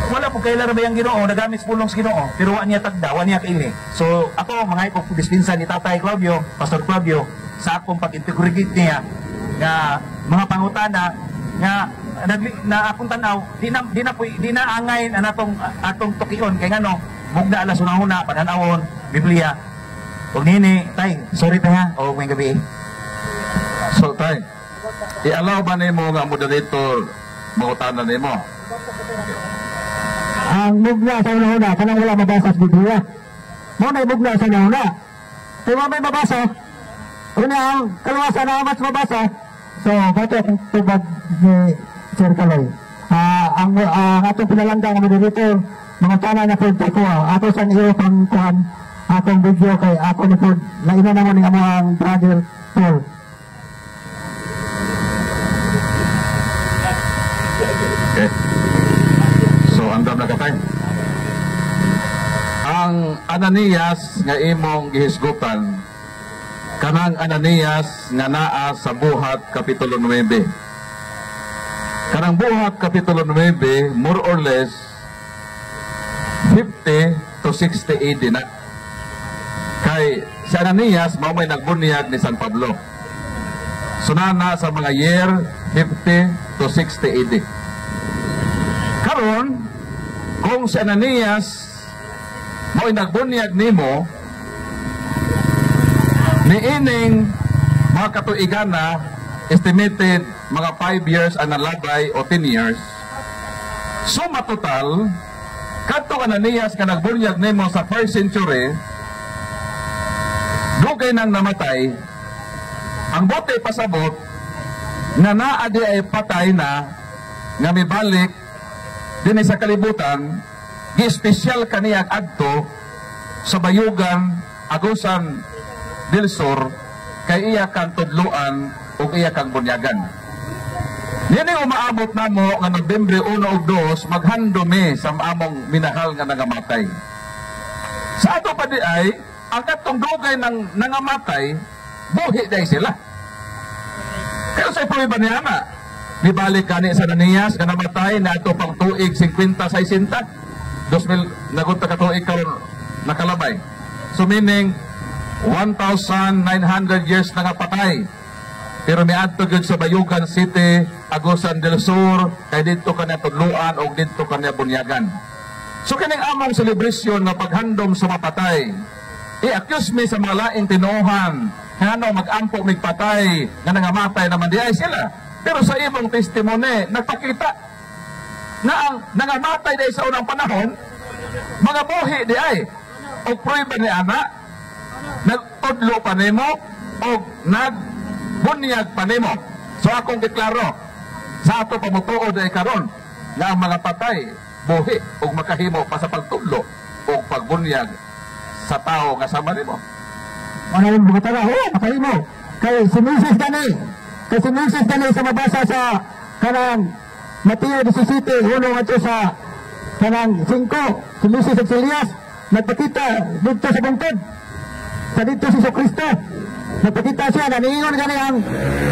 wala po kailan ba yung Ginoo, nagamit pulong sa Ginoo, pero wa niya tagda, wa niya kaili. So ako mga ipagdispensa ni Tatay Claudio, Pastor Claudio, sa akong pag-integrate niya nga mga pangutana nga na akong tanaw di na angay atong tukion kay ngano mugda alas una pananawon Biblia ug nini tay sorry tay ha o may gabi. So tay, i-allow ba nimo nga moderator mangutanan nimo? Ang mugna sa una kanang wala mabasa sa Biblia. Mo na mugna sa una. Kung may mabasa, una ang kaluwasan na mas mabasa. So, bato ang tubag ni Sir Kaloy. Ang atong pinalanggang ang moderator, mga tanan na po ako. Ako sa iyo pang kuhan, atong video kay ako na po, laina naman ng amang brother Paul. Okay. So, andam na katay. Ang Ananias nga imong gihisgutan, kanang Ananias nga naa sa Buhat Kapitulo 9. Kanang Buhat Kapitulo 9, more or less 50 to 60 AD na. Kay si Ananias mao may nagbunyag ni San Pablo. Sunana sa mga year 50 to 60 AD. Karon, kung si Ananias mo'y nagbunyag nimo, niining mga katuigan na estimated mga 5 years ang nalabay o 10 years. Suma total, kadtong Ananias ka nagbunyag nimo sa 1st century, dugay nang namatay. Ang bote pasabot na naadi ay patay na nga mibalik din sa kalibutan, gi-espesyal kaniyang adto sa bayugan Agusan del Sur kay iya kang tudluan o iya kang bunyagan. Nini umaabot na mo nga Nobyembre 1 ug 2 maghandome sa among minahal nga nangamatay. Sa ato pa di ay ang katong dugay ng nangamatay, buhi day sila. Kaya sa ipruiba niya na, nibalik kani sa Ananias, na namatay na ito pang tuig 50-60, 2,000 nagunta ka tuig karon nakalabay. So meaning, 1,900 years na nga patay. Pero may adto gyud sa Bayugan City, Agusan del Sur, kay dito kanya tudluan o dito kanya bunyagan. So kining among celebration nga paghandom sa mapatay, i-accuse me sa mga laing tinuhan nga ano mag-ampo migpatay nga nangamatay naman di ay sila. Pero sa imong testimony nagpakita na ang nangamatay di sa unang panahon mga buhi di ay o prueba ni ana nagtudlo pa nimo o nagbunyag pa nimo. So akong deklaro sa ato pamutuod ay karon nga ang mga patay buhi o makahimo pa sa pagtudlo o pagbunyag sa tao nga sama nimo. Maraming bugatara, makahimo. Kay si Moses gani sa mabasa sa kanang Mateo 17, uno nga sa kanang 5, si Moses at si Elias, nagpakita dito sa bungkod. Sa dito si Kristo. Nagpakita siya, naniingon gani ang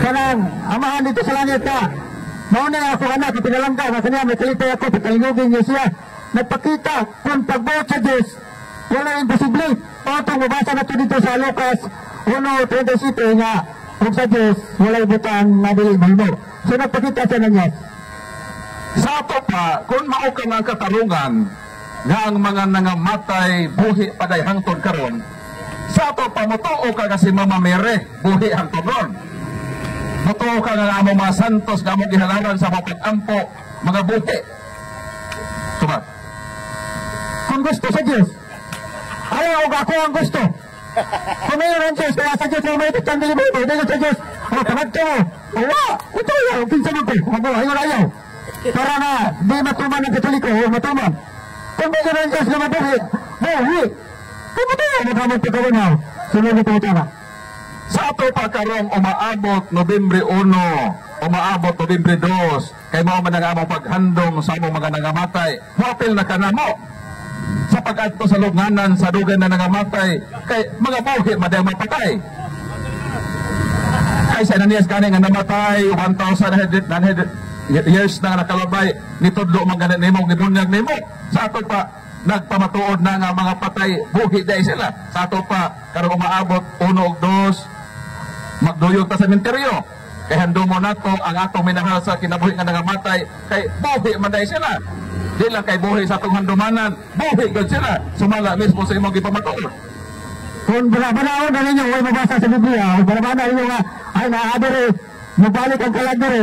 kanang amahan dito sa langit ka. Mauna ako anak, pinalangga, nga kanya may kalipay ako, pagkalingugin niya siya. Nagpakita kung pagbuot sa Diyos, wala imposible. Otong mabasa na ito dito sa Lucas 1:27 nga kung sa Diyos wala ibutang nabili malmo. So nagpakita siya na niya. Sa ato pa, kung mao ka ng katarungan nga ang mga nangamatay buhi paday hangtod karon, sa ato pa mutuo ka kasi Mama Mary buhi hangtod ron. Mutuo ka nga among mga santos nga among gihalaran sa mga pag-ampo mga buhi. Sumat. Kung gusto sa Diyos, ayaw ako ang gusto. Kung mayroon Diyos, kaya sa Diyos na may itang dilibuto, dito sa Diyos, pagkakto mo, ito ayaw, kinsa mo ko, ayaw. Para na, di matuman ng Katoliko, matuman. Kung mayroon Diyos na mabuhi, kung matuman, matamang pagkarunaw, sunod ito ito na. Sa ato pa karong umaabot Nobyembre 1, umaabot Nobyembre 2, kay mo man ang among paghandom sa among mga nangamatay, mapil na kanamo. Sa pag-adto sa lugnanan sa dugay na nangamatay kay mga buhi maday mapatay. Kay sa Ananias gani nga namatay 1,900 years na nakalabay nitudlo man gani nimo gibunyag nimo. Sa ato pa nagpamatuod na nga mga patay buhi day sila. Sa ato pa karong umaabot 1 ug 2 magduyog ta sa sementeryo. Kay handumo nato ang atong minahal sa kinabuhi nga nangamatay kay buhi man day sila. Di lang kay buhi sa itong handumanan, buhi gud sila. Sumala mismo sa imong gipamatuod. Kung banaon na ninyo, huwag mabasa sa Biblia, banaon na ninyo nga, ay naadere, mabalik ang kaladere,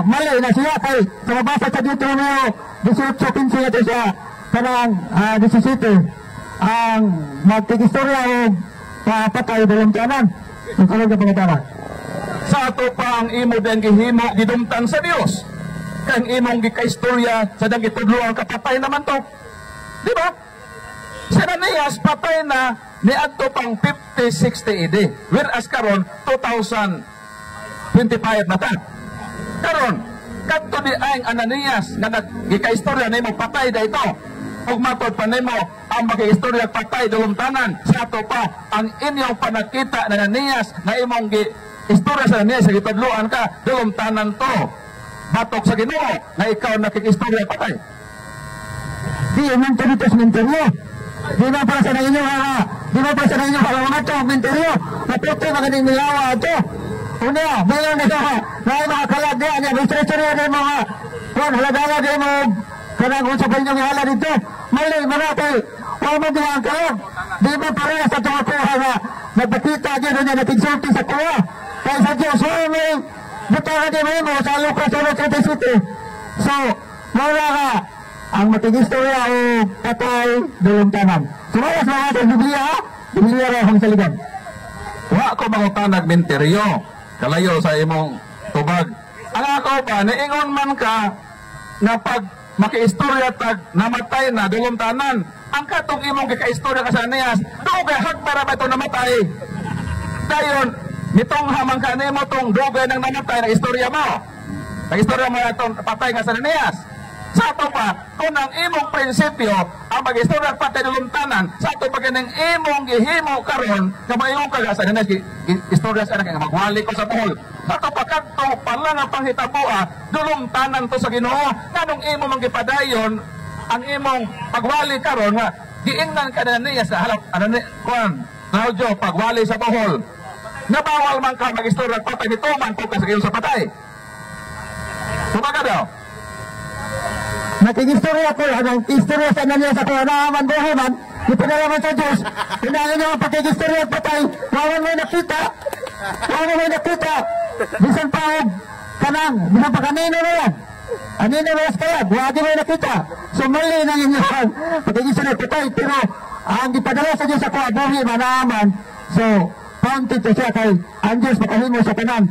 mali na siya kay, sa mabasa sa dito niyo, 18-15 ito siya, parang 17, ang magtigistorya o patay dalang tiyanan. Ang kalog na pangatara. Sa ato pa ang imo din gihimo, gidumtan sa Dios. Kang imong gikaistorya sa dang itudlo ang kapatay naman to. Di ba? Si Ananias patay na ni adto pang 50-60 AD. Whereas karon 2025 na ta. Karon kadto di ang Ananias nga nagikaistorya nimo patay da ito. Ug matod pa nimo ang magiistorya patay dulumtanan. Sa ato pa ang inyong panakita na Ananias na imong istorya sa Ananias sa gitudloan ka dulumtanan to. Batok sa Ginoo na ikaw nakikistorya patay. Di naman ito dito sa menteryo. Di na para sa inyo mga ito ang menteryo. Maputi mga nilawa ito. Una, mayroon na sa mga kalag niya istorya din mo nga. Kung halagala din mo, kanang kung sabay nyo ihala dito, mali, marati, huwag mo din ang kayo. Di ba pareha sa mga kuha nga, nagpakita din niya natigsulti sa kuha. Kaya sa Diyos, huwag mo yung butangan din mo sa Lucas 1:37. So, wala ka, ang matigistorya o patay, dulong tanan. Sumayas mga sa Biblia, Biblia rin ang saligan. Wa ko mangutanag minteryo, kalayo sa imong tubag. Ang ako pa, niingon man ka na pag makiistorya tag namatay na dulong tanan, ang katong imong kakaistorya ka sa Aeneas, dugay hagbara ba ito namatay? Dayon, nitong hamang ka nimo tong dugay ng namatay na istorya mo. Nag-istorya mo itong patay nga sa Aeneas. Sa ato pa, kung ang imong prinsipyo ang mag-istorya at patay dulong tanan, sa ato pa kinang imong gihimo karon na mayong ka sa Aeneas, istorya sa anak, magwali ko sa Bohol. Sa ato pa kadto pala nga panghitabo dulong tanan to sa Ginoo. Kanong imo mang gipadayon ang imong pagwali karon nga giingnan ka na niya sa halap kuan Claudio pagwali sa Bohol. Nabawal man ka mag-istorya at patay nituman to ka sa Ginoo sa patay. Sumaga daw. Nakigistorya ko, anong istorya sa nangyay sa kuha na aman buhuman, ipinalaman sa Diyos, pinangin nyo ang pakigistorya at patay, wawan may nakita, bisan pa kanang, bisan pa kanino na yan, anino na yan kaya, wadi may nakita, so mali nang inyong pakigistorya at patay, pero ang ipadala sa Diyos sa kuha, buhi, manaaman, so, counted to siya kay ang Diyos makahimo sa kanan,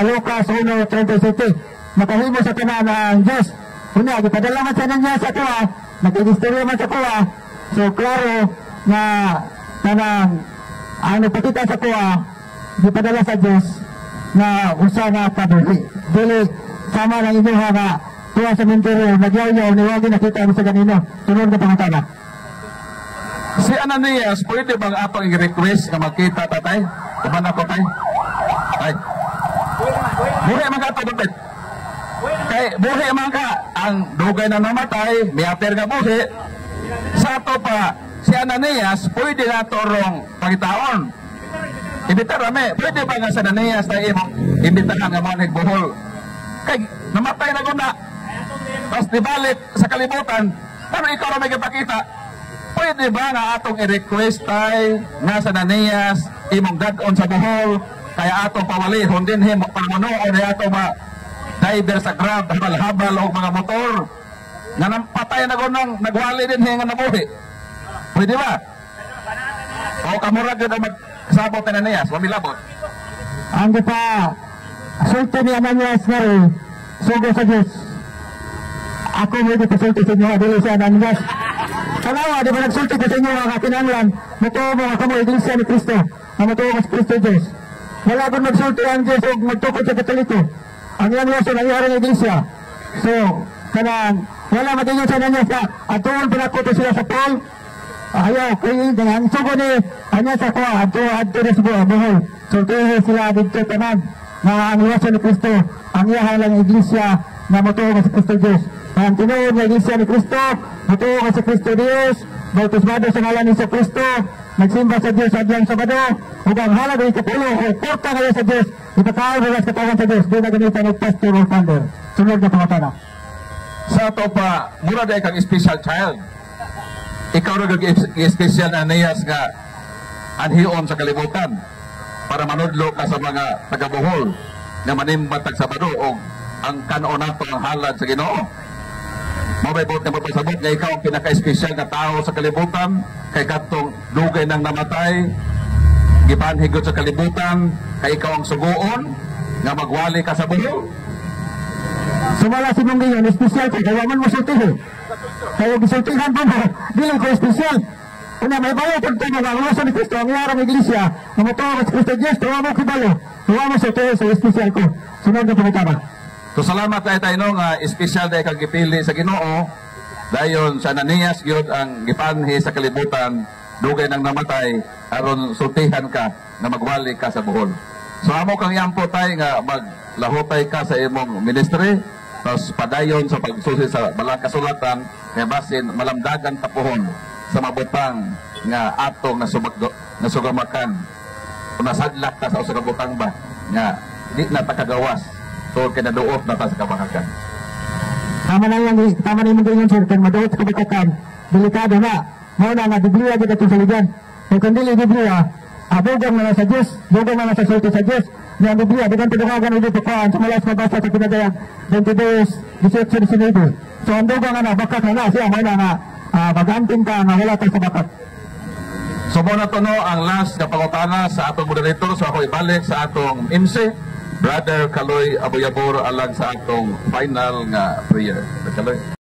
Lucas 1:37, makahimo sa kanan ang Diyos. Una, ipadala man siya niya sa kuha, nag-istorya man sa kuha, so klaro na kanang ang nagpakita sa kuha, ipadala sa Diyos na usa nga pabuhi. Dili sama ng inyo nga kuha sa menteryo, nagyaw-yaw, niwagi nakita mo sa ganino. Sunod na pangutana. Si Ananias, pwede bang atong i-request na magkita tatay? Kuman ako tay? Ay. Buhi man ka ito, David. Kay buhi man ka, ang dugay na namatay, may apir nga buhi. Sa ato pa, si Ananias, pwede na torong pagitaon. Ibitar rame, pwede ba nga sa Ananias na imbitahan nga mga nagbuhol? Kay, namatay na guna. Tapos dibalik sa kalibutan, pero ikaw na may kapakita. Pwede ba nga atong i-request tayo nga sa Ananias, imong dadon sa buhol, kaya atong pawalihon din him, pamanoon na atong driver sa grab, habal-habal o mga motor, nga patay na gunong nagwali din nga nabuhi. Pwede ba? O kamurag yun ang magsabot na Ananias, mamilabot. Ang pa, sulti ni Ananias nga rin, sugo sa Diyos. Ako mo ito pasulti sa inyo, dili sa Ananias. Kalawa, di ba nagsulti ko sa inyo mga kinanglan, matuwa mo ako mo, Iglesia ni Cristo, na matuwa mo sa Cristo Diyos. Wala kung magsulti ang Diyos o magtukod sa Katoliko. Ang yan yung nangyari ng Iglesia. So, kanang, wala matingin sa nangyari sa atuon pinakuto sila sa Paul. Ayaw, kaya ang sugo ni, anya sa kuha, ato na sugo, buhol. So, tuho sila dito tanan, na ang Iglesia ni Cristo, ang iyahan lang Iglesia na matuwa mo sa Cristo Diyos. Ang tinuod ng Iglesia ni Cristo, matuwa ka sa Cristo Diyos, bautismado sa ngalan ni sa Cristo, nagsimba sa Diyos sa Adiyang Sabado, ug ang halag ay kapulo, o porta ngayon sa Diyos, ipatawag na sa katawan sa Diyos, doon na ganito ng pastor or founder. Sunod na pangatana. Sa ato pa, mura dahil kang special child. Ikaw rin kang special na Ananias nga anhion sa kalibutan para manudlo ka sa mga taga-Bohol na manimbatag sa Sabado o ang kanon nato ang halad sa Ginoo. Mabaybot na magpasabot nga ikaw ang pinaka-espesyal na tao sa kalibutan, kay katong dugay nang namatay, gipanhigot sa kalibutan, kay ikaw ang sugoon nga magwali ka sa Bohol. Sumala si mong ngayon, espesyal ka, kaya man mo sultihin. Kaya gisultihan po mo, dili ko espesyal. Una, may bayo kung ito nga, ang uso ni Cristo, ang iyarang Iglesia, na matuwa sa Cristo Diyos, tuwa mo kibalo, tuwa mo sa ito, sa espesyal ko. Sunod na pangutana. So salamat tayo no nga espesyal dahil kang gipili sa Ginoo. Dayon sa Ananias gyud ang gipanhi sa kalibutan, dugay nang namatay aron sultihan ka na magwali ka sa Bohol. So amo kang yampo tay nga maglahutay ka sa imong ministry, tapos padayon sa pagsusi sa balang kasulatan kay basin malamdagan tapuhon sa mabutang nga atong nasugamakan. Kung nasadlak ka sa usa ka butang ba nga di na takagawas. tungkol kinaduot na ta sa kabahagan. Tama na yung ganyan, sir. Kung maduot sa kabatakan, delikado na. Muna nga, Biblia kita ito sa ligan. Kung dili Biblia, bugang na sa Diyos, bugang na sa sulti sa Diyos. Nga Biblia, digan tudukagan ulit ikuan sa malas mabasa sa pinagayang 22-18-19. So ang dugang na bakat na siya, muna nga, baganting ka nga wala tayo sa bakat. So muna to no, ang last na pangutana sa atong moderator. So ako ibalik sa atong MC, Brother Kaloy Abuyabor, alang sa atong final nga prayer. Kaloy.